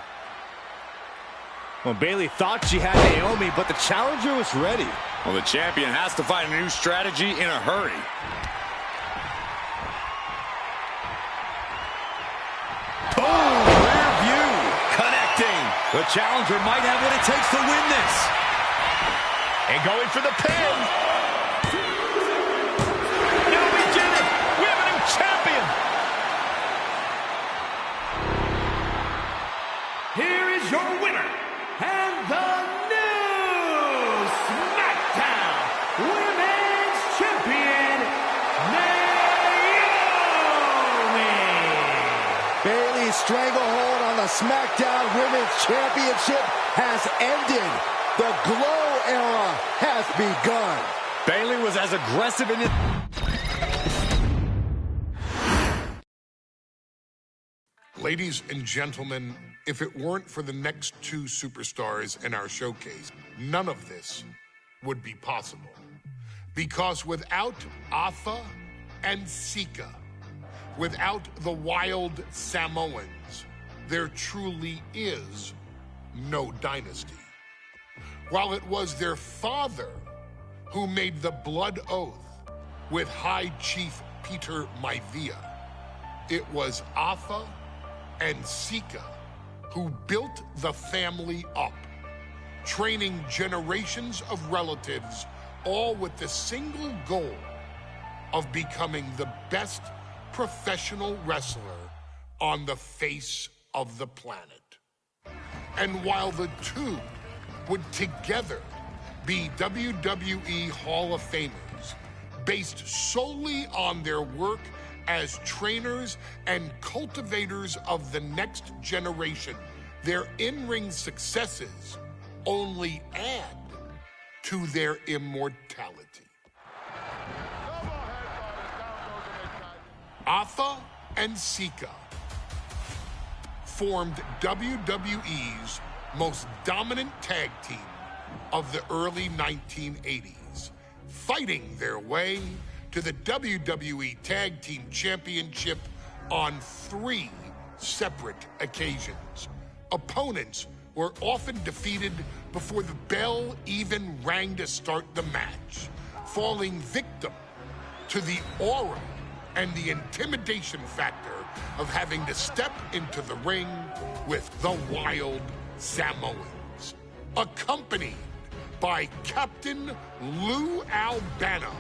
Well, Bayley thought she had Naomi, but the challenger was ready. Well, the champion has to find a new strategy in a hurry. Boom! Rear view. Connecting. The challenger might have what it takes to win this. And going for the pin. Now we did it. We have a new champion. Here is your winner, and the new SmackDown Women's Champion, Naomi. Bayley's stranglehold on the SmackDown Women's Championship has ended. The Glow era has begun. Bayley was as aggressive in it. Ladies and gentlemen, if it weren't for the next two superstars in our showcase, none of this would be possible. Because without Atha and Sika, without the Wild Samoans, there truly is no dynasty. While it was their father who made the blood oath with High Chief Peter Maivia, it was Atha and Sika who built the family up, training generations of relatives, all with the single goal of becoming the best professional wrestler on the face of the planet. And while the two would together be WWE Hall of Famers, based solely on their work as trainers and cultivators of the next generation, their in-ring successes only add to their immortality. Atha and Sika formed WWE's most dominant tag team of the early 1980s, fighting their way to the WWE Tag Team Championship on 3 separate occasions. Opponents were often defeated before the bell even rang to start the match, falling victim to the aura and the intimidation factor of having to step into the ring with the Wild Samoans, accompanied by Captain Lou Albano.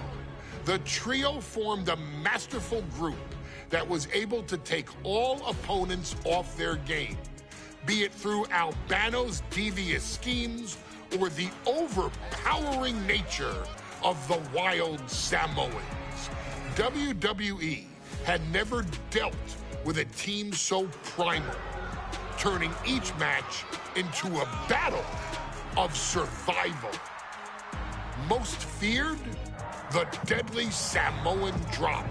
The trio formed a masterful group that was able to take all opponents off their game, be it through Albano's devious schemes or the overpowering nature of the Wild Samoans. WWE had never dealt with a team so primal, turning each match into a battle of survival. Most feared, the deadly Samoan drop,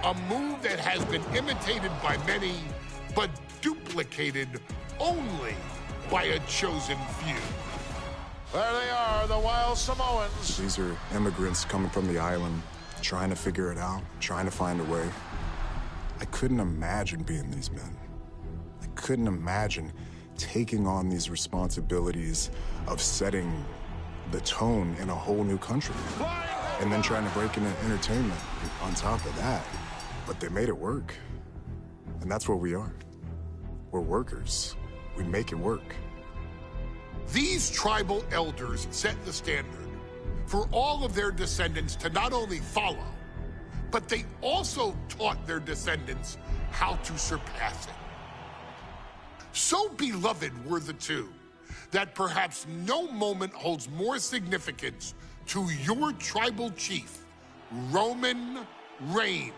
a move that has been imitated by many, but duplicated only by a chosen few. There they are, the Wild Samoans. These are immigrants coming from the island, trying to figure it out, trying to find a way. I couldn't imagine being these men. I couldn't imagine taking on these responsibilities of setting the tone in a whole new country and then trying to break into entertainment on top of that. But they made it work. And that's what we are. We're workers. We make it work. These tribal elders set the standard for all of their descendants to not only follow, but they also taught their descendants how to surpass it. So beloved were the two that perhaps no moment holds more significance to your tribal chief, Roman Reigns,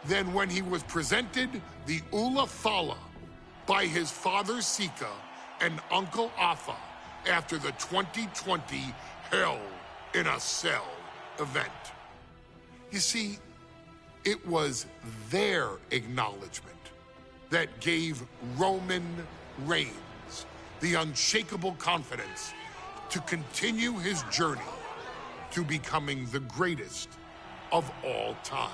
than when he was presented the Ula Fala by his father Sika and Uncle Atha after the 2020 Hell in a Cell event. You see, it was their acknowledgement that gave Roman Reigns the unshakable confidence to continue his journey to becoming the greatest of all time.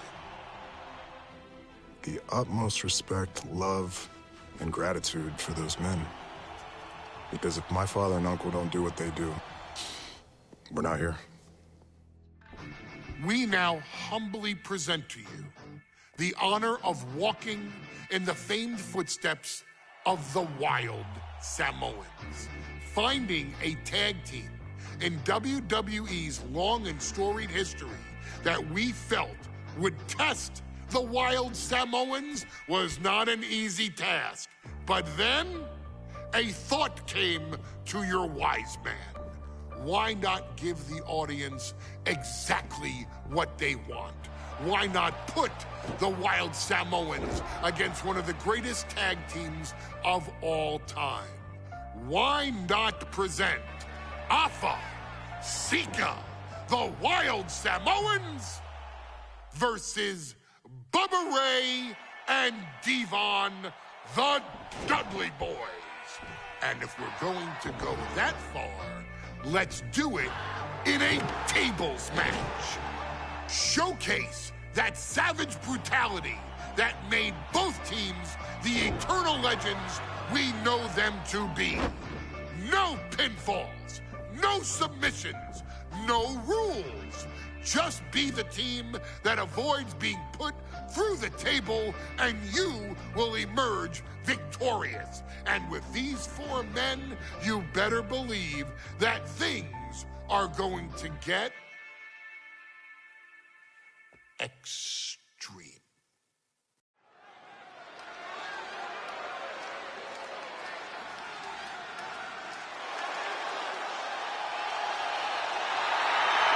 The utmost respect, love, and gratitude for those men. Because if my father and uncle don't do what they do, we're not here. We now humbly present to you the honor of walking in the famed footsteps of the Wild Samoans. Finding a tag team in WWE's long and storied history that we felt would test the Wild Samoans was not an easy task. But then, a thought came to your wise man. Why not give the audience exactly what they want? Why not put the Wild Samoans against one of the greatest tag teams of all time? Why not present Alpha, Sika, the Wild Samoans versus Bubba Ray and Devon, the Dudley Boys? And if we're going to go that far, let's do it in a tables match. Showcase that savage brutality that made both teams the eternal legends we know them to be. No pinfalls, no submissions, no rules. Just be the team that avoids being put through the table, and you will emerge victorious. And with these four men, you better believe that things are going to get extreme.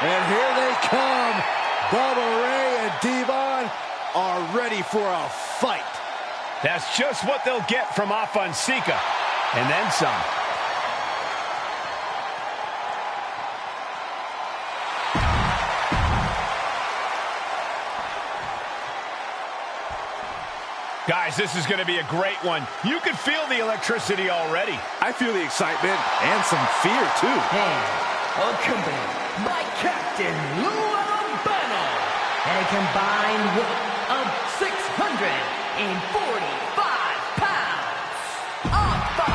And here they come. Bubba Ray and Devon are ready for a fight. That's just what they'll get from Alpha and Sika. And then some. Guys, this is going to be a great one. You can feel the electricity already. I feel the excitement and some fear, too. And accompanied by Captain Lou Albano and a combined weight of 645 pounds. Alpha.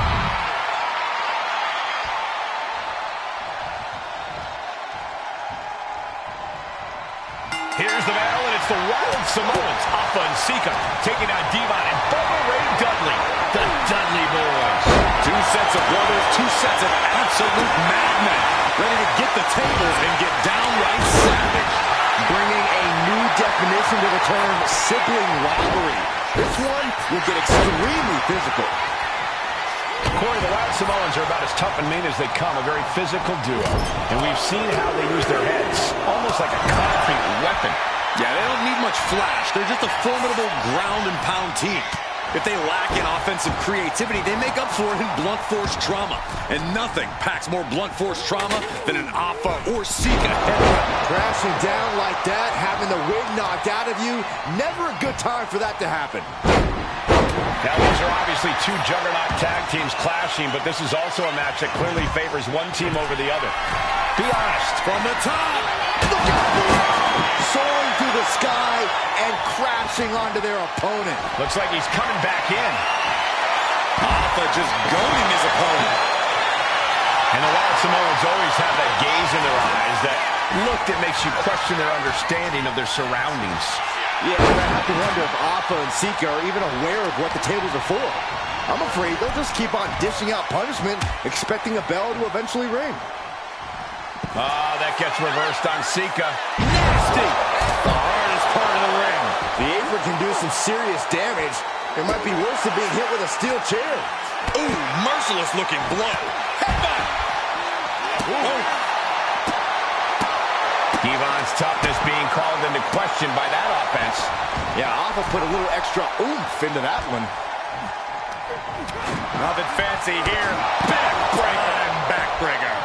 Here's the battle, and it's the Wild Samoans, Alpha and Sika, taking on Devon and Bubba Ray Dudley, the Dudley Boys. Two sets of brothers, two sets of absolute madmen, ready to get the tables and get downright savage. Bringing a new definition to the term sibling rivalry. This one will get extremely physical. Corey, the Wild Samoans are about as tough and mean as they come, a very physical duo. And we've seen how they use their heads, almost like a concrete weapon. Yeah, they don't need much flash. They're just a formidable ground and pound team. If they lack in offensive creativity, they make up for it in blunt force trauma. And nothing packs more blunt force trauma than an Alpha or Sika headbutt. Crashing down like that, having the wind knocked out of you, never a good time for that to happen. Now, these are obviously two juggernaut tag teams clashing, but this is also a match that clearly favors one team over the other. Be honest. From the top. Look out! Soaring through the sky and crashing onto their opponent. Looks like he's coming back in. Alpha just goading his opponent. And the Wild Samoans always have that gaze in their eyes, that look that makes you question their understanding of their surroundings. Yeah, and I have to wonder if Alpha and Sika are even aware of what the tables are for. I'm afraid they'll just keep on dishing out punishment, expecting a bell to eventually ring. Ah, that gets reversed on Sika. Nasty! The hardest part of the ring. The apron can do some serious damage. It might be worse than being hit with a steel chair. Ooh, merciless looking blow. Headbutt! Oh. Devon's toughness being called into question by that offense. Yeah, Alpha put a little extra oomph into that one. Nothing fancy here. Backbreaker and backbreaker.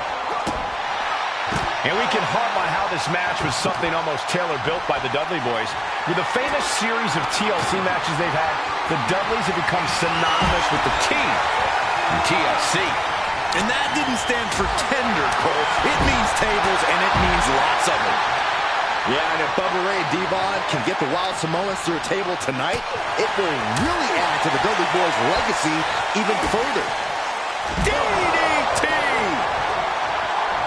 And we can harp on how this match was something almost tailor-built by the Dudley Boys. With the famous series of TLC matches they've had, the Dudleys have become synonymous with the T in TLC. And that didn't stand for tender, Cole. It means tables, and it means lots of them. Yeah, and if Bubba Ray and Devon can get the Wild Samoans through a table tonight, it will really add to the Dudley Boys' legacy even further. DDT!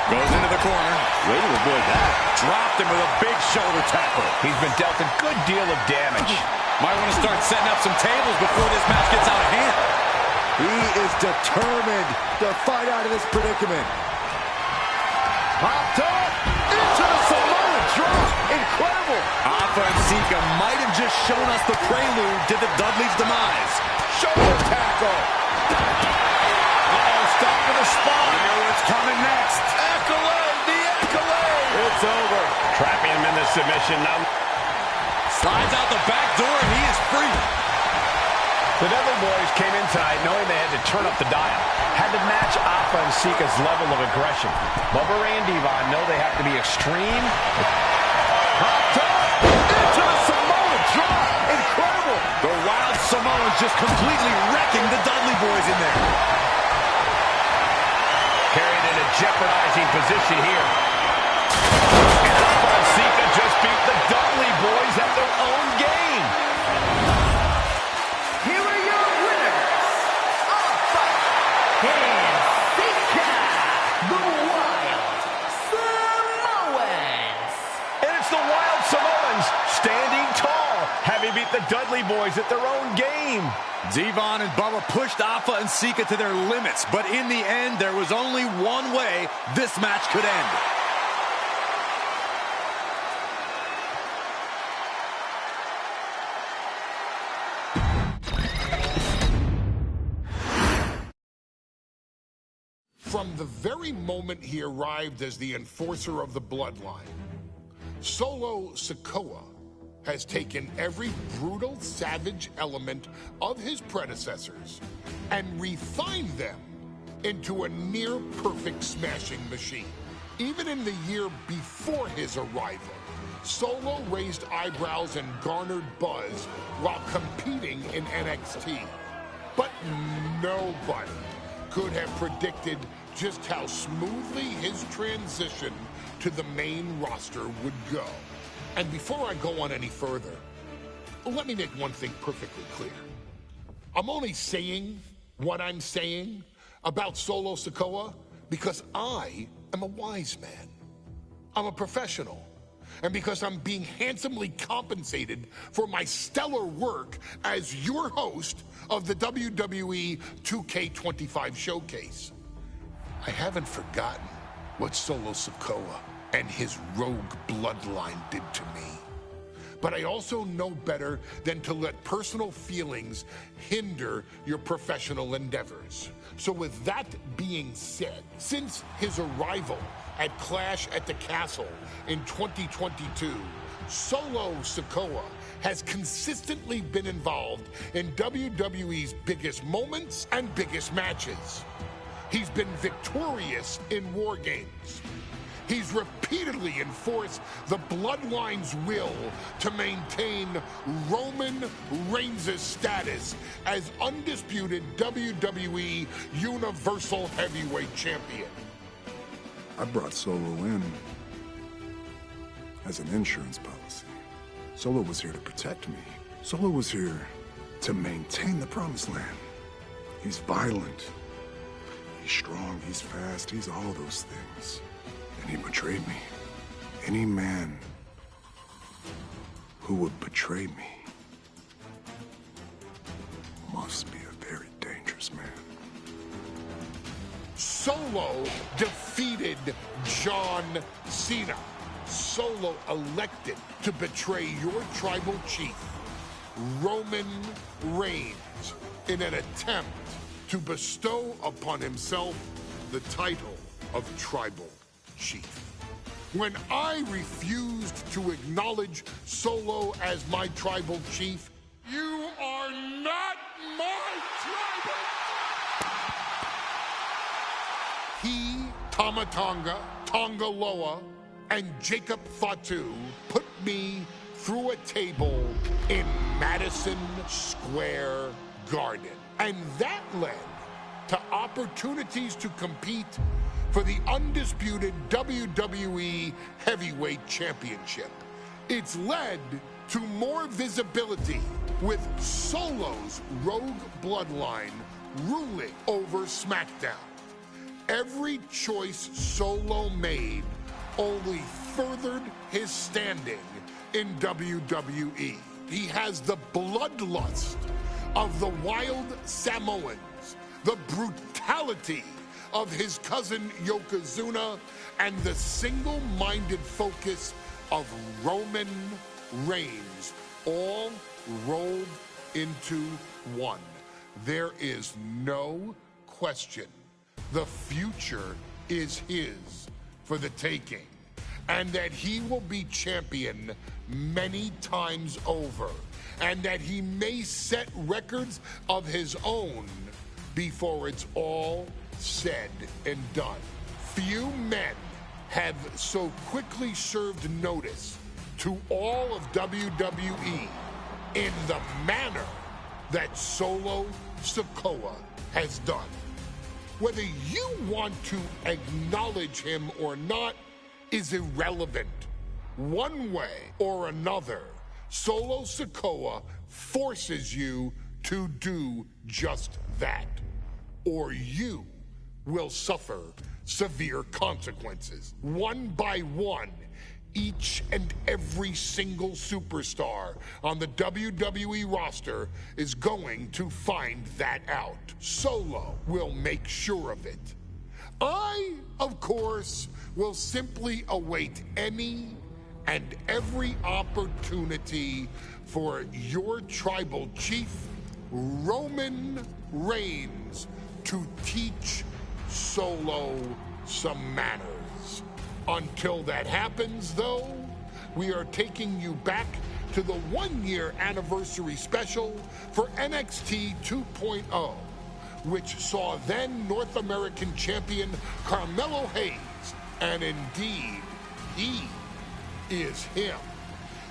Goes into the corner. Way to avoid that. Dropped him with a big shoulder tackle. He's been dealt a good deal of damage. Might want to start setting up some tables before this match gets out of hand. He is determined to fight out of this predicament. Popped up into the Samoan drop. Incredible. Alpha and Sika might have just shown us the prelude to the Dudley's demise. Shoulder tackle. Uh-oh, stop for the spot. You know what's coming next. Accolade, the accolade. It's over. Trapping him in the submission now. Slides out the back door and he is free. The Dudley Boys came in tonight knowing they had to turn up the dial. Had to match Alpha and Sika's level of aggression. Bubba Ray and Devon know they have to be extreme. Popped up into the Samoan drop. Incredible. The Wild Samoans just completely wrecking the Dudley Boys in there. Carried in a jeopardizing position here. And Alpha and Sika just beat the Dudley Boys at their own game. Here are your winners, Alpha and Sika, the Wild Samoans. And it's the Wild Samoans standing tall, having beat the Dudley Boys at their own game. Devon and Bubba pushed Alpha and Sika to their limits, but in the end, there was only one way this match could end. From the very moment he arrived as the enforcer of the bloodline, Solo Sikoa has taken every brutal, savage element of his predecessors and refined them into a near-perfect smashing machine. Even in the year before his arrival, Solo raised eyebrows and garnered buzz while competing in NXT. But nobody could have predicted just how smoothly his transition to the main roster would go. And before I go on any further, let me make one thing perfectly clear. I'm only saying what I'm saying about Solo Sikoa because I am a wise man. I'm a professional. And because I'm being handsomely compensated for my stellar work as your host of the WWE 2K25 showcase. I haven't forgotten what Solo Sikoa and his rogue bloodline did to me. But I also know better than to let personal feelings hinder your professional endeavors. So with that being said, since his arrival at Clash at the Castle in 2022, Solo Sikoa has consistently been involved in WWE's biggest moments and biggest matches. He's been victorious in War Games. He's repeatedly enforced the Bloodline's will to maintain Roman Reigns' status as undisputed WWE Universal Heavyweight Champion. I brought Solo in as an insurance policy. Solo was here to protect me. Solo was here to maintain the promised land. He's violent. He's strong. He's fast. He's all those things. And he betrayed me. Any man who would betray me must be a very dangerous man. Solo defeated John Cena. Solo elected to betray your tribal chief, Roman Reigns, in an attempt to bestow upon himself the title of tribal chief. When I refused to acknowledge Solo as my tribal chief, you are not my tribal. He, Tama Tonga, Tonga Loa, and Jacob Fatu put me through a table in Madison Square Garden. And that led to opportunities to compete for the undisputed WWE Heavyweight Championship. It's led to more visibility with Solo's rogue bloodline ruling over SmackDown. Every choice Solo made only furthered his standing in WWE. He has the bloodlust of the Wild Samoans, the brutality of his cousin Yokozuna, and the single-minded focus of Roman Reigns, all rolled into one. There is no question the future is his for the taking, and that he will be champion many times over, and that he may set records of his own before it's all said and done. Few men have so quickly served notice to all of WWE in the manner that Solo Sikoa has done. Whether you want to acknowledge him or not is irrelevant. One way or another, Solo Sikoa forces you to do just that, or you will suffer severe consequences. One by one, each and every single superstar on the WWE roster is going to find that out. Solo will make sure of it. I, of course, will simply await any and every opportunity for your tribal chief, Roman Reigns, to teach Solo some manners. Until that happens, though, we are taking you back to the one-year anniversary special for NXT 2.0, which saw then North American champion Carmelo Hayes, and indeed, he is him,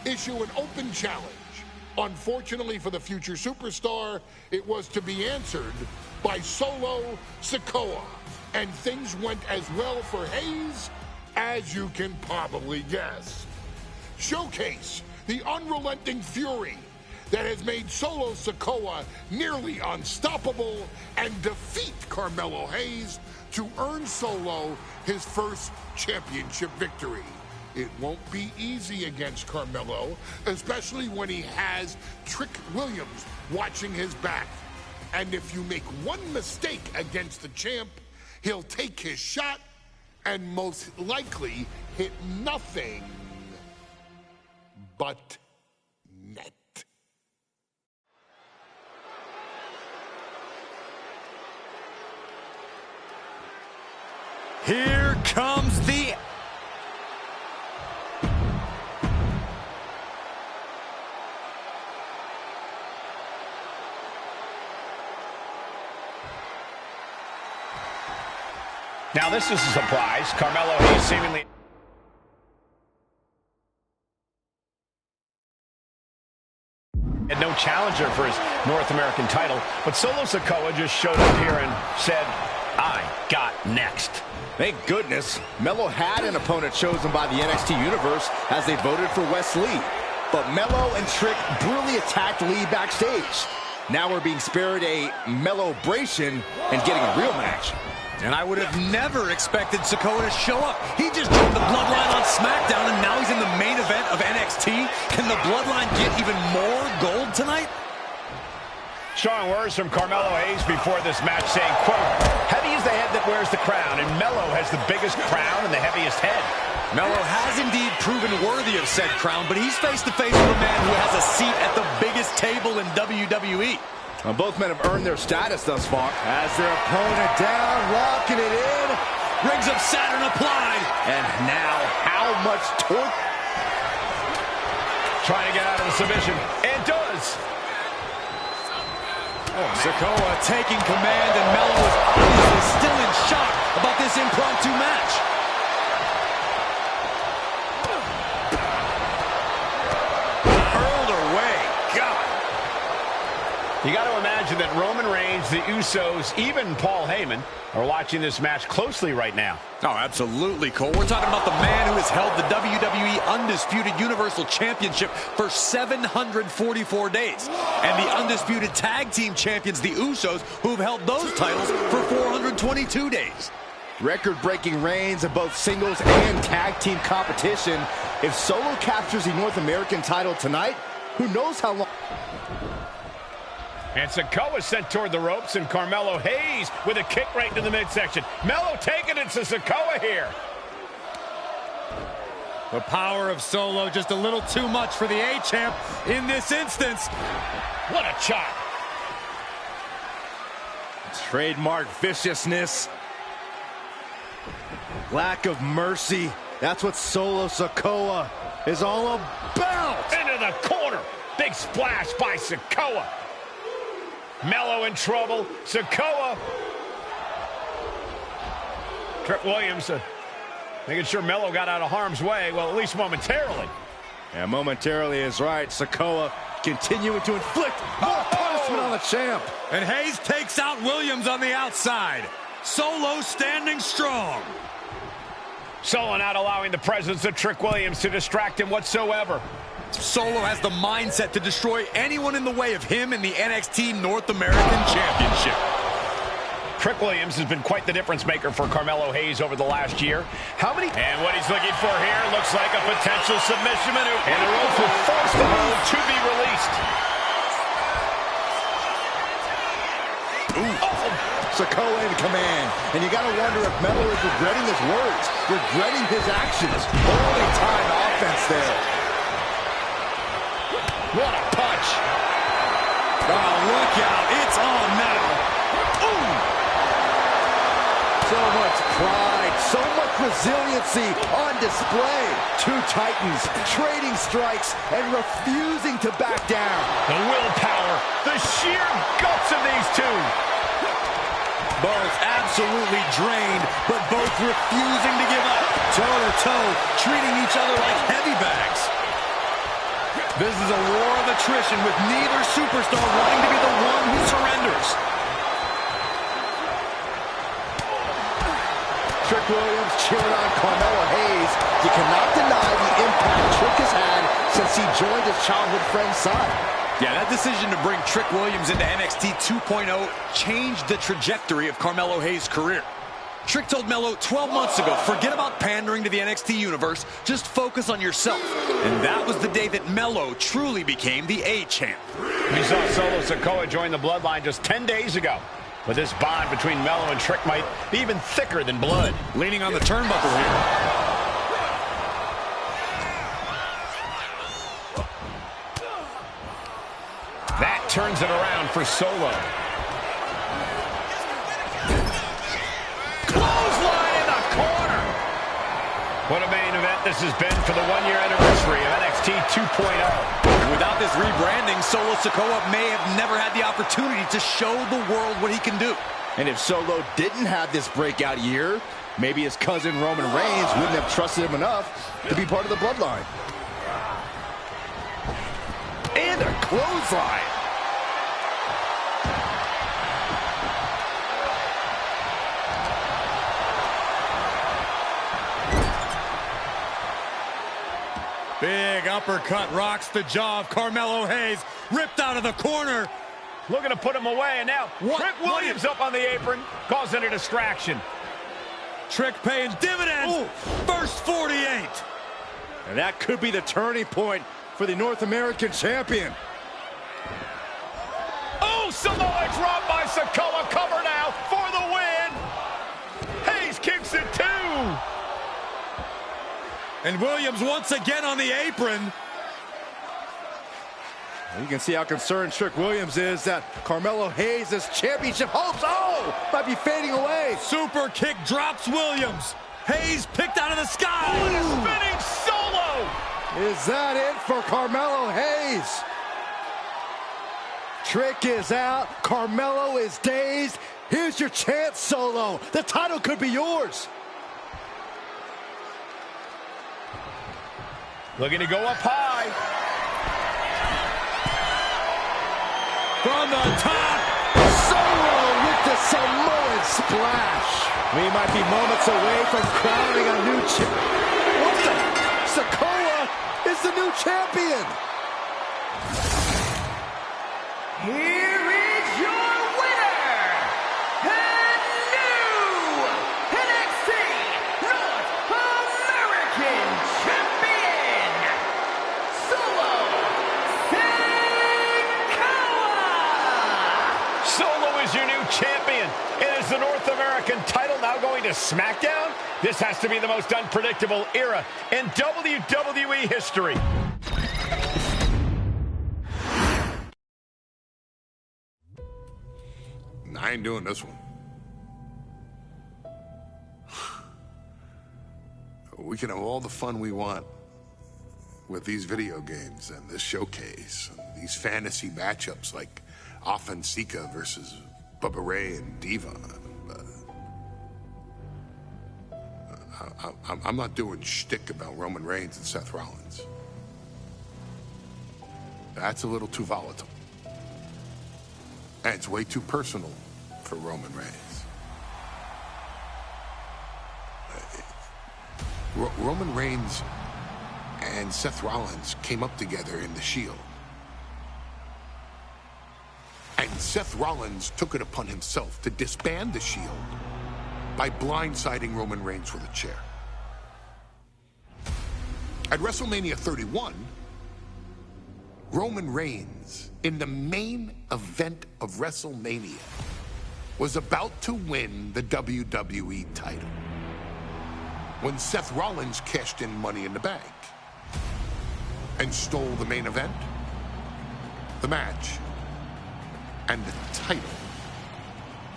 issue an open challenge. Unfortunately for the future superstar, it was to be answered by Solo Sikoa, and things went as well for Hayes as you can probably guess. Showcase the unrelenting fury that has made Solo Sikoa nearly unstoppable, and defeat Carmelo Hayes to earn Solo his first championship victory. It won't be easy against Carmelo, especially when he has Trick Williams watching his back. And if you make one mistake against the champ, he'll take his shot and most likely hit nothing but net. Here comes the... Now this is a surprise. Carmelo Hayes seemingly... had no challenger for his North American title, but Solo Sikoa just showed up here and said, I got next. Thank goodness. Melo had an opponent chosen by the NXT Universe as they voted for Wes Lee. But Melo and Trick brutally attacked Lee backstage. Now we're being spared a Melo-bration and getting a real match. And I would have never expected Sikoa to show up. He just joined the Bloodline on SmackDown, and now he's in the main event of NXT. Can the Bloodline get even more gold tonight? Strong words from Carmelo Hayes before this match saying, quote, heavy is the head that wears the crown, and Melo has the biggest crown and the heaviest head. Melo has indeed proven worthy of said crown, but he's face-to-face with a man who has a seat at the biggest table in WWE. Well, both men have earned their status thus far. As their opponent down, locking it in. Rings of Saturn applied. And now, how much torque? Trying to get out of the submission. And does. Oh, Sikoa taking command, and Melo is obviously still in shock about this impromptu match. Hurled away. God. You got to imagine that Roman Reigns, the Usos, even Paul Heyman are watching this match closely right now. Oh, absolutely, Cole. We're talking about the man who has held the WWE Undisputed Universal Championship for 744 days. And the Undisputed Tag Team Champions, the Usos, who've held those titles for 422 days. Record-breaking reigns of both singles and tag team competition. If Solo captures the North American title tonight, who knows how long... And Sikoa sent toward the ropes, and Carmelo Hayes with a kick right into the midsection. Melo taking it to Sikoa here. The power of Solo just a little too much for the A-Champ in this instance. What a chop. Trademark viciousness. Lack of mercy. That's what Solo Sikoa is all about. Into the corner. Big splash by Sikoa. Melo in trouble. Sikoa. Trick Williams making sure Melo got out of harm's way. Well, at least momentarily. Yeah, momentarily is right. Sikoa continuing to inflict more punishment on the champ. And Hayes takes out Williams on the outside. Solo standing strong. Solo not allowing the presence of Trick Williams to distract him whatsoever. Solo has the mindset to destroy anyone in the way of him in the NXT North American Championship. Trick Williams has been quite the difference maker for Carmelo Hayes over the last year. And what he's looking for here looks like a potential submission maneuver. And the ropes will force the hold to be released. Ooh. Oh. Sikoa in command. And you got to wonder if Melo is regretting his words, regretting his actions. Holding time offense there. What a punch. Oh, look out. It's on now. Ooh. So much pride, so much resiliency on display. Two titans trading strikes and refusing to back down. The willpower, the sheer guts of these two. Both absolutely drained, but both refusing to give up. Toe-to-toe, treating each other like heavy bags. This is a war of attrition with neither superstar wanting to be the one who surrenders. Trick Williams cheering on Carmelo Hayes. You cannot deny the impact Trick has had since he joined his childhood friend's side. Yeah, that decision to bring Trick Williams into NXT 2.0 changed the trajectory of Carmelo Hayes' career. Trick told Melo 12 months ago, forget about pandering to the NXT universe, just focus on yourself. And that was the day that Melo truly became the A-Champ. We saw Solo Sikoa join the Bloodline just 10 days ago. But this bond between Melo and Trick might be even thicker than blood. Leaning on the turnbuckle here. That turns it around for Solo. Clothesline in the corner. What a main event this has been for the one-year anniversary of NXT 2.0. Without this rebranding, Solo Sikoa may have never had the opportunity to show the world what he can do. And if Solo didn't have this breakout year, maybe his cousin Roman Reigns wouldn't have trusted him enough to be part of the Bloodline. And a clothesline. Big uppercut rocks the jaw of Carmelo Hayes. Ripped out of the corner. Looking to put him away, and now Trick Williams up on the apron, causing a distraction. Trick paying dividends. Ooh. First 48. And that could be the turning point for the North American champion. Oh, Samoa drop by Sikoa. Cover now for the win. Hayes kicks it too. And Williams once again on the apron. You can see how concerned Trick Williams is that Carmelo Hayes' championship hopes, might be fading away. Super kick drops Williams. Hayes picked out of the sky. What a spinning Solo. Is that it for Carmelo Hayes? Trick is out. Carmelo is dazed. Here's your chance, Solo. The title could be yours. Looking to go up high. From the top. Solo with the Samoan splash. We might be moments away from crowning a new champion. What the? Sikoa is the new champion. Here is your winner, and new NXT North American Champion, Solo Sikoa. to SmackDown? This has to be the most unpredictable era in WWE history. I ain't doing this one. We can have all the fun we want with these video games and this showcase, and these fantasy matchups like Offensica versus Bubba Ray and Diva. I'm not doing shtick about Roman Reigns and Seth Rollins. That's a little too volatile. And it's way too personal for Roman Reigns. Roman Reigns and Seth Rollins came up together in the Shield. And Seth Rollins took it upon himself to disband the Shield by blindsiding Roman Reigns with a chair. At WrestleMania 31, Roman Reigns, in the main event of WrestleMania, was about to win the WWE title when Seth Rollins cashed in Money in the Bank and stole the main event, the match, and the title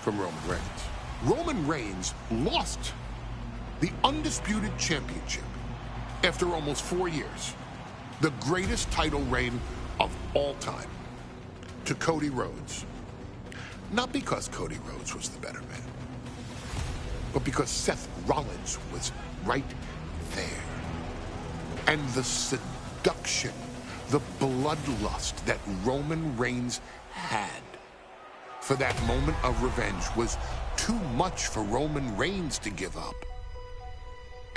from Roman Reigns. Roman Reigns lost the undisputed championship after almost 4 years, the greatest title reign of all time, to Cody Rhodes. Not because Cody Rhodes was the better man, but because Seth Rollins was right there. And the seduction, the bloodlust that Roman Reigns had for that moment of revenge was too much for Roman Reigns to give up.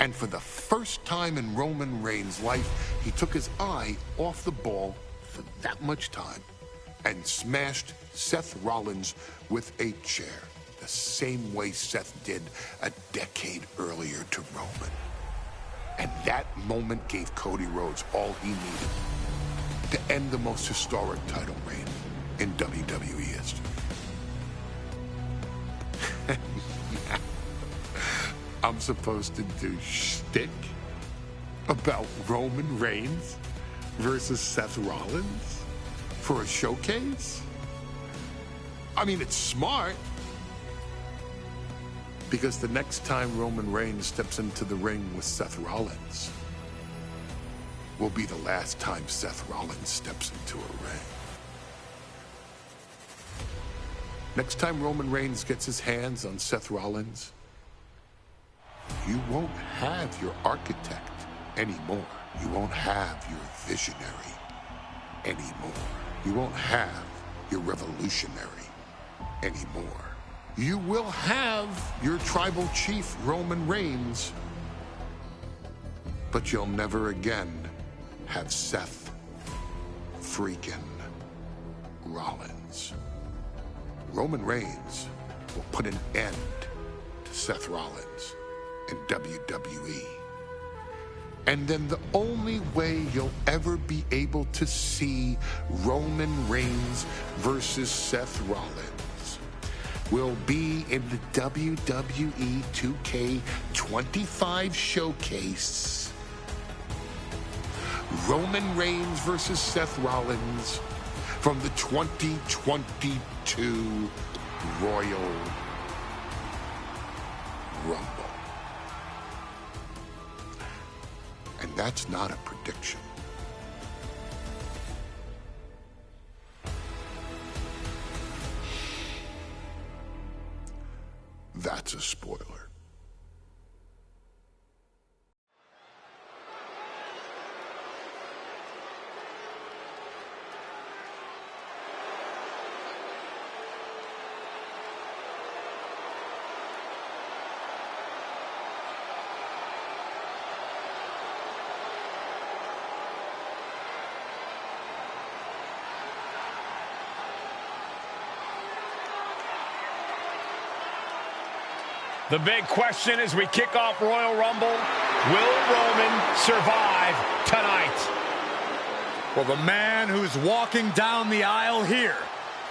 And for the first time in Roman Reigns' life, he took his eye off the ball for that much time and smashed Seth Rollins with a chair, the same way Seth did a decade earlier to Roman. And that moment gave Cody Rhodes all he needed to end the most historic title reign in WWE history. I'm supposed to do shtick about Roman Reigns versus Seth Rollins for a showcase? I mean, it's smart, because the next time Roman Reigns steps into the ring with Seth Rollins will be the last time Seth Rollins steps into a ring. Next time Roman Reigns gets his hands on Seth Rollins, you won't have your architect anymore. You won't have your visionary anymore. You won't have your revolutionary anymore. You will have your tribal chief, Roman Reigns, but you'll never again have Seth freaking Rollins. Roman Reigns will put an end to Seth Rollins in WWE. And then the only way you'll ever be able to see Roman Reigns versus Seth Rollins will be in the WWE 2K25 showcase. Roman Reigns versus Seth Rollins from the 2022 Royal Rumble. And that's not a prediction. That's a spoiler. The big question as we kick off Royal Rumble, will Roman survive tonight? Well, the man who's walking down the aisle here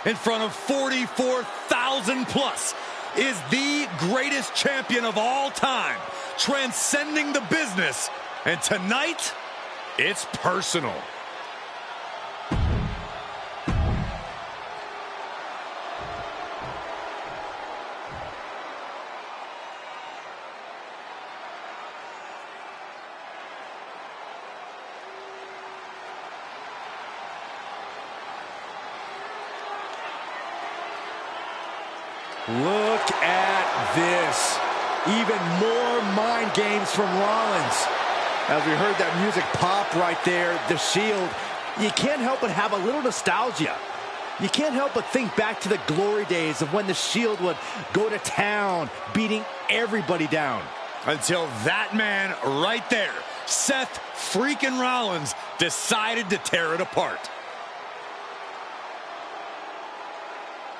in front of 44,000 plus is the greatest champion of all time, transcending the business. And tonight, it's personal. Look at this. Even more mind games from Rollins. As we heard that music pop right there, the Shield, you can't help but have a little nostalgia. You can't help but think back to the glory days of when the Shield would go to town, beating everybody down. Until that man right there, Seth freaking Rollins, decided to tear it apart.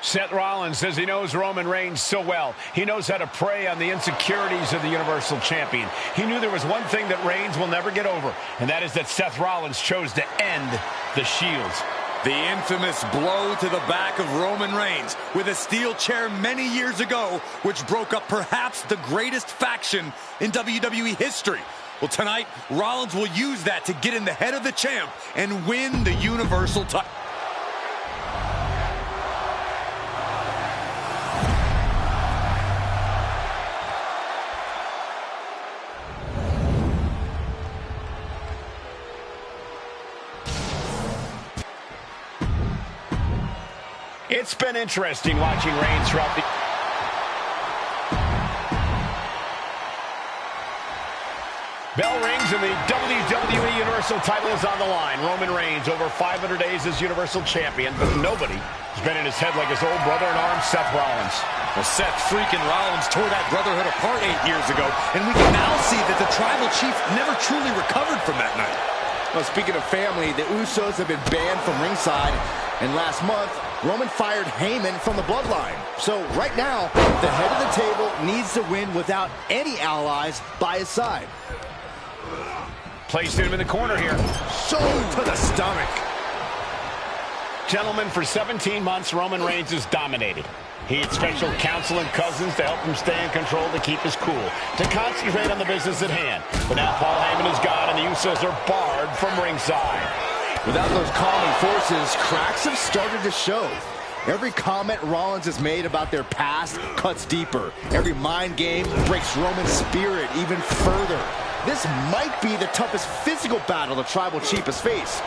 Seth Rollins says he knows Roman Reigns so well. He knows how to prey on the insecurities of the Universal Champion. He knew there was one thing that Reigns will never get over, and that is that Seth Rollins chose to end the Shields. The infamous blow to the back of Roman Reigns with a steel chair many years ago, which broke up perhaps the greatest faction in WWE history. Well, tonight, Rollins will use that to get in the head of the champ and win the Universal title. It's been interesting watching Reigns throughout the... Bell rings and the WWE Universal title is on the line. Roman Reigns over 500 days as Universal Champion, but nobody has been in his head like his old brother in arms, Seth Rollins. Well, Seth freaking Rollins tore that brotherhood apart 8 years ago, and we can now see that the Tribal Chief never truly recovered from that night. Well, speaking of family, the Usos have been banned from ringside, and last month, Roman fired Heyman from the bloodline. So right now, the head of the table needs to win without any allies by his side. Placed him in the corner here. So to the stomach. Gentlemen, for 17 months, Roman Reigns has dominated. He had special counsel and cousins to help him stay in control, to keep his cool, to concentrate on the business at hand. But now Paul Heyman is gone, and the Usos are barred from ringside. Without those calming forces, cracks have started to show. Every comment Rollins has made about their past cuts deeper. Every mind game breaks Roman's spirit even further. This might be the toughest physical battle the Tribal Chief has faced,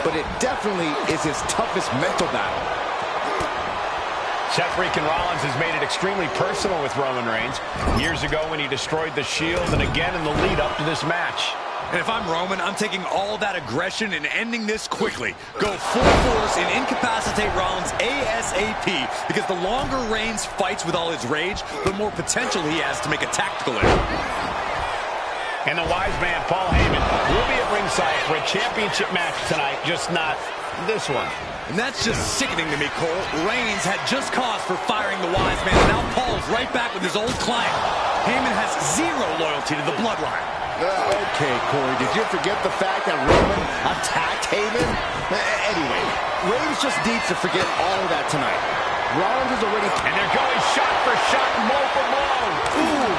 but it definitely is his toughest mental battle. Seth freaking Rollins has made it extremely personal with Roman Reigns. Years ago when he destroyed the Shield, and again in the lead up to this match. And if I'm Roman, I'm taking all that aggression and ending this quickly. Go full force and incapacitate Rollins ASAP, because the longer Reigns fights with all his rage, the more potential he has to make a tactical error. And the wise man, Paul Heyman, will be at ringside for a championship match tonight, just not this one. And that's just sickening to me, Cole. Reigns had just cause for firing the wise man, and now Paul's right back with his old client. Heyman has zero loyalty to the bloodline. Okay, Corey, did you forget the fact that Roman attacked Heyman? Anyway, Reigns just needs to forget all of that tonight. Rollins is already... And they're going shot for shot, blow for blow. Ooh.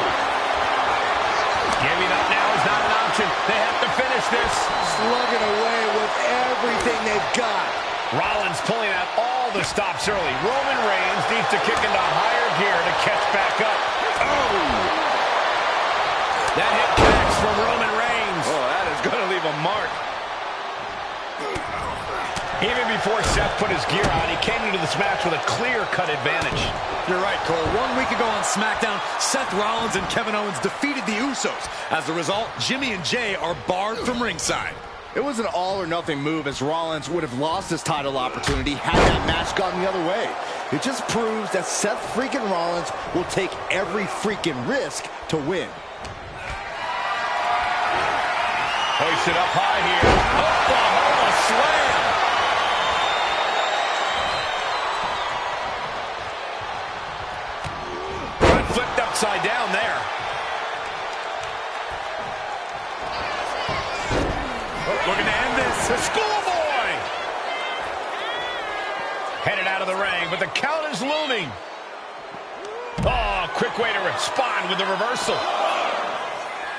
Giving up now is not an option. They have to finish this. Slugging away with everything they've got. Rollins pulling out all the stops early. Roman Reigns needs to kick into higher gear to catch back up. Oh! That hit connects from Roman Reigns. Oh, that is going to leave a mark. Even before Seth put his gear on, he came into this match with a clear-cut advantage. You're right, Cole. 1 week ago on SmackDown, Seth Rollins and Kevin Owens defeated the Usos. As a result, Jimmy and Jay are barred from ringside. It was an all-or-nothing move, as Rollins would have lost his title opportunity had that match gone the other way. It just proves that Seth freaking Rollins will take every freaking risk to win. Hoisted up high here. Oklahoma slam. Front flipped upside down there. Looking to end this. The schoolboy. Headed out of the ring, but the count is looming. Oh. quick way to respond with the reversal.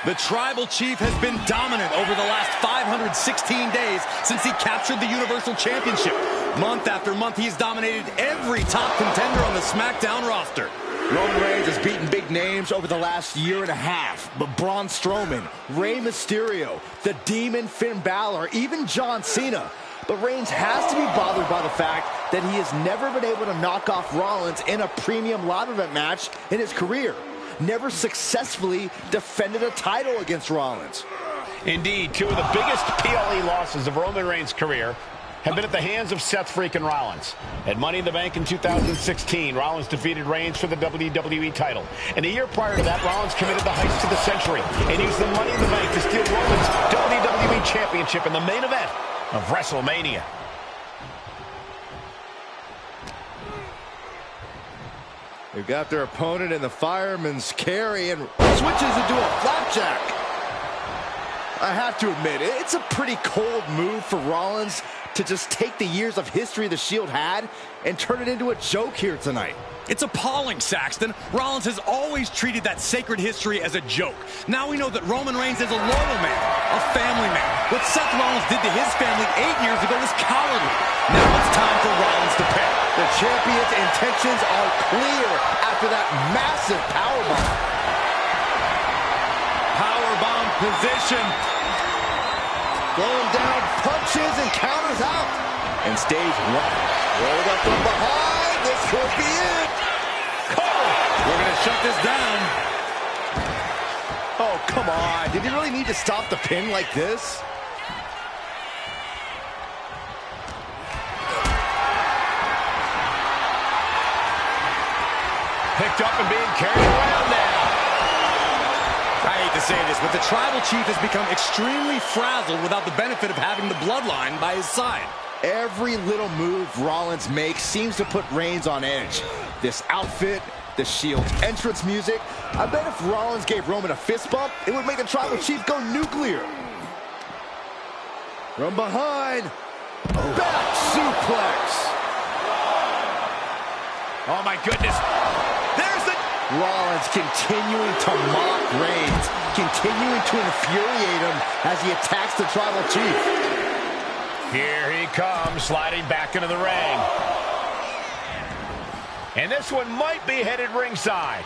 The Tribal Chief has been dominant over the last 516 days since he captured the Universal Championship. Month after month, he's dominated every top contender on the SmackDown roster. Roman Reigns has beaten big names over the last year and a half, but Braun Strowman, Rey Mysterio, the Demon Finn Balor, even John Cena. But Reigns has to be bothered by the fact that he has never been able to knock off Rollins in a premium live event match in his career. Never successfully defended a title against Rollins. Indeed, two of the biggest PLE losses of Roman Reigns' career have been at the hands of Seth freaking Rollins. At Money in the Bank in 2016, Rollins defeated Reigns for the WWE title. And a year prior to that, Rollins committed the heist of the century and used the Money in the Bank to steal Roman's WWE Championship in the main event of WrestleMania. They've got their opponent in the fireman's carry and switches into a flapjack. I have to admit, it's a pretty cold move for Rollins to just take the years of history the Shield had and turn it into a joke here tonight. It's appalling, Saxton. Rollins has always treated that sacred history as a joke. Now we know that Roman Reigns is a loyal man, a family man. What Seth Rollins did to his family 8 years ago was cowardly. Now it's time for Rollins to pay. The champion's intentions are clear after that massive powerbomb. Powerbomb position. Throwing down punches and counters out. And stage one. Rolled up from behind. This could be it. Cover. We're going to shut this down. Oh, come on. Did he really need to stop the pin like this? Picked up and being carried around now. I hate to say this, but the Tribal Chief has become extremely frazzled without the benefit of having the bloodline by his side. Every little move Rollins makes seems to put Reigns on edge. This outfit, the Shield's entrance music. I bet if Rollins gave Roman a fist bump, it would make the Tribal Chief go nuclear. From behind. Back suplex. Oh, my goodness. There's the... Rollins continuing to mock Reigns, continuing to infuriate him as he attacks the Tribal Chief. Here he comes, sliding back into the ring. And this one might be headed ringside.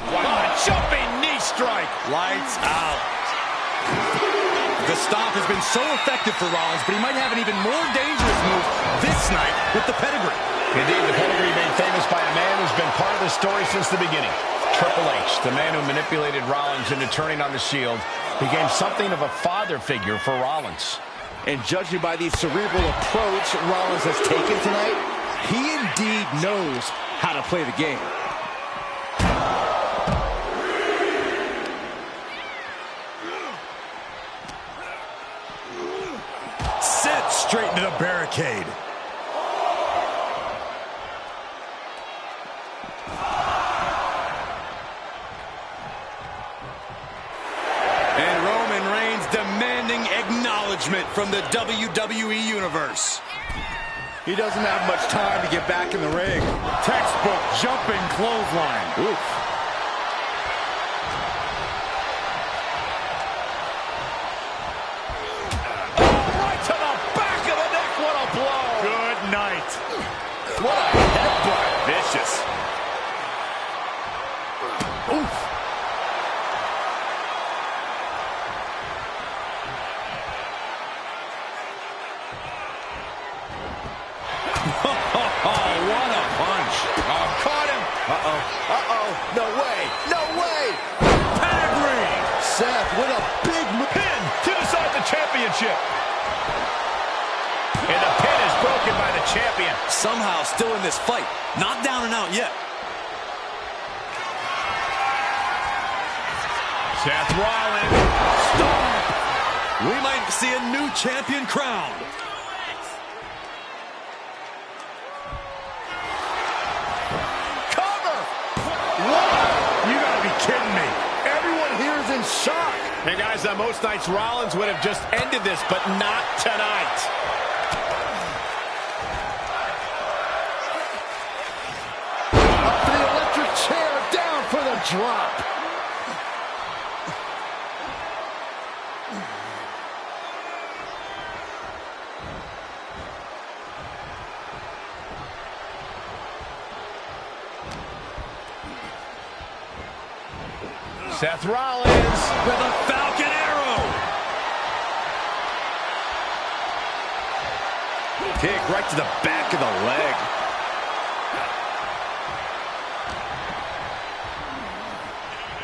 Wow, a jumping knee strike. Lights out. The stop has been so effective for Rollins, but he might have an even more dangerous move this night with the pedigree. Indeed, the pedigree made famous by a man who's been part of the story since the beginning. Triple H, the man who manipulated Rollins into turning on the Shield, became something of a father figure for Rollins. And judging by the cerebral approach Rollins has taken tonight, he indeed knows how to play the game. Set straight into the barricade. And Roman Reigns demanding acknowledgement from the WWE Universe. He doesn't have much time to get back in the ring. Textbook jumping clothesline. Oof. Right to the back of the neck. What a blow. Good night. What a headbutt. Vicious. Oof. What a punch. Oh, caught him. Uh-oh. Uh-oh. No way. No way. Pedigree. Seth with a big Pin to decide the championship. And the pin is broken by the champion. Somehow still in this fight. Not down and out yet. Seth Rollins. Stop. We might see a new champion crowned. Kidding me. Everyone here is in shock. Hey, guys, most nights Rollins would have just ended this, but not tonight. out for the drop. Seth Rollins with a Falcon Arrow. Kick right to the back of the leg.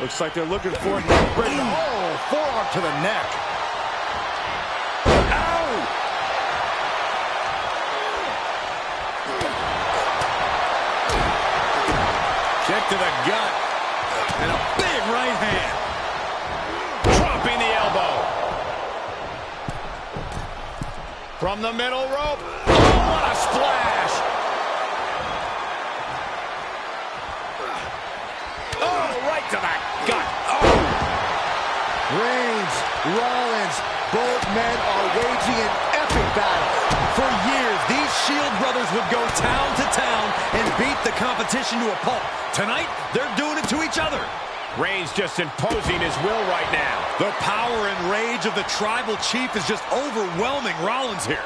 Looks like they're looking for it. Oh, forearm to the neck. Ow! Kick to the gut. And a big right hand. Dropping the elbow. From the middle rope. Oh, what a splash. Oh, right to the gut. Oh. Reigns, Rollins, both men are waging an epic battle. For years, these Shield brothers would go town to town and beat the competition to a pulp. Tonight, they're doing it to each other. Reigns just imposing his will right now. The power and rage of the Tribal Chief is just overwhelming Rollins here.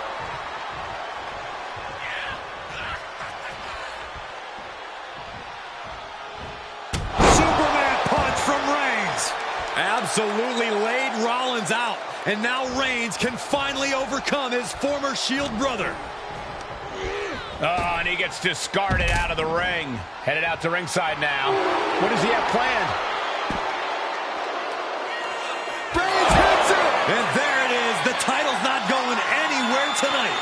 Superman punch from Reigns. Absolutely laid Rollins out. And now Reigns can finally overcome his former Shield brother. Oh, and he gets discarded out of the ring. Headed out to ringside now. What does he have planned? Reigns hits it! And there it is. The title's not going anywhere tonight.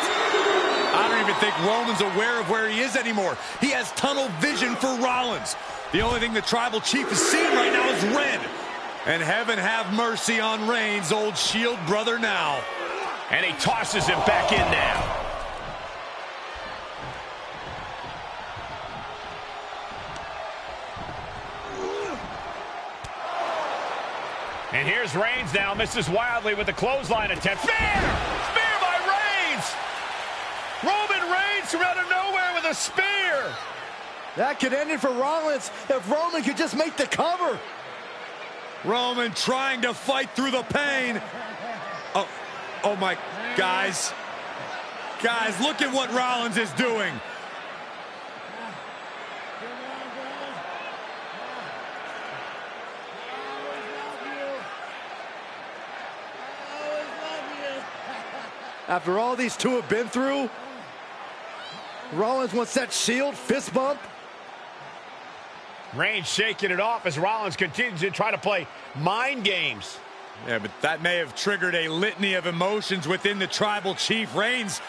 I don't even think Roman's aware of where he is anymore. He has tunnel vision for Rollins. The only thing the Tribal Chief is seeing right now is red. And heaven have mercy on Reigns, old Shield brother now. And he tosses him back in now. And here's Reigns now, misses wildly with the clothesline attempt. Spear! Spear by Reigns! Roman Reigns from out of nowhere with a spear! That could end it for Rollins if Roman could just make the cover. Roman trying to fight through the pain. Oh my, guys. Guys, look at what Rollins is doing. After all these two have been through, Rollins wants that Shield fist bump. Reigns shaking it off as Rollins continues to try to play mind games. Yeah, but that may have triggered a litany of emotions within the Tribal Chief. Reigns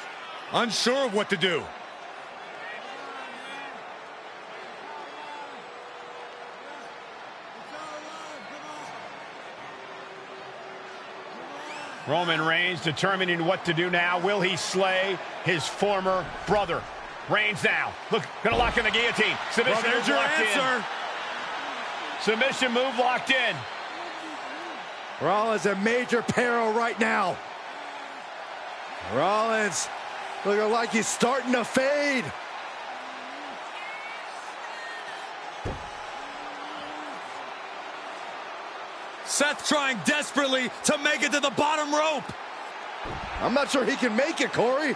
unsure of what to do. Roman Reigns determining what to do now. Will he slay his former brother? Reigns now. Look, gonna lock in the guillotine. Submission Well, there's move your locked answer. in. Submission move locked in. Rollins in major peril right now. Rollins looking like he's starting to fade. Seth trying desperately to make it to the bottom rope. I'm not sure he can make it, Corey.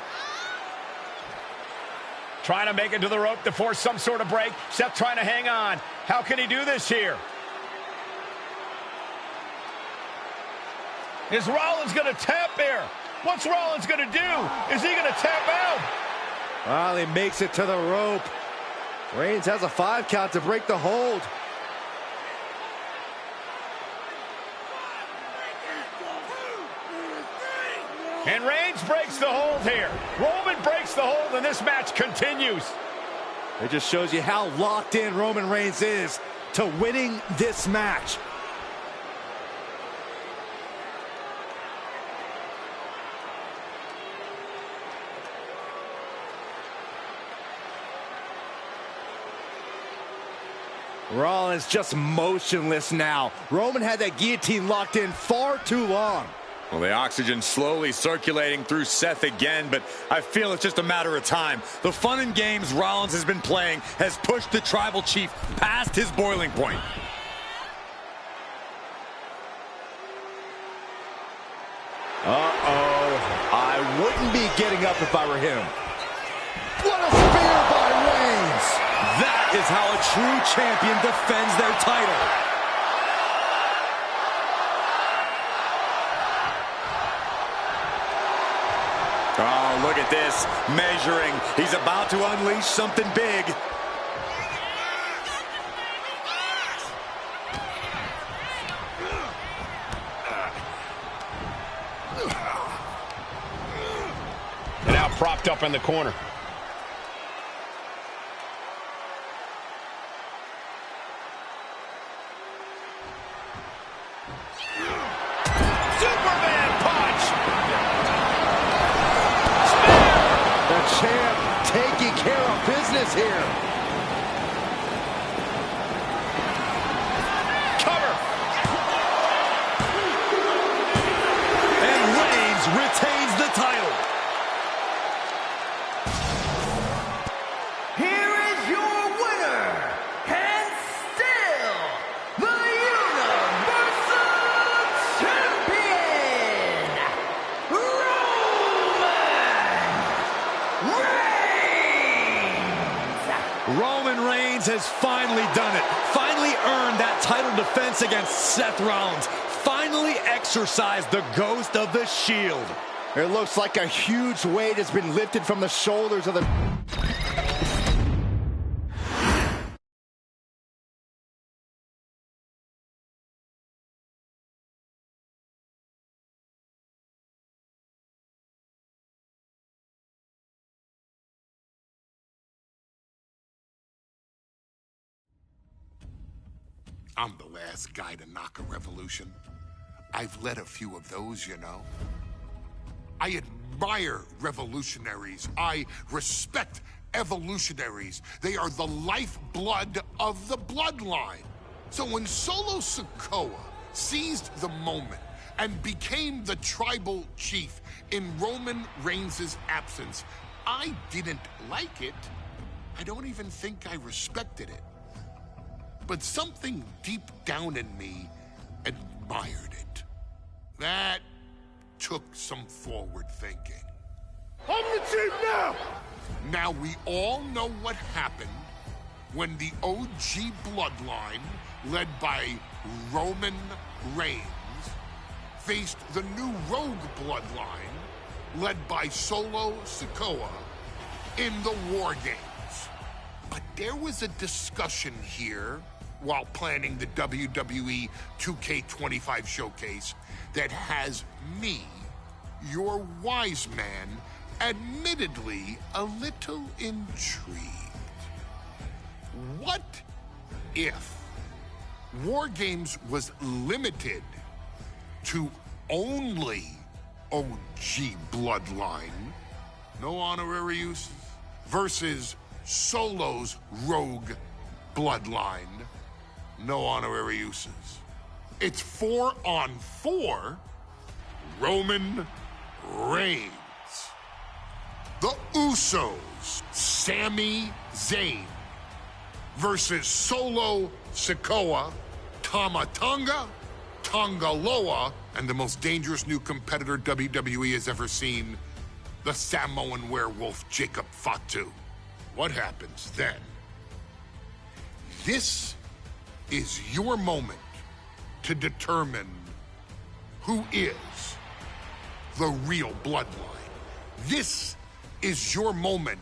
Trying to make it to the rope to force some sort of break. Seth trying to hang on. How can he do this here? Is Rollins going to tap here? What's Rollins going to do? Is he going to tap out? Well, he makes it to the rope. Reigns has a 5 count to break the hold. And Reigns breaks the hold here. Roman breaks the hold, and this match continues. It just shows you how locked in Roman Reigns is to winning this match. Rollins just motionless now. Roman had that guillotine locked in far too long. Well, the oxygen slowly circulating through Seth again, but I feel it's just a matter of time. The fun and games Rollins has been playing has pushed the Tribal Chief past his boiling point. Uh-oh. I wouldn't be getting up if I were him. What a spear by Reigns! That is how a true champion defends their title. Oh, look at this. Measuring. He's about to unleash something big. And now propped up in the corner. Superman punch! The champ taking care of business here. Cover! And Reigns retains the title. Here is your winner, and still the Universal Champion, Roman Reigns has finally done it. Finally earned that title defense against Seth Rollins. Finally exorcised the ghost of the Shield. It looks like a huge weight has been lifted from the shoulders of the... I'm the last guy to knock a revolution. I've led a few of those, you know. I admire revolutionaries. I respect evolutionaries. They are the lifeblood of the bloodline. So when Solo Sikoa seized the moment and became the tribal chief in Roman Reigns' absence, I didn't like it. I don't even think I respected it. But something deep down in me admired it. That took some forward thinking. I'm the chief now! Now we all know what happened when the OG bloodline, led by Roman Reigns, faced the new Rogue bloodline, led by Solo Sikoa, in the War Games. But there was a discussion here while planning the WWE 2K25 showcase that has me, your wise man, admittedly a little intrigued. What if War Games was limited to only OG bloodline, no honorary uses, versus Solo's Rogue bloodline, no honorary uses? It's 4-on-4 Roman Reigns. The Usos, Sami Zayn, versus Solo Sikoa, Tama Tonga, Tonga Loa, and the most dangerous new competitor WWE has ever seen, the Samoan werewolf Jacob Fatu. What happens then? This is your moment to determine who is the real bloodline. This is your moment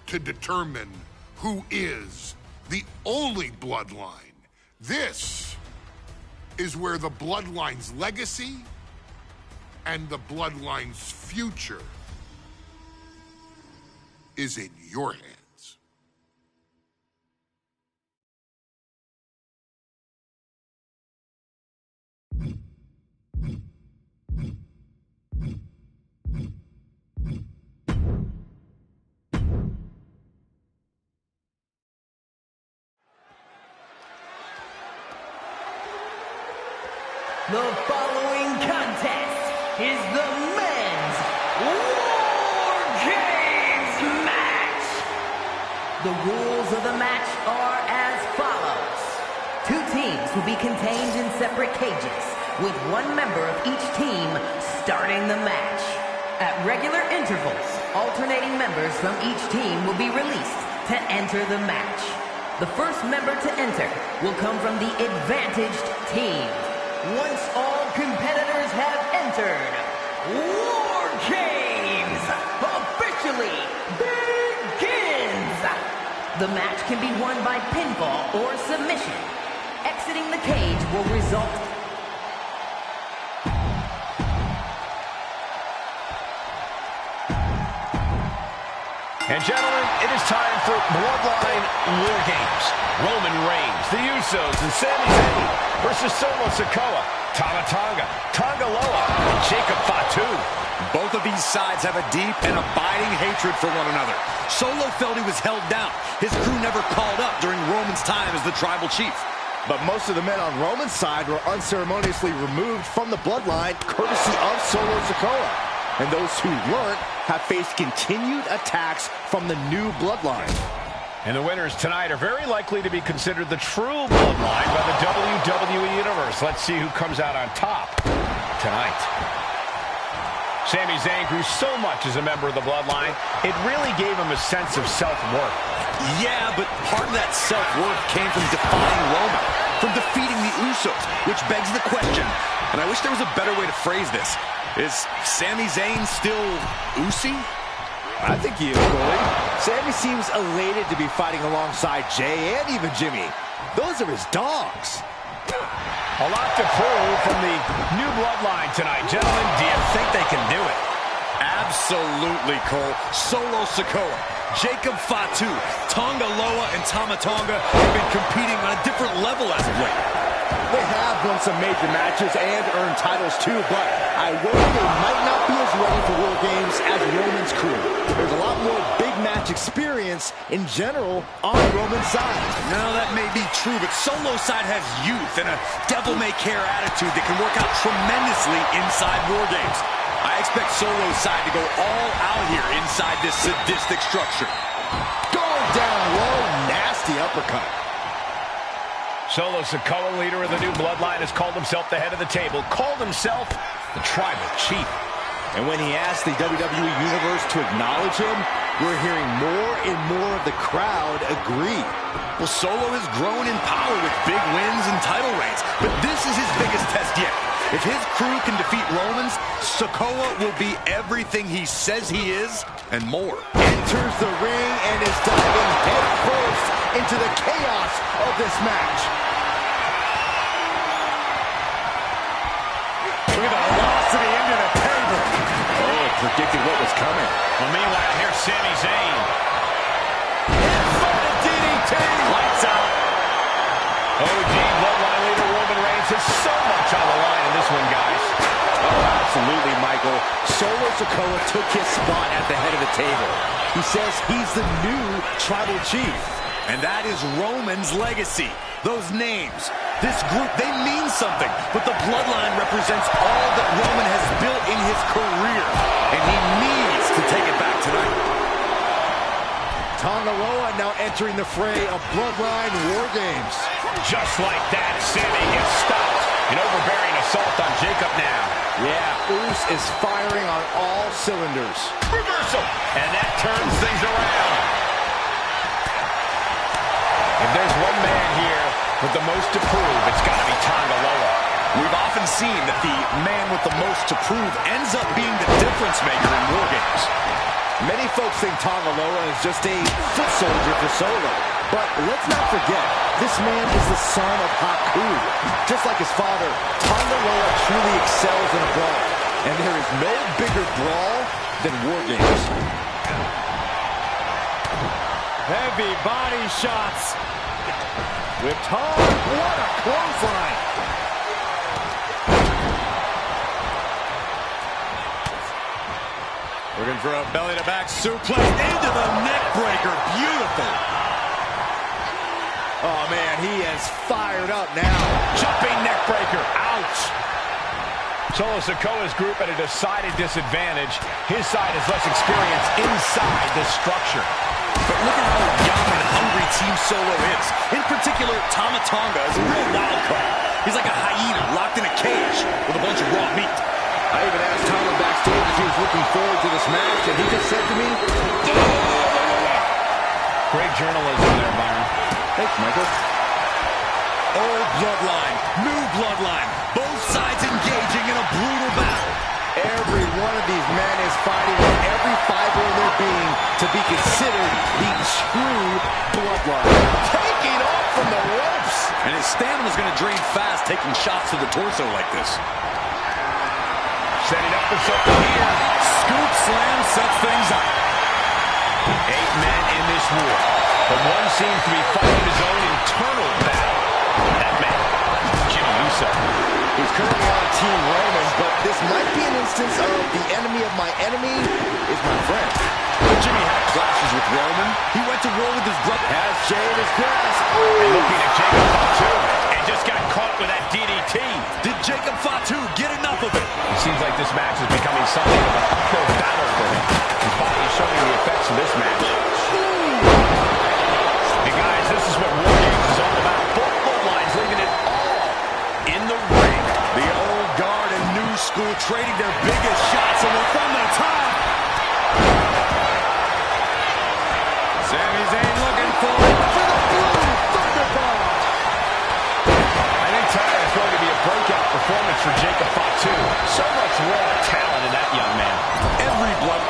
to determine who is the only bloodline. This is where the bloodline's legacy and the bloodline's future is in your hands. The following contest is the Men's War Games match. The rules of the match are as follows. 2 teams will be contained in separate cages, with 1 member of each team starting the match. At regular intervals, alternating members from each team will be released to enter the match. The first member to enter will come from the advantaged team. Once all competitors have entered, War Games officially begins! The match can be won by pinfall or submission. Exiting the cage will result. And gentlemen, it is time for Bloodline War Games. Roman Reigns, the Usos, and Sami Zayn versus Solo Sikoa, Tama Tonga, Tonga Loa, and Jacob Fatu. Both of these sides have a deep and abiding hatred for one another. Solo felt he was held down. His crew never called up during Roman's time as the tribal chief. But most of the men on Roman's side were unceremoniously removed from the bloodline, courtesy of Solo Sikoa. And those who weren't have faced continued attacks from the new bloodline. And the winners tonight are very likely to be considered the true bloodline by the WWE Universe. Let's see who comes out on top tonight. Sami Zayn grew so much as a member of the bloodline, it really gave him a sense of self-worth. Yeah, but part of that self-worth came from defying Roman, from defeating the Usos, which begs the question, and I wish there was a better way to phrase this. Is Sami Zayn still Usi? I think he is, Corey. Sami seems elated to be fighting alongside Jay and even Jimmy. Those are his dogs. A lot to prove from the new bloodline tonight. Gentlemen, do you think they can do it? Absolutely, Cole. Solo Sikoa, Jacob Fatu, Tonga Loa, and Tama Tonga have been competing on a different level as of late. They have won some major matches and earned titles too, but I worry they might not be as ready for War Games as Roman's crew. There's a lot more big match experience in general on Roman's side. No, that may be true, but Solo's side has youth and a devil-may-care attitude that can work out tremendously inside War Games. I expect Solo's side to go all out here inside this sadistic structure. Going down low, nasty uppercut. Solo Sikoa, leader of the new bloodline, has called himself the head of the table, called himself the tribal chief. And when he asked the WWE Universe to acknowledge him, we're hearing more and more of the crowd agree. Well, Solo has grown in power with big wins and title reigns, but this is his biggest test yet. If his crew can defeat Roman's, Sikoa will be everything he says he is and more. Enters the ring and is diving head first into the chaos of this match. Look at the velocity into the table. Oh, it predicted what was coming. Well, meanwhile, here's Sami Zayn. Inverted DDT. Lights out. OG bloodline leader Roman Reigns has so much on the line in this one, guys. Oh, absolutely, Michael. Solo Sikoa took his spot at the head of the table. He says he's the new tribal chief. And that is Roman's legacy. Those names, this group, they mean something. But the bloodline represents all that Roman has built in his career. And he needs to take it back tonight. Tonga Loa now entering the fray of Bloodline War Games. Just like that, Sami gets stopped. An overbearing assault on Jacob now. Yeah, Us is firing on all cylinders. Reversal! And that turns things around. If there's one man here with the most to prove, it's got to be Tonga Loa. We've often seen that the man with the most to prove ends up being the difference maker in War Games. Many folks think Tonga Loa is just a foot soldier for Solo. But let's not forget, this man is the son of Haku. Just like his father, Tonga Loa truly excels in a brawl. And there is no bigger brawl than War Games. Heavy body shots. With Tom, what a clothesline. Looking for a belly-to-back suplex into the neck breaker. Beautiful. Oh, man, he is fired up now. Jumping neck breaker. Ouch. Solo Sikoa's group at a decided disadvantage. His side has less experience inside the structure. But look at how young and hungry Team Solo is. In particular, Tama Tonga is a real wild card. He's like a hyena locked in a cage with a bunch of raw meat. I even asked Tama backstage if he was looking forward to this match, and he just said to me, great journalism there, Byron. Thanks, Michael. Old bloodline, new bloodline. Both sides engaging in a brutal battle. Every one of these men is fighting with every fiber of their being to be considered the true bloodline. Taking off from the ropes. And his stamina's going to drain fast, taking shots to the torso like this. Setting up for something here. Scoop slam sets things up. 8 men in this war, but one seems to be fighting his own internal battle. That man, Jimmy Uso. He's currently on Team Roman, but this might be an instance of the enemy of my enemy is my friend. But Jimmy had clashes with Roman. He went to war with his brother. Has Jay in his grasp. And looking at Jacob Fatu, and just got caught with that DDT. Did Jacob Fatu get enough of it? It seems like this match is becoming something of an uphill battle for him. His body is showing the effects of this match. Hey guys, this is what War Games is all about. Both bloodlines leaving it all in the ring. The old guard and new school trading their biggest shots, and we're from the top. Sami Zayn looking for the blue thunderbomb. I think tonight is going to be a breakout performance for Jacob Fatu. So much raw talent in that young man. Every blood.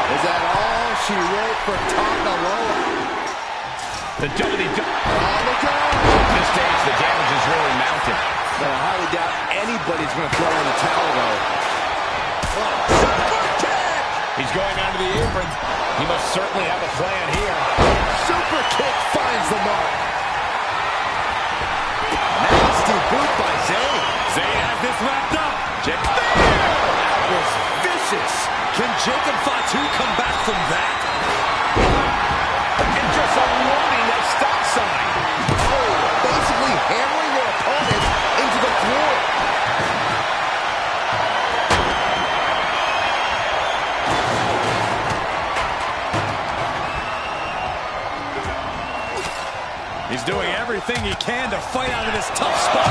Is that all she wrote for Tonga Loa? The WWE. At this stage, the damage is really mounted. But I highly doubt anybody's going to throw in the towel, though. Super kick! He's going onto the apron. He must certainly have a plan here. Super kick finds the mark. Nasty boot by Zayn. Zayn has this wrapped up. That was vicious. Can Jacob Fatu come back from that? And just unloading that stop sign. Oh, basically hammering their opponent into the floor. He's doing everything he can to fight out of this tough spot.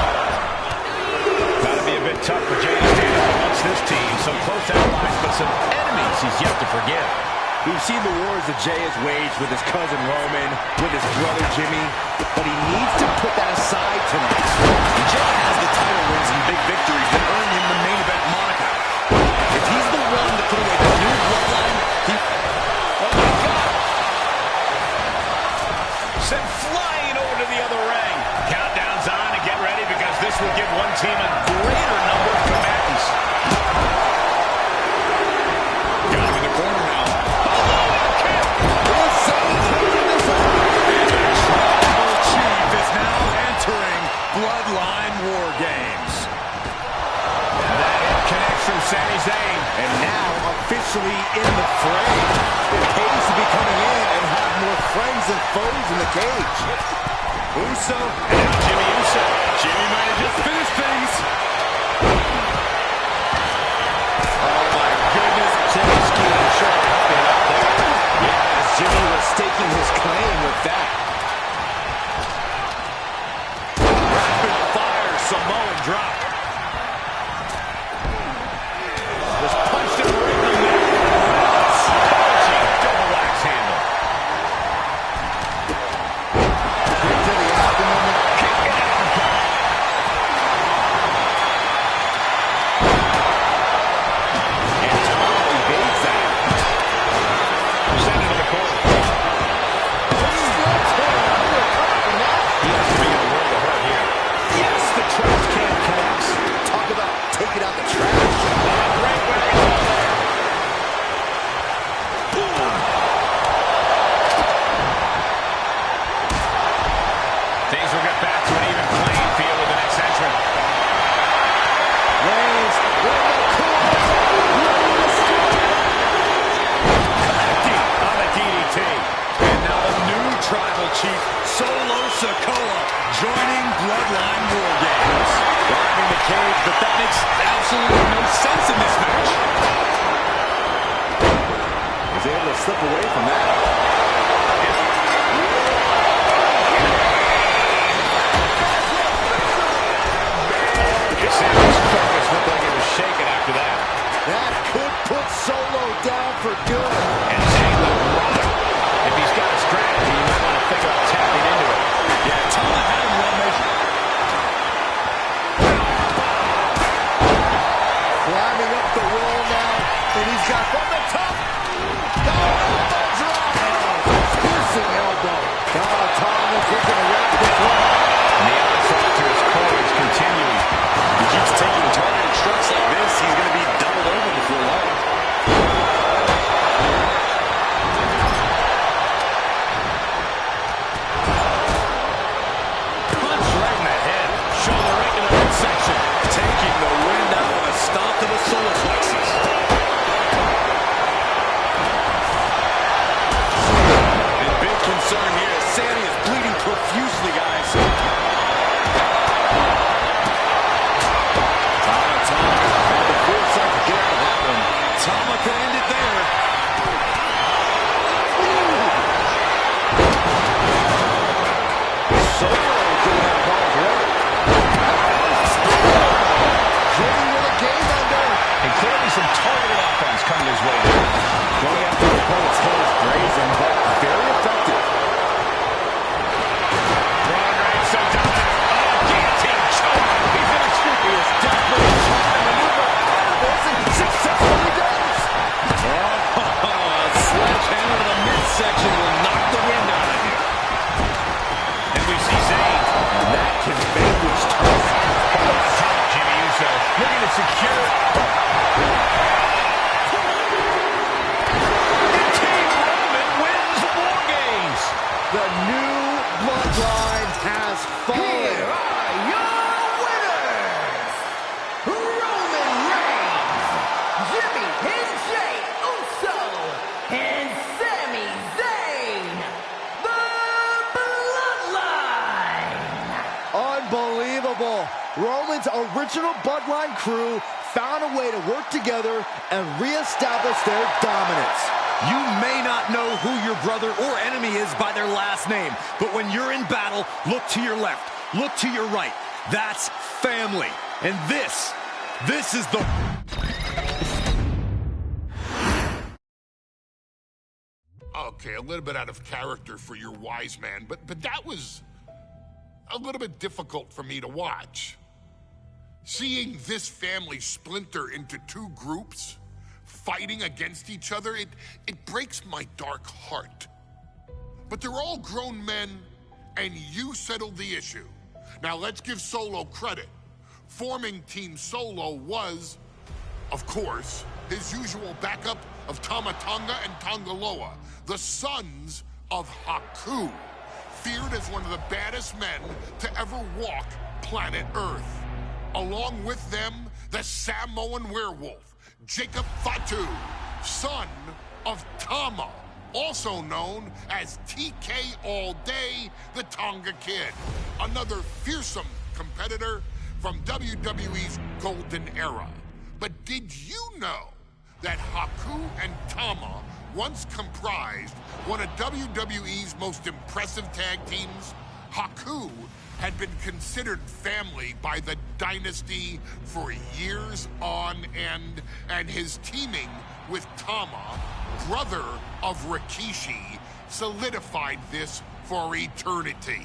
Gotta be a bit tough for Jay to stand up amongst this team. Some close allies, but some enemies he's yet to forgive. We've seen the wars that Jay has waged with his cousin Roman, with his brother Jimmy, but he needs to put that aside tonight. Jay has the title wins and big victories that earned him the main event moniker. If he's the one to put away the new bloodline, he... Oh my God! Sent flying over to the other ring. Countdown's on and get ready because this will give one team a greater number of combatants. Got him in the corner now. Bloodline War Games. That hit connects from Sami Zayn. And now officially in the fray. The cage to be coming in and have more friends than foes in the cage. Uso and now Jimmy Uso. Jimmy might have just finished things. Oh my goodness. Jimmy's keeping short helping out there. Yeah, as Jimmy was staking his claim with that. Samoan drop. Was punched in the ring from there. Double axe handle. Kick to the abdomen. Kick out. And Tom evades that. Send it to the corner. He has to be in a world of hurt here. Yes, the trash can connects. Talk about taking out the trash. Right where they go there. Things will get back to an even playing field with the next entrant. Reigns with the Connecting on the DDT. And now the new tribal chief, Solo Sikoa, joining Bloodline War Games. Driving the cage, but that makes absolutely no sense in this match. Was able to slip away from that. Sam's focus looked like it was shaken after that. That could put Solo down for good. And Jay looked rotten. If he's got a strategy, you might want to think about tapping into it. Yeah, Tama had him well measured. Climbing up the wall now, and he's got from the top. Oh, elbow drop. Piercing elbow. Tama's looking to wrap the front. And the onslaught to his core is continuing. He keeps taking targeted strikes like this, he's going to be doubled over before long. Punch right in the head. Shoulder right into the midsection. Taking the wind out of a stomp to the solar plexus. And big concern here is Sammy is bleeding profusely, guys. Tama can end it there. Solo doing that ball right. Driven with a game under. And clearly some targeted offense coming his way there. Going after the opponent's head is brazen, but very effective. Roman Reigns so dominant. Oh, guillotine choke. He's in a streak. He is definitely trying to maneuver out of this and successfully does. A sledgehammer to the midsection will knock the wind out of him. And we see Zayn. That can vanquish tough. Top Jimmy Uso looking to secure. And Team Roman wins War Games. The new bloodline has fallen. Here are your winners, Roman Reigns, Jimmy and Jey Uso, and Sami Zayn, the Bloodline. Unbelievable. Roman's original bloodline crew found a way to work together and reestablish their dominance. You may not know who your brother or enemy is by their last name, but when you're in battle, look to your left, look to your right. That's family. And this is the... Okay, a little bit out of character for your wise man, but that was a little bit difficult for me to watch. Seeing this family splinter into two groups, fighting against each other, it breaks my dark heart. But they're all grown men, and you settled the issue. Now let's give Solo credit. Forming Team Solo was, of course, his usual backup of Tama Tonga and Tongaloa, the sons of Haku, feared as one of the baddest men to ever walk planet Earth. Along with them, the Samoan werewolf, Jacob Fatu, son of Tama, also known as TK All Day, the Tonga Kid, another fearsome competitor from WWE's golden era. But did you know that Haku and Tama once comprised one of WWE's most impressive tag teams? Haku had been considered family by the Dynasty for years on end, and his teaming with Tama, brother of Rikishi, solidified this for eternity.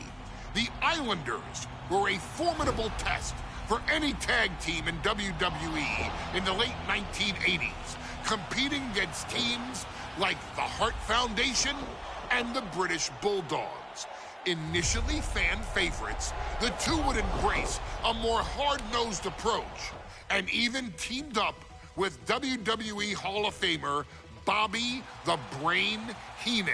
The Islanders were a formidable test for any tag team in WWE in the late 1980s, competing against teams like the Hart Foundation and the British Bulldogs. Initially fan favorites, the two would embrace a more hard-nosed approach and even teamed up with WWE Hall of Famer Bobby the Brain Heenan,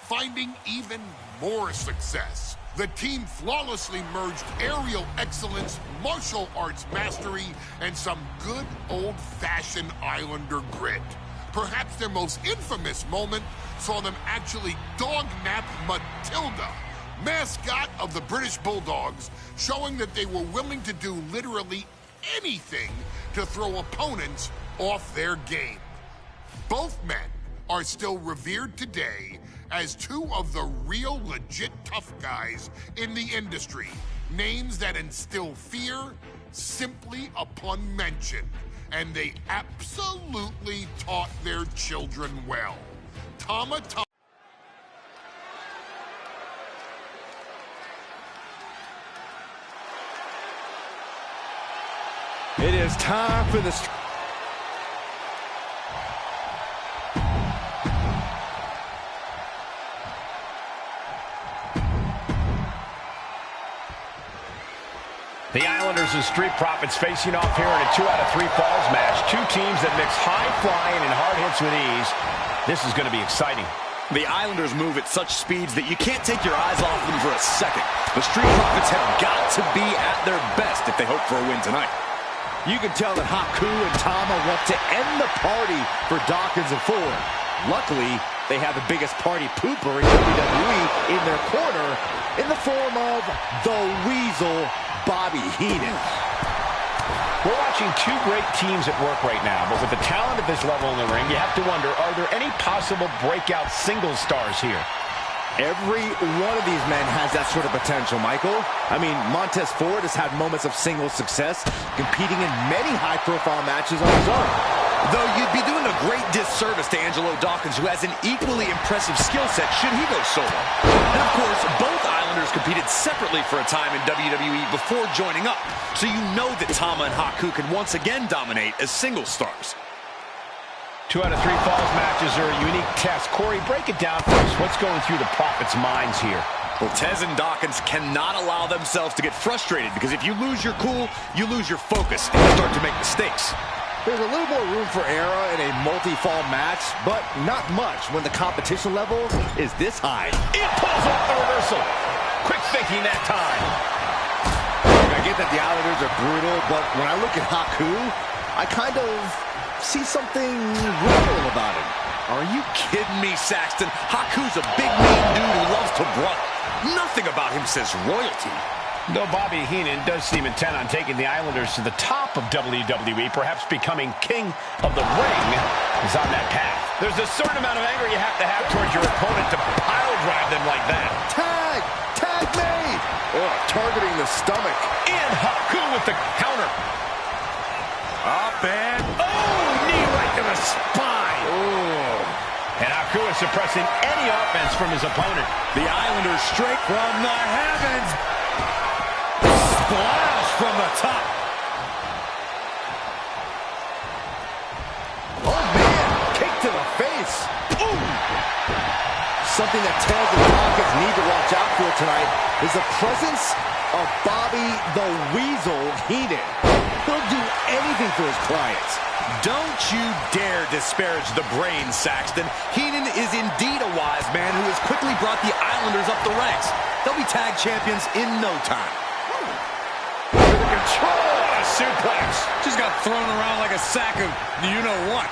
finding even more success. The team flawlessly merged aerial excellence, martial arts mastery, and some good old-fashioned Islander grit. Perhaps their most infamous moment saw them actually dog-nap Matilda, mascot of the British Bulldogs, showing that they were willing to do literally anything to throw opponents off their game. Both men are still revered today as two of the real legit tough guys in the industry, names that instill fear simply upon mention, and they absolutely taught their children well. Tama. It is time for the... The Islanders and Street Profits facing off here in a 2 out of 3 falls match. Two teams that mix high flying and hard hits with ease. This is going to be exciting. The Islanders move at such speeds that you can't take your eyes off them for a second. The Street Profits have got to be at their best if they hope for a win tonight. You can tell that Haku and Tama want to end the party for Dawkins and Ford. Luckily, they have the biggest party pooper in WWE in their corner in the form of the Weasel, Bobby Heenan. We're watching two great teams at work right now, but with the talent at this level in the ring, you have to wonder, are there any possible breakout single stars here? Every one of these men has that sort of potential, Michael. I mean, Montez Ford has had moments of single success, competing in many high-profile matches on his own. Though you'd be doing a great disservice to Angelo Dawkins, who has an equally impressive skill set should he go solo. And of course, both Islanders competed separately for a time in WWE before joining up, so you know that Tama and Haku can once again dominate as single stars. 2 out of 3 falls matches are a unique test. Corey, break it down for us. What's going through the Profits' minds here? Well, Tez and Dawkins cannot allow themselves to get frustrated, because if you lose your cool, you lose your focus, and you start to make mistakes. There's a little more room for error in a multi-fall match, but not much when the competition level is this high. It pulls off the reversal. Quick thinking that time. I get that the Islanders are brutal, but when I look at Haku, I kind of see something royal about him. Are you kidding me, Saxton? Haku's a big, mean dude who loves to brawl. Nothing about him says royalty. Though Bobby Heenan does seem intent on taking the Islanders to the top of WWE, perhaps becoming king of the ring, is on that path. There's a certain amount of anger you have to have towards your opponent to pile drive them like that. Tag! Tag me! Oh, targeting the stomach. And Haku with the counter. Up and... Oh, knee right to the spine. Oh. And Haku is suppressing any offense from his opponent. The Islanders straight from the heavens. Splash from the top. Oh, man. Kick to the face. Ooh. Something that Tez and Dawkins need to watch out for tonight is the presence of Bobby the Weasel Heenan. He'll do anything for his clients. Don't you dare disparage the brain, Saxton. Heenan is indeed a wise man who has quickly brought the Islanders up the ranks. They'll be tag champions in no time. Control on a suplex. Just got thrown around like a sack of you-know-what.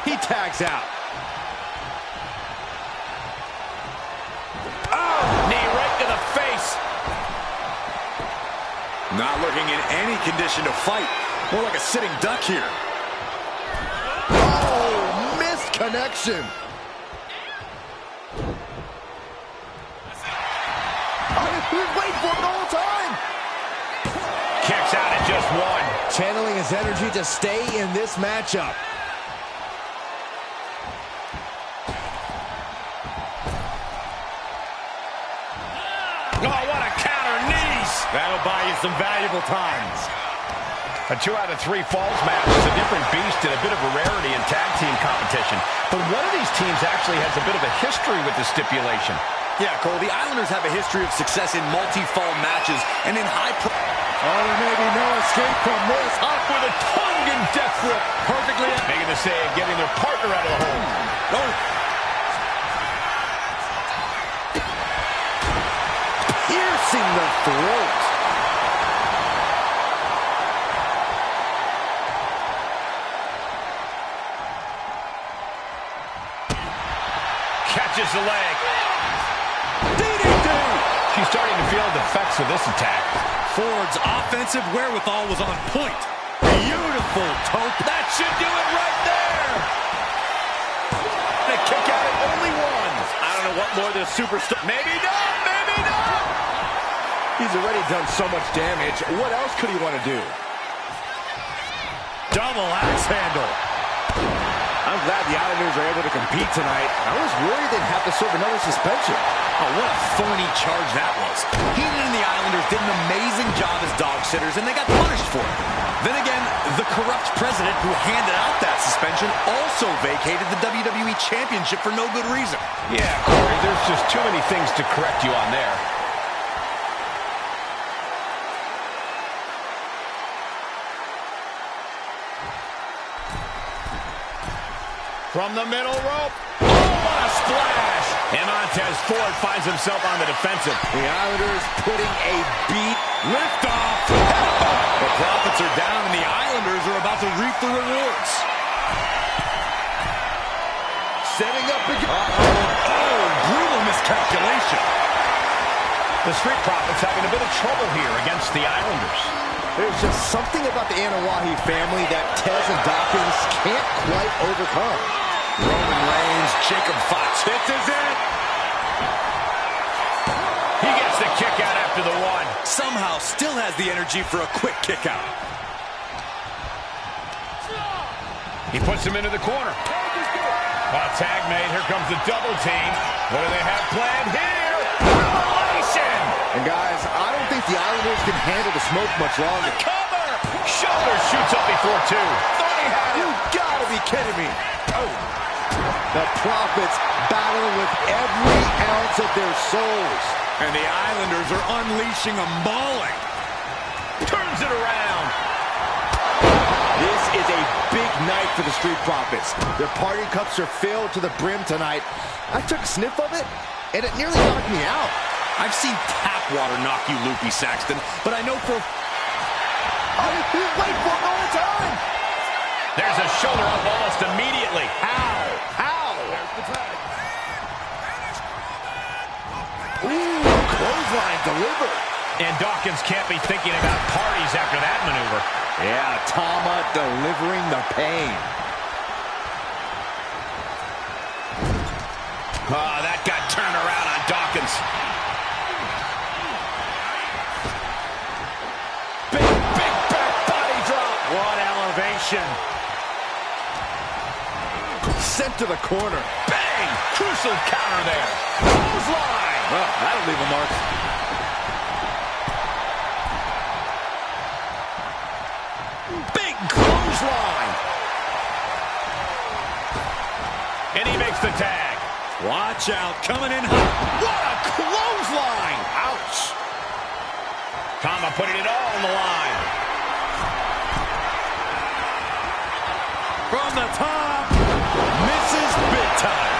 He tags out. Oh, knee right to the face. Not looking in any condition to fight. More like a sitting duck here. Oh, missed connection. We've waited for it the whole time. Kicks out at just one. Channeling his energy to stay in this matchup. Oh, what a counter, knees. That'll buy you some valuable times. A 2 out of 3 falls match is a different beast and a bit of a rarity in tag team competition. But one of these teams actually has a bit of a history with the stipulation. Yeah, Cole, the Islanders have a history of success in multi-fall matches and in high... Oh, there may be no escape from this. Up with a tongue and death grip. Perfectly making the save, getting their partner out of the hole. Oh. Piercing the throat. Catches the leg. effects of this attack. Ford's offensive wherewithal was on point. Beautiful toe. That should do it right there. A kick out at only one. I don't know what more this superstar. Maybe not. Maybe not. He's already done so much damage. What else could he want to do? Double axe handle. I'm glad the Islanders are able to compete tonight. I was worried they'd have to serve another suspension. Oh, what a phony charge that was. Heenan and the Islanders did an amazing job as dog sitters, and they got punished for it. Then again, the corrupt president who handed out that suspension also vacated the WWE Championship for no good reason. Yeah, Corey, there's just too many things to correct you on there. From the middle rope. Oh, what a splash! And Montez Ford finds himself on the defensive. The Islanders putting a beat. Lift off. The Profits are down, and the Islanders are about to reap the rewards. Setting up again. Oh, brutal miscalculation. The Street Profits having a bit of trouble here against the Islanders. There's just something about the Anawahi family that Tez and Dawkins can't quite overcome. Roman Reigns, Jacob Fox. This is it. He gets the kick out after the one. Somehow still has the energy for a quick kick out. He puts him into the corner. Tag made. Here comes the double team. What do they have planned here? Revelation! And guys, I don't think the Islanders can handle the smoke much longer. Cover! Shoulder shoots up before two. Thought he had it. You gotta be kidding me. Oh. The Profits battle with every ounce of their souls. And the Islanders are unleashing a mauling. Turns it around. This is a big night for the Street Profits. Their party cups are filled to the brim tonight. I took a sniff of it, and it nearly knocked me out. I've seen tap water knock you loopy, Saxton, but I know for... Oh, wait for no time! There's a shoulder up almost immediately. How? Ooh, clothesline delivered. And Dawkins can't be thinking about parties after that maneuver. Yeah, Tama delivering the pain. Oh, that got turned around on Dawkins. Big back body drop. What elevation. Sent to the corner. Bang! Crucial counter there. Clothesline. Well, that'll leave a mark. Big clothesline. And he makes the tag. Watch out, coming in hot. What a clothesline. Ouch. Tama putting it all on the line. From the top. Misses big time.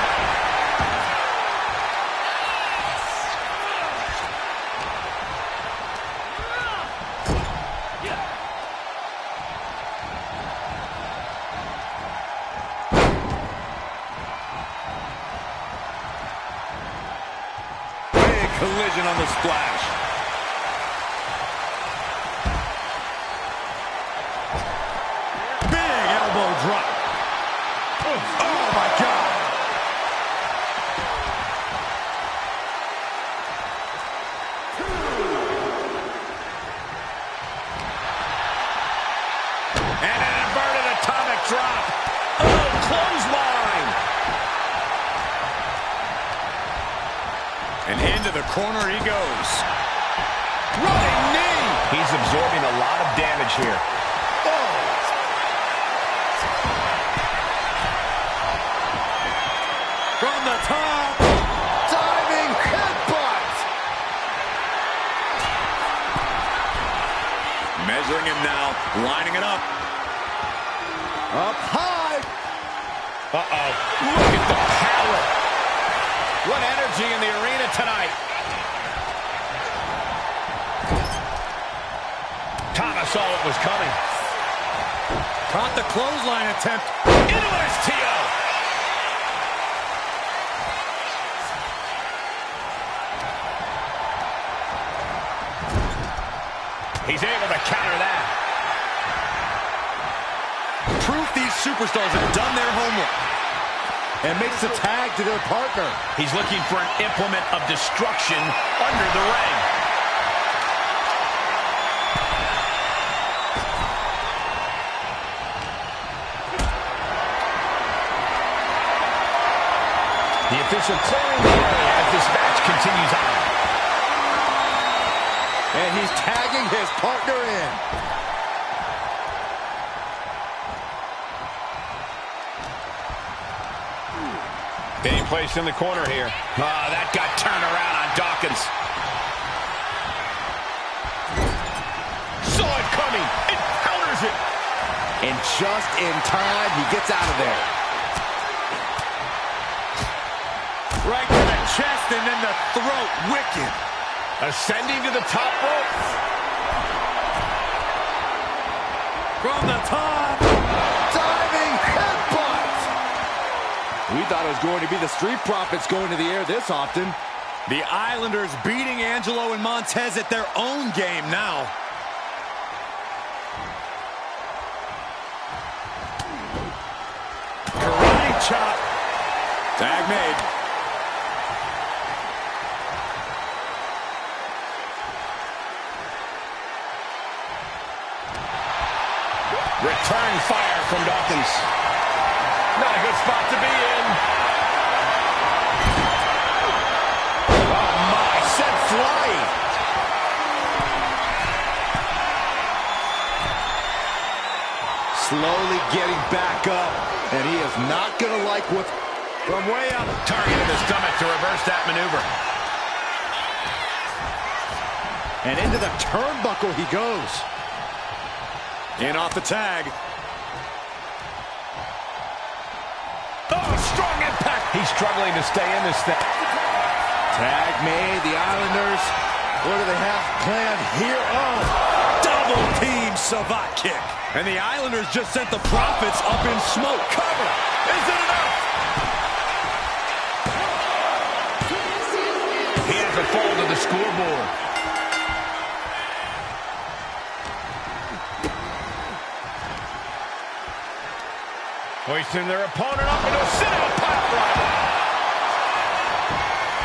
Collision on the splash. Big elbow drop. Oh my God. And an inverted atomic drop. Oh, clothesline. And into the corner he goes. Running knee. He's absorbing a lot of damage here. Oh. From the top. Diving headbutt. Measuring him now. Lining it up. Up high. Uh-oh. Look at the power. What energy in the arena tonight. Thomas saw what was coming. Caught the clothesline attempt. Into an STO. He's able to counter that. Proof these superstars have done their homework. And makes the tag to their partner. He's looking for an implement of destruction under the ring. The official clearing the area as this match continues on. And he's tagging his partner in. Being placed in the corner here. Oh, that got turned around on Dawkins. Saw it coming. It counters it. And just in time, he gets out of there. Right to the chest and then the throat. Wicked. Ascending to the top rope. From the top. Diving headbutt. We thought it was going to be the Street Profits going to the air this often. The Islanders beating Angelo and Montez at their own game now. Karate chop. Tag made. Return fire from Dawkins. Not a good spot to be in. Oh my, sent flying. Slowly getting back up, and he is not going to like what's from way up. Target in the stomach to reverse that maneuver. And into the turnbuckle he goes. In off the tag. Oh, strong impact. He's struggling to stay in this thing. Tag made. The Islanders, what do they have planned here? Oh, double team savate kick. And the Islanders just sent the Profits up in smoke. Cover. Is it enough? He has a fall to the scoreboard. Hoisting their opponent up into a sit-out pile driver.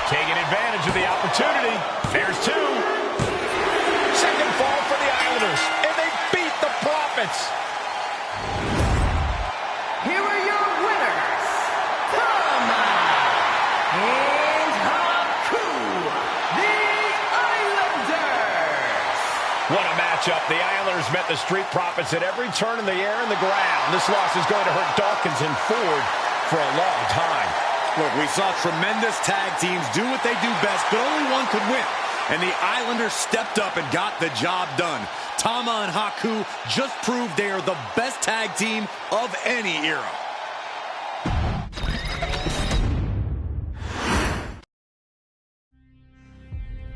Taking advantage of the opportunity. There's two. Second fall for the Islanders. And they beat the Profits. Here are your winners. Tama and Haku, the Islanders. What a matchup. The Islanders met the Street Profits at every turn in the air and the ground. This loss is going to hurt Dawkins and Ford for a long time. Look, we saw tremendous tag teams do what they do best, but only one could win. And the Islanders stepped up and got the job done. Tama and Haku just proved they are the best tag team of any era.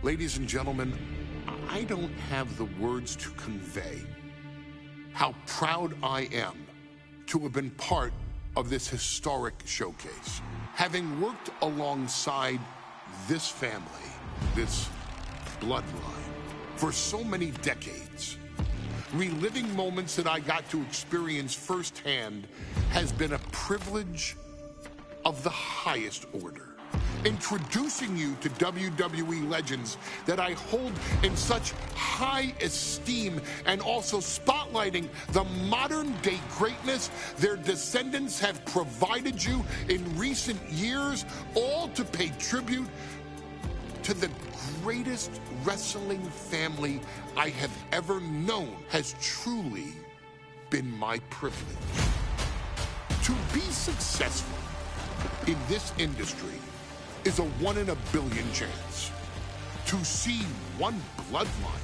Ladies and gentlemen, I don't have the words to convey how proud I am to have been part of this historic showcase. Having worked alongside this family, this bloodline, for so many decades, reliving moments that I got to experience firsthand has been a privilege of the highest order. Introducing you to WWE legends that I hold in such high esteem, and also spotlighting the modern day greatness their descendants have provided you in recent years, all to pay tribute to the greatest wrestling family I have ever known, has truly been my privilege. To be successful in this industry is a 1 in a billion chance. To see one bloodline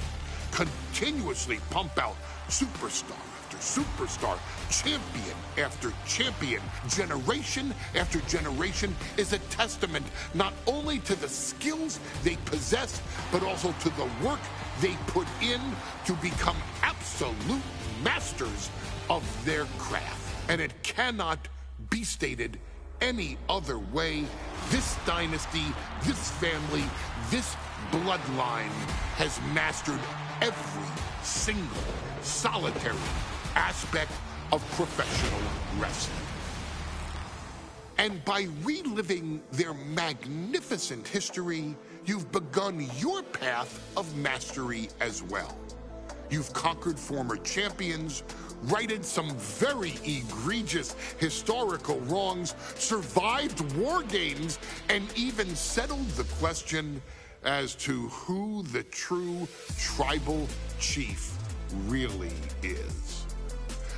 continuously pump out superstar after superstar, champion after champion, generation after generation, is a testament not only to the skills they possess, but also to the work they put in to become absolute masters of their craft. And it cannot be stated any other way. This dynasty, this family, this bloodline has mastered every single solitary aspect of professional wrestling. And by reliving their magnificent history, you've begun your path of mastery as well. You've conquered former champions, righted some very egregious historical wrongs, survived war games, and even settled the question as to who the true tribal chief really is.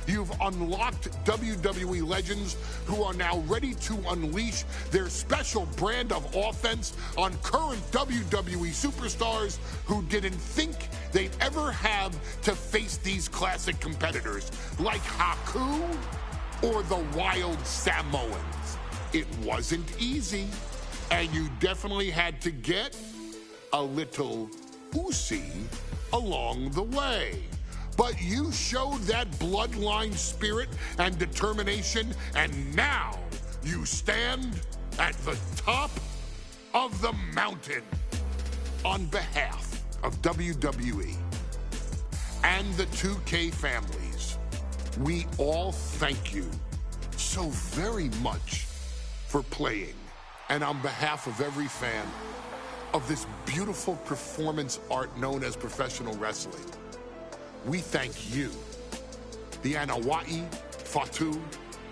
You've unlocked WWE legends who are now ready to unleash their special brand of offense on current WWE superstars who didn't think they'd ever have to face these classic competitors like Haku or the Wild Samoans. It wasn't easy, and you definitely had to get a little oozy along the way. But you showed that bloodline spirit and determination, and now you stand at the top of the mountain. On behalf of WWE and the 2K families, we all thank you so very much for playing. And on behalf of every fan of this beautiful performance art known as professional wrestling, we thank you, the Anoa'i, Fatu,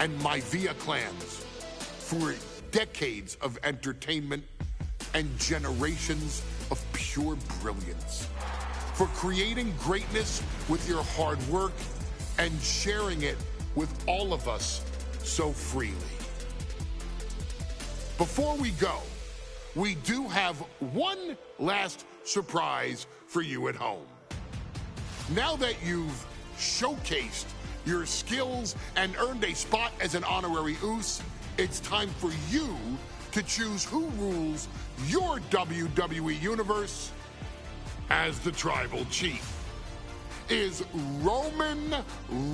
and Maivia clans, for decades of entertainment and generations of pure brilliance, for creating greatness with your hard work and sharing it with all of us so freely. Before we go, we do have one last surprise for you at home. Now that you've showcased your skills and earned a spot as an honorary Uce, it's time for you to choose who rules your WWE universe as the Tribal Chief. Is Roman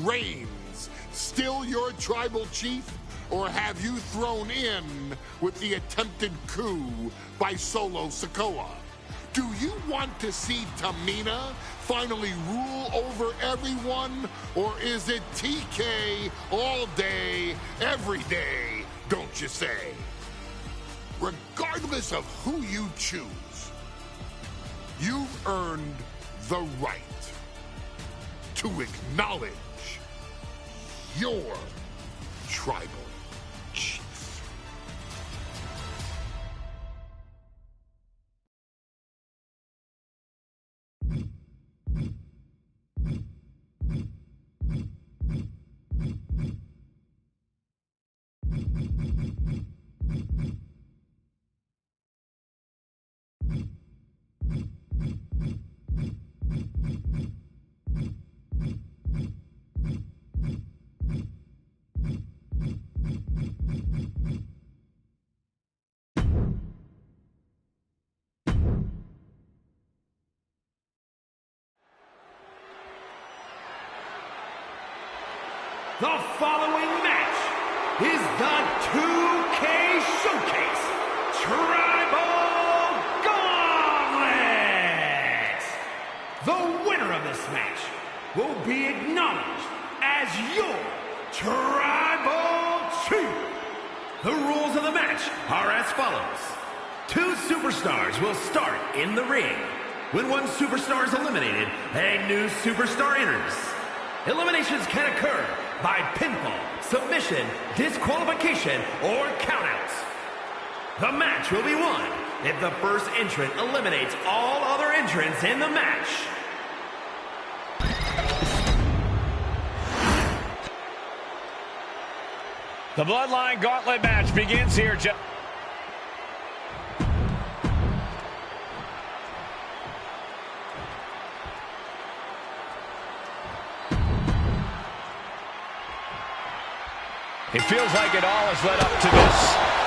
Reigns still your Tribal Chief, or have you thrown in with the attempted coup by Solo Sikoa? Do you want to see Tamina finally rule over everyone, or is it TK all day, every day, don't you say? Regardless of who you choose, you've earned the right to acknowledge your tribal chief. The following match is the 2K Showcase Tribal Gauntlet. The winner of this match will be acknowledged as your Tribal Chief. The rules of the match are as follows. 2 superstars will start in the ring. When one superstar is eliminated, a new superstar enters. Eliminations can occur by pinfall, submission, disqualification, or countouts. The match will be won if the first entrant eliminates all other entrants in the match. The Bloodline Gauntlet match begins here, Jeff. It feels like it all has led up to this.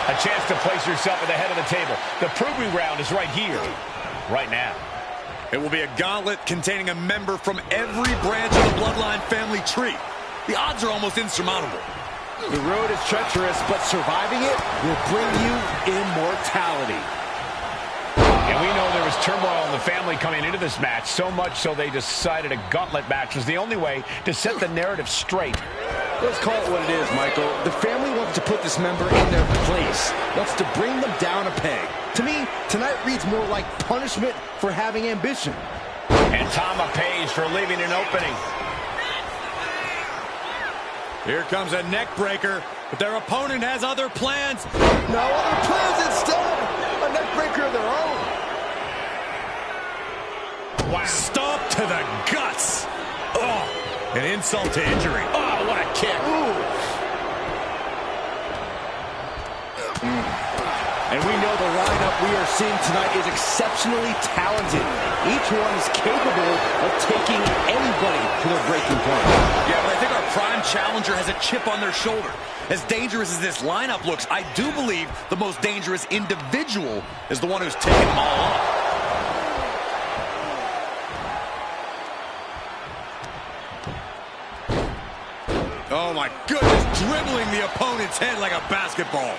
A chance to place yourself at the head of the table. The proving ground is right here, right now. It will be a gauntlet containing a member from every branch of the Bloodline family tree. The odds are almost insurmountable. The road is treacherous, but surviving it will bring you immortality. And we know there was turmoil in the family coming into this match, so much so they decided a gauntlet match was the only way to set the narrative straight. Let's call it what it is, Michael. The family wants to put this member in their place, wants to bring them down a peg. To me, tonight reads more like punishment for having ambition. And Tama pays for leaving an opening. Here comes a neck breaker, but their opponent has other plans. No other plans instead. A neck breaker of their own. Wow. Stomp to the guts. Oh, an insult to injury. Oh, what a kick. And we know the lineup we are seeing tonight is exceptionally talented. Each one is capable of taking anybody to their breaking point. Yeah, but I think our prime challenger has a chip on their shoulder. As dangerous as this lineup looks, I do believe the most dangerous individual is the one who's taking them all on. Oh my goodness, dribbling the opponent's head like a basketball.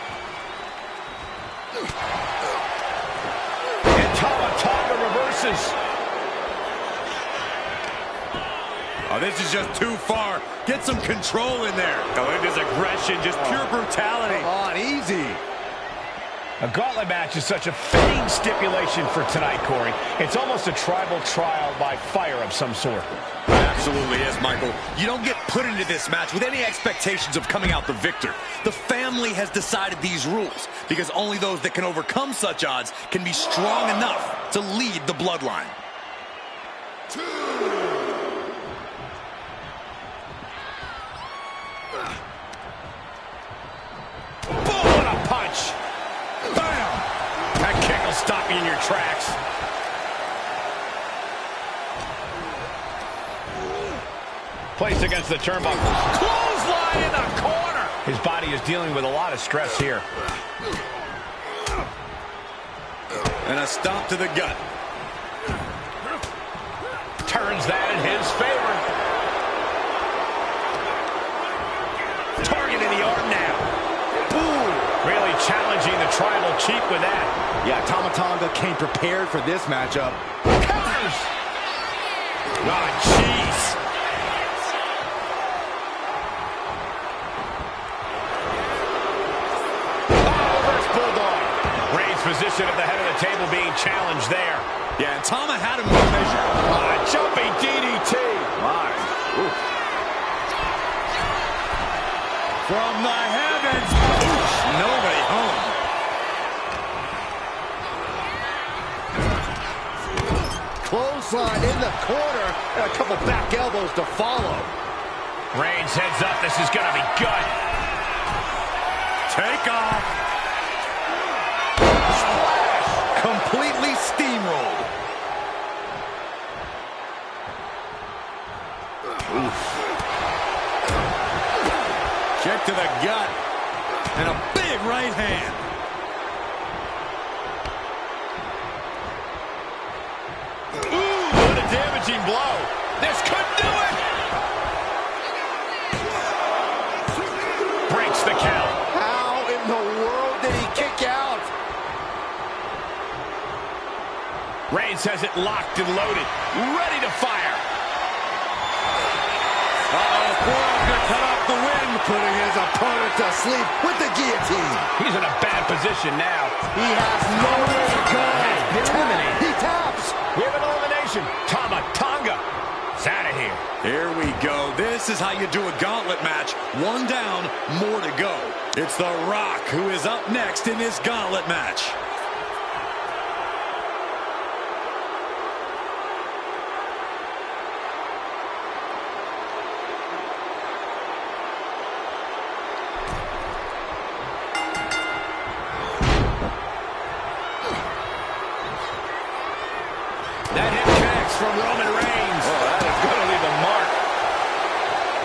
And Tonga reverses. Oh, this is just too far. Get some control in there. Oh, look at this aggression, just pure brutality. Come on, easy. A gauntlet match is such a fitting stipulation for tonight, Corey. It's almost a tribal trial by fire of some sort. Absolutely is, Michael. You don't get put into this match with any expectations of coming out the victor. The family has decided these rules because only those that can overcome such odds can be strong enough to lead the bloodline. Boom, what a punch. Bam. That kick will stop you in your tracks. Placed against the turnbuckles. Clothesline in the corner. His body is dealing with a lot of stress here. And a stomp to the gut. Turns that in his favor. Target in the arm now. Ooh, really challenging the tribal chief with that. Yeah, Tama Tonga came prepared for this matchup. Counters. Oh, jeez. Position at the head of the table being challenged there. Yeah, and Tama had him in measure. Jumping DDT. My. Oof. From the heavens. Oof, nobody home. Clothesline in the corner. And a couple back elbows to follow. Reigns heads up. This is going to be good. Take off. Completely steamrolled. Oof. Kick to the gut. And a big right hand. Ooh, what a damaging blow. This could do it. Breaks the count. How in the world did he kick out? Reigns has it locked and loaded, ready to fire. Brock cut off the wind, putting his opponent to sleep with the guillotine. He's in a bad position now. He has nowhere to go. He taps. We have an elimination. Tama Tonga is out of here. Here we go. This is how you do a gauntlet match. One down, more to go. It's The Rock who is up next in this gauntlet match. That hip connects from Roman Reigns. Oh, that is going to leave a mark.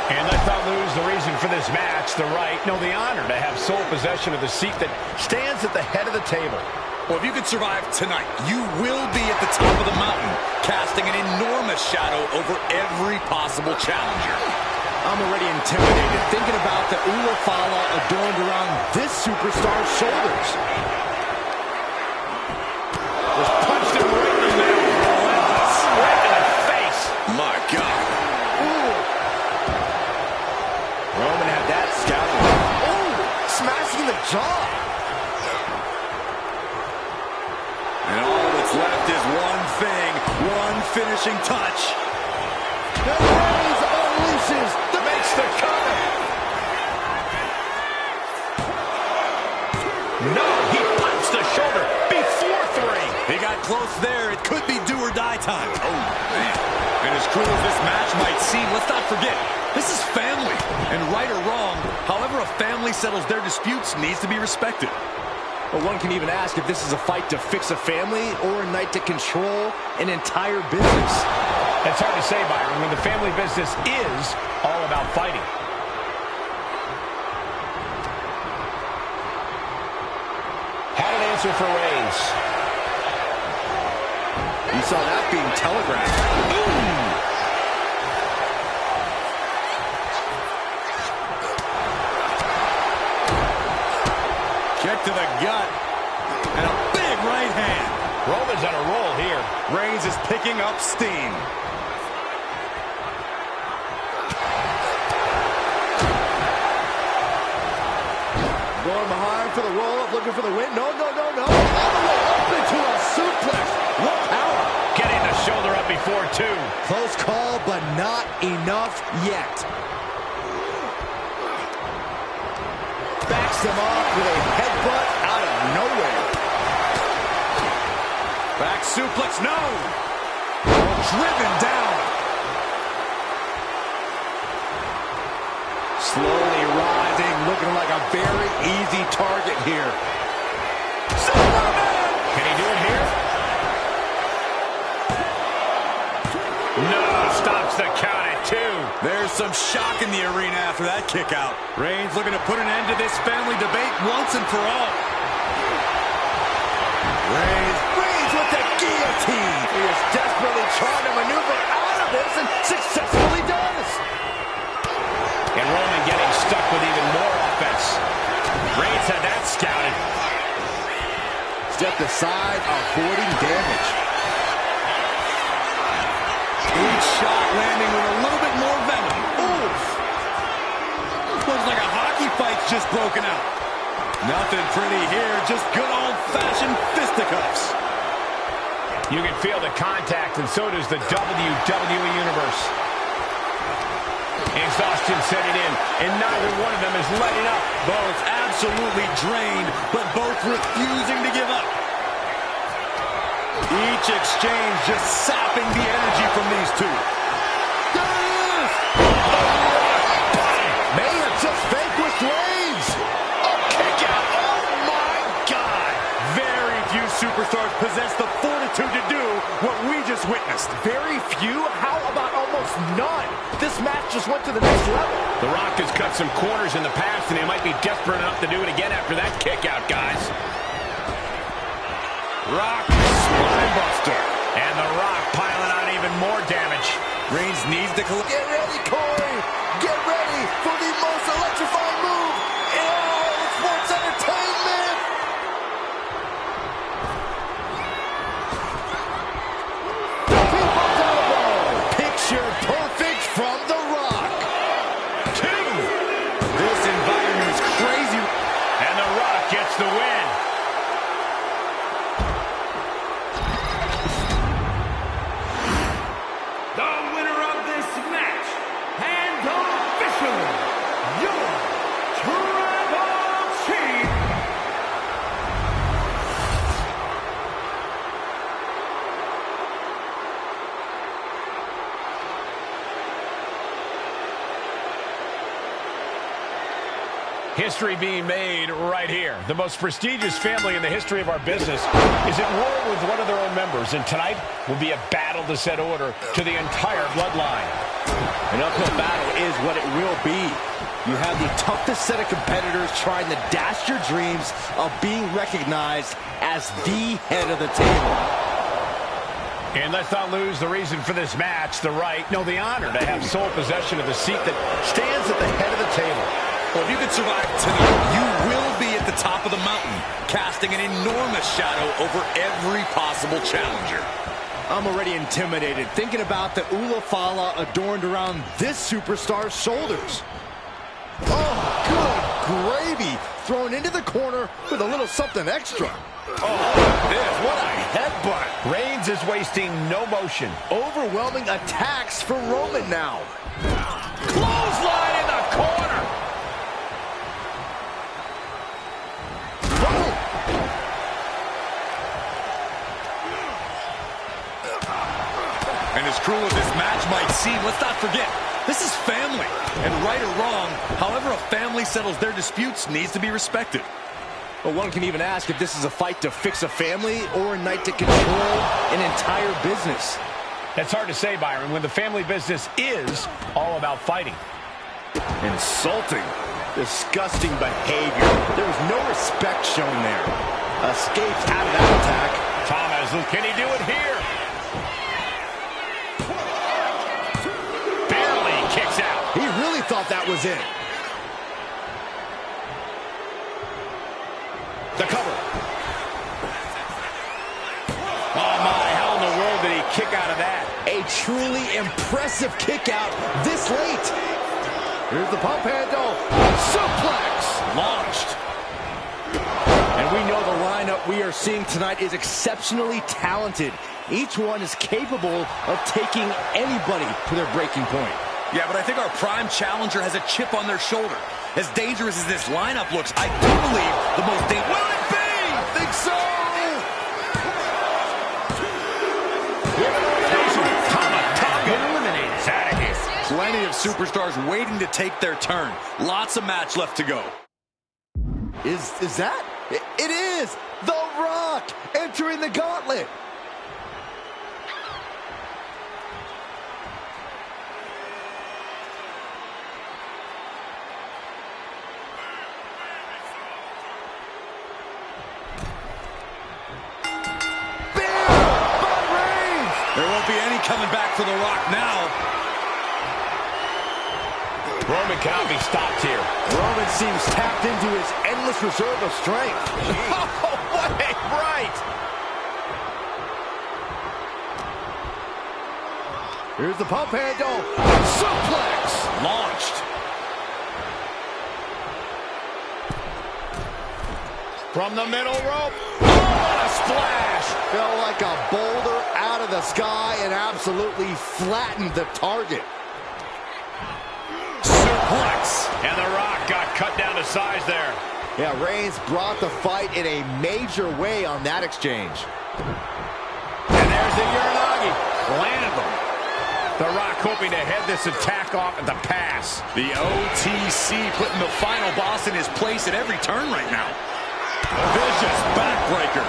And let's not lose the reason for this match, the right, no, the honor to have sole possession of the seat that stands at the head of the table. Well, if you could survive tonight, you will be at the top of the mountain, casting an enormous shadow over every possible challenger. I'm already intimidated thinking about the Ulafala adorned around this superstar's shoulders. Was punched him right in the jaw. And all that's left is one thing, one finishing touch. The Reigns unleashes the makes the cover. No, he punches the shoulder before 3. He got close there. It could be do or die time. Oh, man. And as cruel as this match might seem, let's not forget, this is family. And right or wrong, however a family settles their disputes needs to be respected. But one can even ask if this is a fight to fix a family or a night to control an entire business. It's hard to say, Byron, when the family business is all about fighting. Had an answer for Reigns. You saw that being telegraphed. Boom! Kick to the gut. And a big right hand. Roman's on a roll here. Reigns is picking up steam. Going behind for the roll-up, looking for the win. No, no, no, no. All the way up into a suplex. What power. Getting the shoulder up before 2. Close call, but not enough yet. Backs him off with a headbutt out of nowhere. Back suplex, no! Driven down. Slowly rising, looking like a very easy target here. Superman! Can he do it here? No, stops the count at 2. There's some shock in the arena after that kick out. Reigns looking to put an end to this family debate once and for all. Reigns with the guillotine. He is desperately trying to maneuver out of this and successfully does. And Roman getting stuck with even more offense. Reigns had that scouted. Stepped aside, avoiding damage. Each shot landing with a little bit more venom. Oof! Looks like a hockey fight's just broken out. Nothing pretty here, just good old-fashioned fisticuffs. You can feel the contact, and so does the WWE Universe. Exhaustion setting in, and neither one of them is letting up. Both absolutely drained, but both refusing to give up. Each exchange just sapping the energy from these two. Yes! May have just vanquished Reigns. Kick out. Oh, my God. Very few superstars possess the fortitude to do what we just witnessed. Very few? How about almost none? This match just went to the next level. The Rock has cut some corners in the past, and he might be desperate enough to do it again after that kick out, guys. Rock spinebuster. And the Rock piling on even more damage. Reigns needs to collect. Get ready, Corey. Get ready for the most electrifying move in all sports entertainment. The People's Elbow. Picture perfect from The Rock. 2. This environment is crazy. And the Rock gets the win. History being made right here. The most prestigious family in the history of our business is at war with one of their own members, and tonight will be a battle to set order to the entire bloodline. An uphill battle is what it will be. You have the toughest set of competitors trying to dash your dreams of being recognized as the head of the table. And let's not lose the reason for this match, the honor to have sole possession of the seat that stands at the head of the table. Well, if you can survive tonight, you will be at the top of the mountain, casting an enormous shadow over every possible challenger. I'm already intimidated thinking about the Ulafala adorned around this superstar's shoulders. Oh, good gravy. thrown into the corner with a little something extra. Oh, this, what a headbutt. Reigns is wasting no motion. Overwhelming attacks for Roman now. Clothesline in the corner. Boom. And as cruel as this match might seem, let's not forget, this is family. And right or wrong, however a family settles their disputes needs to be respected. Well, one can even ask if this is a fight to fix a family or a night to control an entire business. That's hard to say, Byron, when the family business is all about fighting. Insulting. Disgusting behavior. There was no respect shown there. Escapes out of that attack. Thomas, can he do it here? Barely kicks out. He really thought that was it. The cover. Oh, my, how in the world did he kick out of that? A truly impressive kick out this late. Here's the pump handle. Suplex. Launched. And we know the lineup we are seeing tonight is exceptionally talented. Each one is capable of taking anybody to their breaking point. Yeah, but I think our prime challenger has a chip on their shoulder. As dangerous as this lineup looks, I do believe the most dangerous... Will it be? I think so! Eliminated. Out of here. Plenty of superstars waiting to take their turn. Lots of match left to go. Is that? It is! The Rock entering the gauntlet. There won't be any coming back for The Rock now. Roman cannot be stopped here. Roman seems tapped into his endless reserve of strength. Oh, what a right! Here's the pump handle. Suplex. Launched. From the middle rope. Oh, what a splash! Fell like a boulder out of the sky and absolutely flattened the target. Suplex. And The Rock got cut down to size there. Yeah, Reigns brought the fight in a major way on that exchange. And there's the Uranagi. Landed them. The Rock hoping to head this attack off at the pass. The OTC putting the final boss in his place at every turn right now. Vicious backbreaker.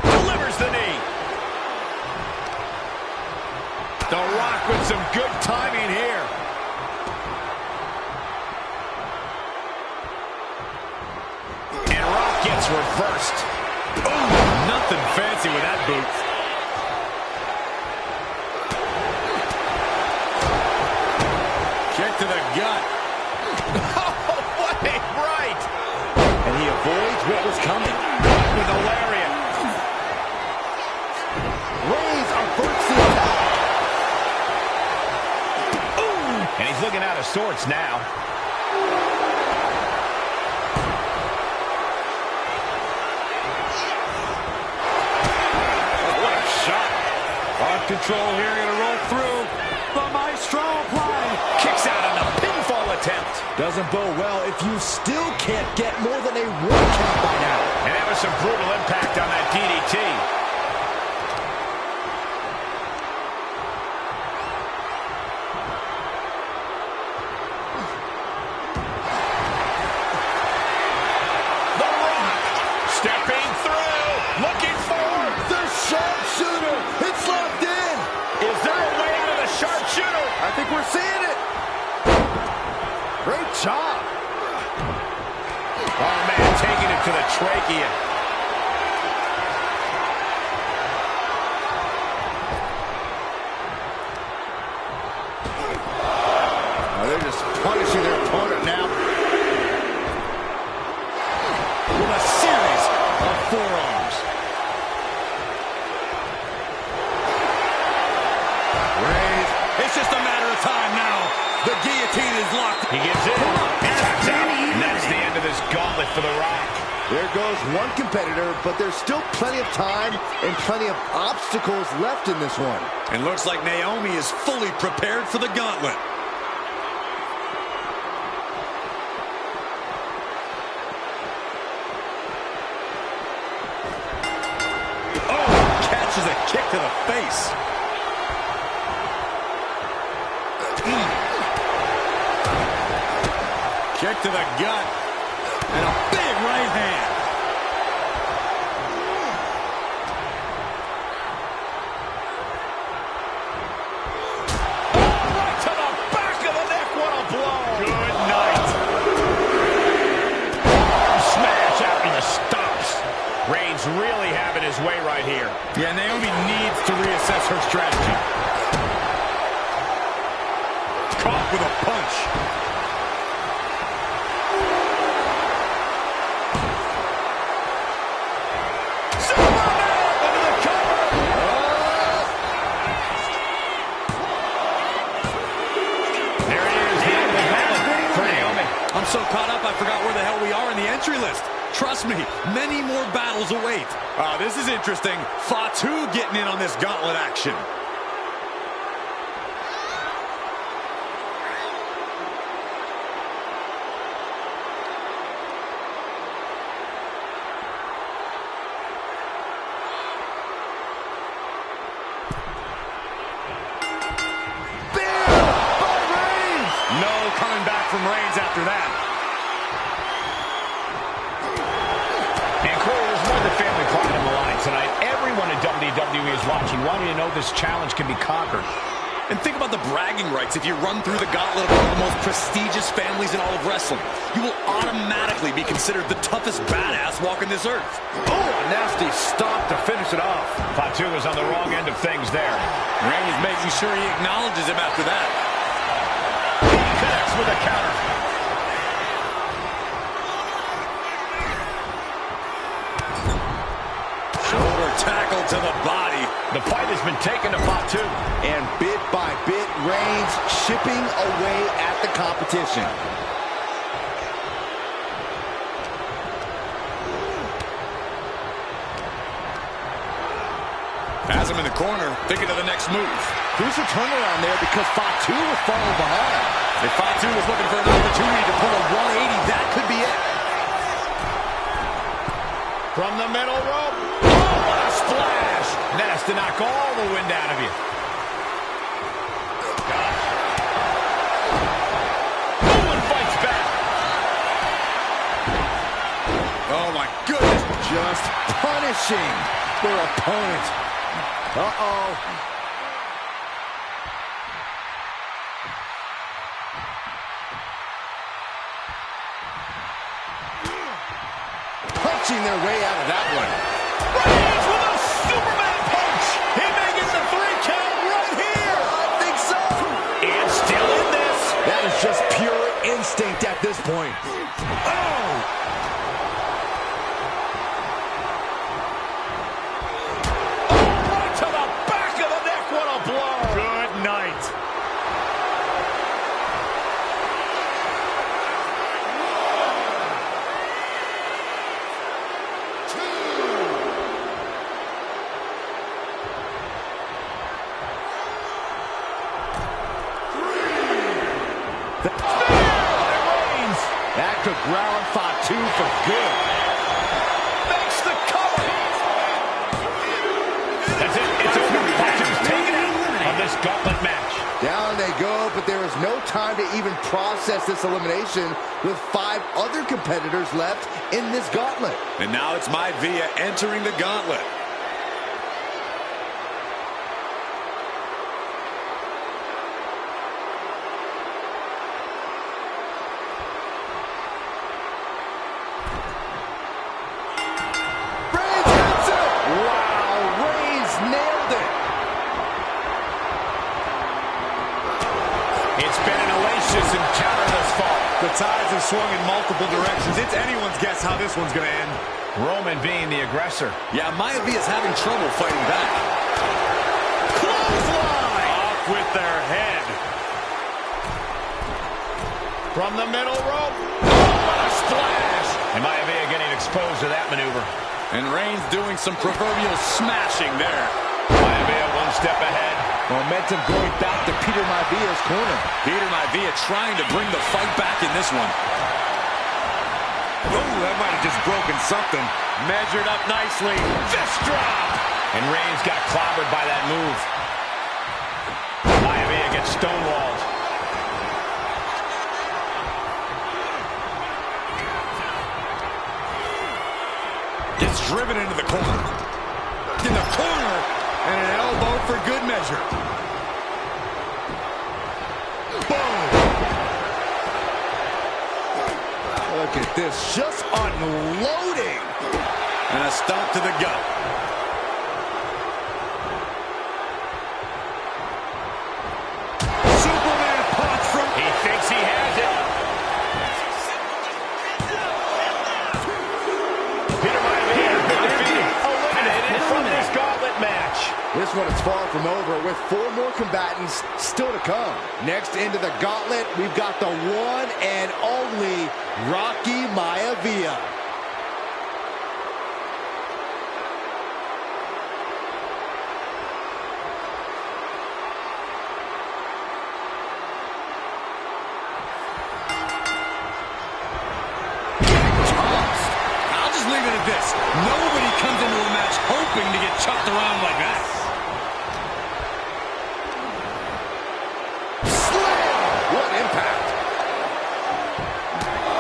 Delivers the knee. The Rock with some good timing here. And Rock gets reversed. Ooh, nothing fancy with that boot. Kick to the gut. Oh, what a right! And he avoids what was coming. With a lariat. Reigns averts the attack. And he's looking out of sorts now. Oh, what a shot. On control here, gonna roll through. The Maestro applying. Kicks out on the pinfall attempt. Doesn't bode well if you still can't get more than a 1 count by now. And that was some brutal impact on that DDT. Stepping through, looking for the sharpshooter. It's locked in. Is there a way out of the sharpshooter? I think we're seeing it. Great job. Oh, man, taking it to the trachea. Oh, they're just punishing their opponent now. With a series of forearms. Reigns, it's just a matter of time now. The guillotine is locked. He gives in. He taps out. And that's the end of this gauntlet for The Rock. There goes one competitor, but there's still plenty of time and plenty of obstacles left in this one. And looks like Naomi is fully prepared for the gauntlet. Oh, catches a kick to the face. Kick to the gut. And a big right hand. Oh, right to the back of the neck. What a blow. Good night. Arm smash after the stops. Reigns really having his way right here. Yeah, Naomi needs to reassess her strategy. Caught with a punch. I'm so caught up, I forgot where the hell we are in the entry list. Trust me, many more battles await. This is interesting. Fatu getting in on this gauntlet action. Coming back from Reigns after that. And Corey, there's more than family pride on the line tonight. Everyone in WWE is watching, wanting to know this challenge can be conquered. And think about the bragging rights. If you run through the gauntlet of one of the most prestigious families in all of wrestling, you will automatically be considered the toughest badass walking this earth. Oh, a nasty stop to finish it off. Fatu is on the wrong end of things there. Reigns making sure he acknowledges him after that. Connects with a counter. Shoulder tackle to the body. The fight has been taken to Fatu. And bit by bit, Reigns chipping away at the competition. Has him in the corner, thinking of the next move. Crucial turnaround there because Fatu was falling behind. If Fatu was looking for an opportunity to pull a 180, that could be it. From the middle rope. Oh, what a splash. That has to knock all the wind out of you. Gosh. No one fights back. Oh, my goodness. Just punishing their opponent. Uh-oh. Punching their way out of that one. Reigns with a Superman punch. He may get the 3 count right here. I think so. And still in this. That is just pure instinct at this point. Oh. That could ground Fatu for good. Makes the cover. That's it. It's over. Fatu's taken out of this gauntlet match. Down they go, but there is no time to even process this elimination with 5 other competitors left in this gauntlet. And now it's Maivia entering the gauntlet. The tides have swung in multiple directions. It's anyone's guess how this one's going to end. Roman being the aggressor. Yeah, Maivia is having trouble fighting back. Clothesline! Off with their head. From the middle rope. Oh, what a splash. And Maivia getting exposed to that maneuver. And Reigns doing some proverbial smashing there. Maivia one step ahead. Momentum going back to Peter Maivia's corner. Peter Maivia trying to bring the fight back in this one. Oh, that might have just broken something. Measured up nicely. Fist drop. And Reigns got clobbered by that move. Maivia gets stonewalled. Gets driven into the corner. In the corner. And an elbow for good measure. Boom. Look at this, just unloading. And a stomp to the gut. Superman punch from... He thinks he has it. Peter Maivia has been defeated, eliminated from this gauntlet match. This one is far from over with 4 more combatants still to come. Next into the gauntlet, we've got the one and only Rocky Maivia. I'll just leave it at this. Nobody comes into a match hoping to get chucked around like that. Slam! What impact!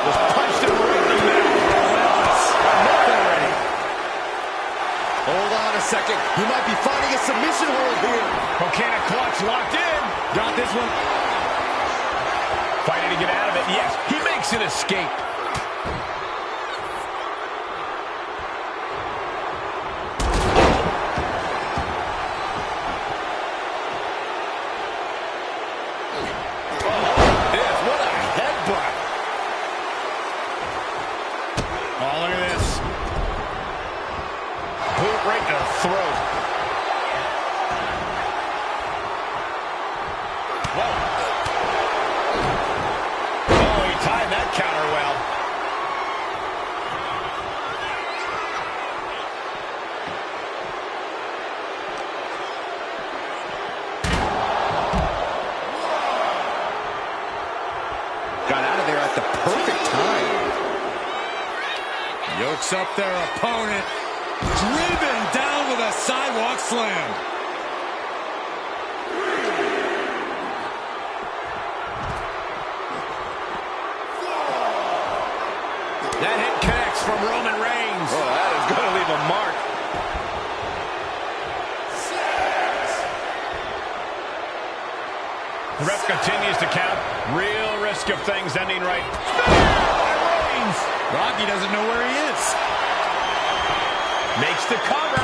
Just punched him right in the mouth. Relentless. Enough already. Hold on a second. He might be finding a submission hold here. Coquina clutch locked in. Got this one. Fighting to get out of it. Yes, he makes an escape. Right to the throat. Whoa. Oh, he timed that counter well. Got out of there at the perfect time. Yokes up their opponent. Driven down with a sidewalk slam. That hit connects from Roman Reigns. Oh, that is going to leave a mark. The ref continues to count. Real risk of things ending right. By Reigns. Rocky doesn't know where he is. Makes the cover.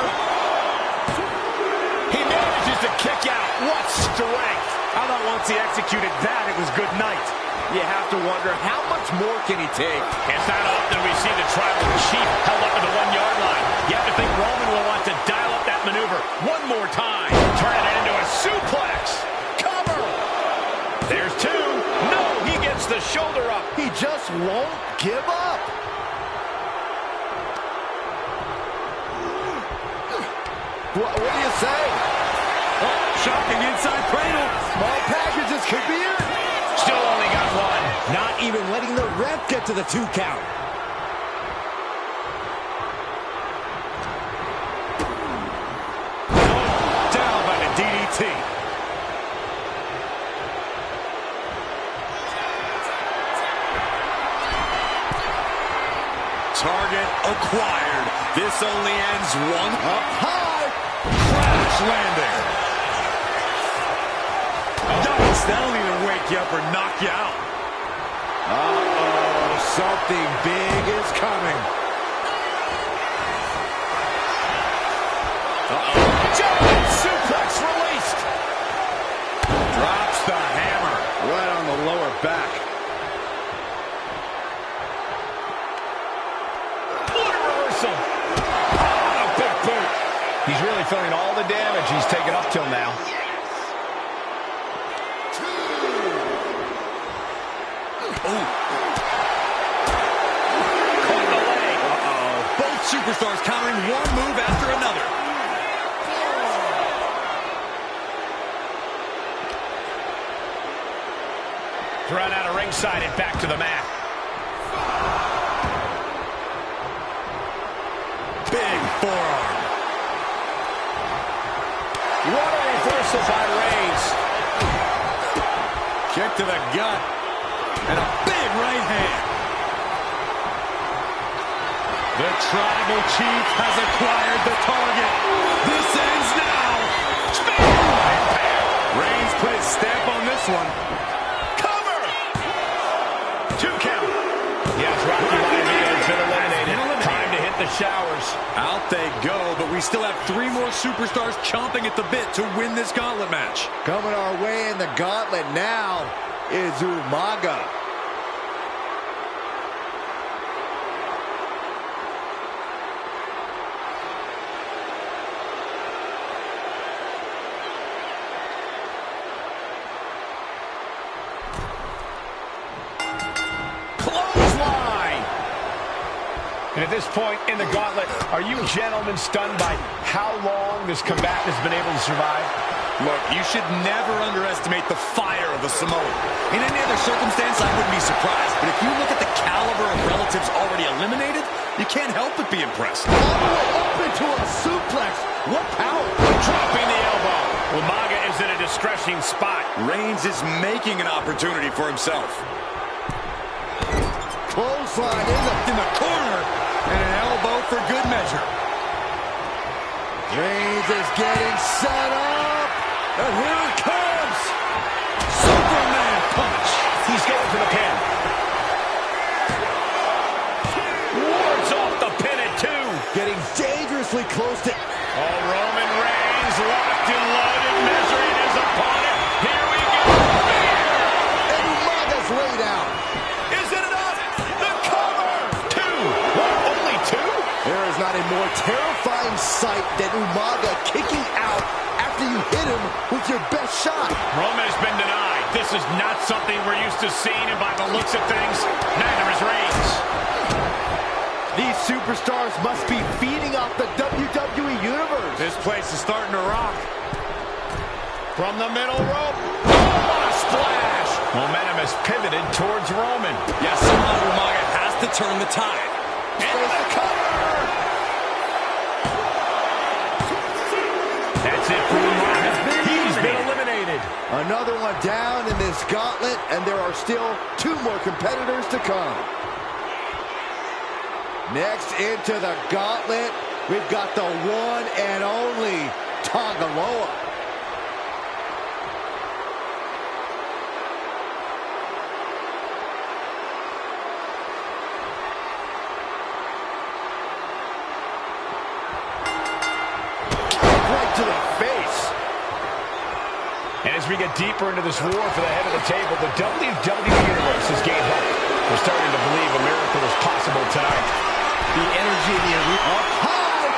He manages to kick out. What strength. I thought once he executed that, it was good night. You have to wonder, how much more can he take? It's not often we see the tribal chief held up to the 1-yard line. You have to think Roman will want to dial up that maneuver one more time. Turn it into a suplex. Cover. There's 2. No, he gets the shoulder up. He just won't give up. What do you say? Oh, shocking inside cradle. Small packages could be it. Still only got 1. Not even letting the ref get to the 2 count. Down by the DDT. Target acquired. This only ends one. Up high. Crash landing. Nice. That'll either wake you up or knock you out. Uh-oh. Something big is coming. Uh-oh. Giant suplex released. Drops the hammer right on the lower back. What a reversal. Oh, a big boot. He's really feeling all the damage he's taken up till now. Caught the leg. Both superstars countering one move after another. Thrown out of ringside and back to the mat. Big forearm. What a reversal by Reigns. Kick to the gut. And a big right hand. The Tribal Chief has acquired the target. This ends now. Reigns put his stamp on this one. Cover. 2 count. Yes, Rocky Maivia has been eliminated. Time to hit the showers. Out they go, but we still have 3 more superstars chomping at the bit to win this gauntlet match. Coming our way in the gauntlet now is Umaga. And at this point in the gauntlet, are you gentlemen stunned by how long this combatant has been able to survive? Look, you should never underestimate the fire of a Samoan. In any other circumstance, I wouldn't be surprised. But if you look at the caliber of relatives already eliminated, you can't help but be impressed. Up into a suplex. What power. Dropping the elbow. Umaga is in a distressing spot. Reigns is making an opportunity for himself. Clothesline in the corner. And an elbow for good measure. Reigns is getting set up. And here it comes. Superman punch. He's going for the pin. Wards off the pin at 2. Getting dangerously close to... Oh, Roman Reigns locked and loaded, measuring his opponent. Here we go. And Umaga's laid out. Is it enough? The cover. 2. What? Only 2? There is not a more terrifying sight than Umaga kicking out after you hit him with your best shot. Roman has been denied. This is not something we're used to seeing, and by the looks of things, neither is Reigns. These superstars must be feeding off the WWE Universe. This place is starting to rock. From the middle rope. Oh, what a splash! Momentum has pivoted towards Roman. Yes, somehow Umaga has to turn the tide. And the cover! That's it for Umaga. He's been eliminated. Another one down in this gauntlet, and there are still 2 more competitors to come. Next into the gauntlet, we've got the one and only Tonga Loa. Right to the face. And as we get deeper into this war for the head of the table, the WWE Universe has gained hope. We're starting to believe a miracle is possible tonight. The energy in the arena. Up high.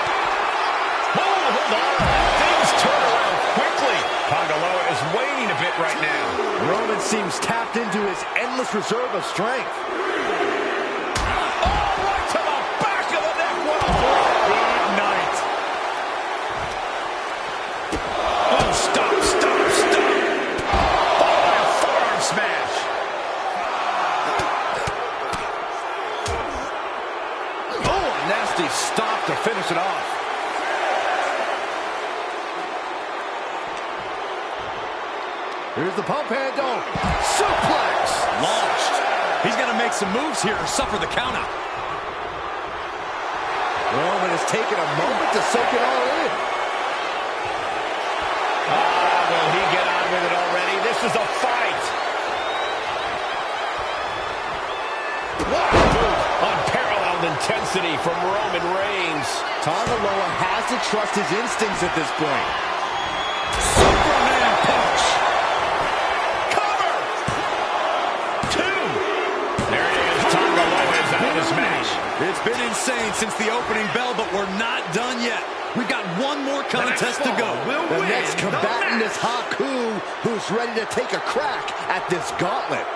Oh, hold on. Things turn around quickly. Tonga Loa is waning a bit right now. Roman seems tapped into his endless reserve of strength. Oh, right to the back of the neck. What a blow. Good night. Oh, stop. Oh, a forearm smash. Nasty stop to finish it off. Here's the pump handle. Suplex. Launched. He's going to make some moves here to suffer the countout. Roman has taken a moment to soak it all in. Will he get on with it already? This is a fight. Wow. Unparalleled intensity from Roman Reigns. Tonga Loa has to trust his instincts at this point. Superman punch. Cover. 2. There it is. Tonga Loa is out of this match. It's been insane since the opening bell, but we're not done yet. We've got one more contest to go. The next combatant is Haku, who's ready to take a crack at this gauntlet.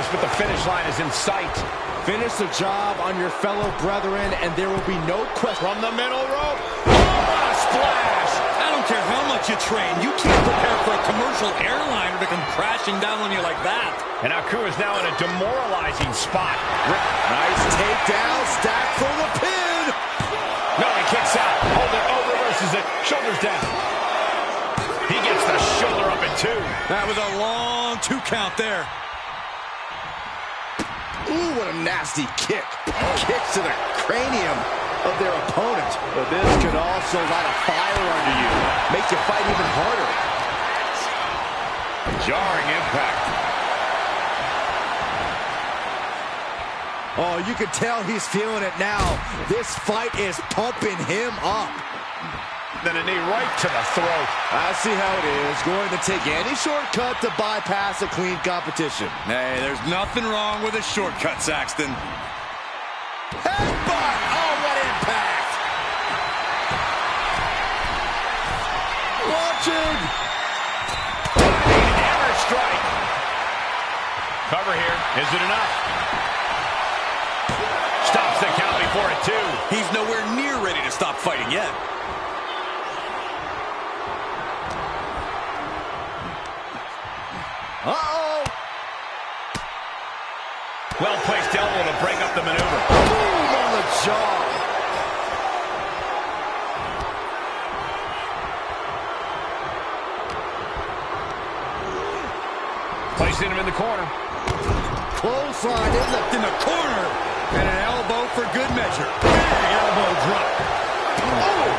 accomplished, but the finish line is in sight. Finish the job on your fellow brethren, and there will be no question. From the middle rope. Oh, what a splash! I don't care how much you train. You can't prepare for a commercial airliner to come crashing down on you like that. And Aku is now in a demoralizing spot. Nice takedown, stack for the pin. No, he kicks out. Hold it. Oh, reverses it. Shoulders down. He gets the shoulder up in two. That was a long 2 count there. Ooh, what a nasty kick. Kick to the cranium of their opponent. But this could also light a fire under you. Make you fight even harder. Jarring impact. Oh, you can tell he's feeling it now. This fight is pumping him up. Then a knee right to the throat. I see how it is. Going to take any shortcut to bypass a clean competition. Hey, there's nothing wrong with a shortcut, Saxton. Headbutt! Oh, what impact! Watching! Hammer strike. Cover here. Is it enough? Stops the count before it, too. He's nowhere near ready to stop fighting yet. Uh-oh! Well-placed elbow to break up the maneuver. Boom on the jaw. Placing him in the corner. Clothesline In the corner. And an elbow for good measure. Big elbow drop. Oh!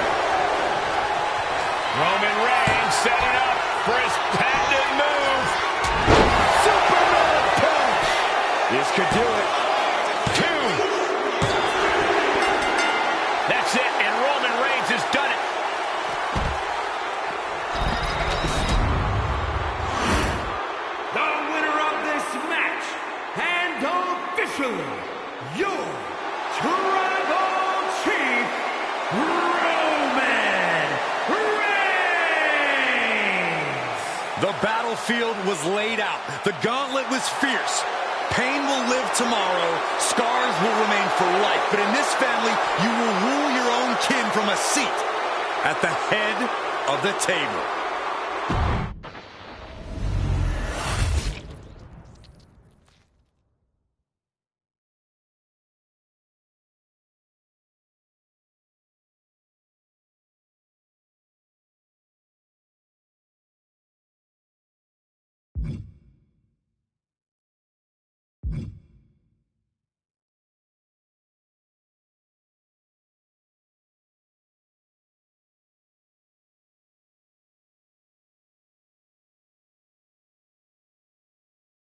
Roman Reigns setting up for his patented move. Superman punch! This could do it. 2. That's it, and Roman Reigns has done it. The winner of this match, and officially, your Tribal Chief, Roman Reigns! The battlefield was laid out. The gauntlet was fierce. Pain will live tomorrow. Scars will remain for life. But in this family, you will rule your own kin from a seat at the head of the table.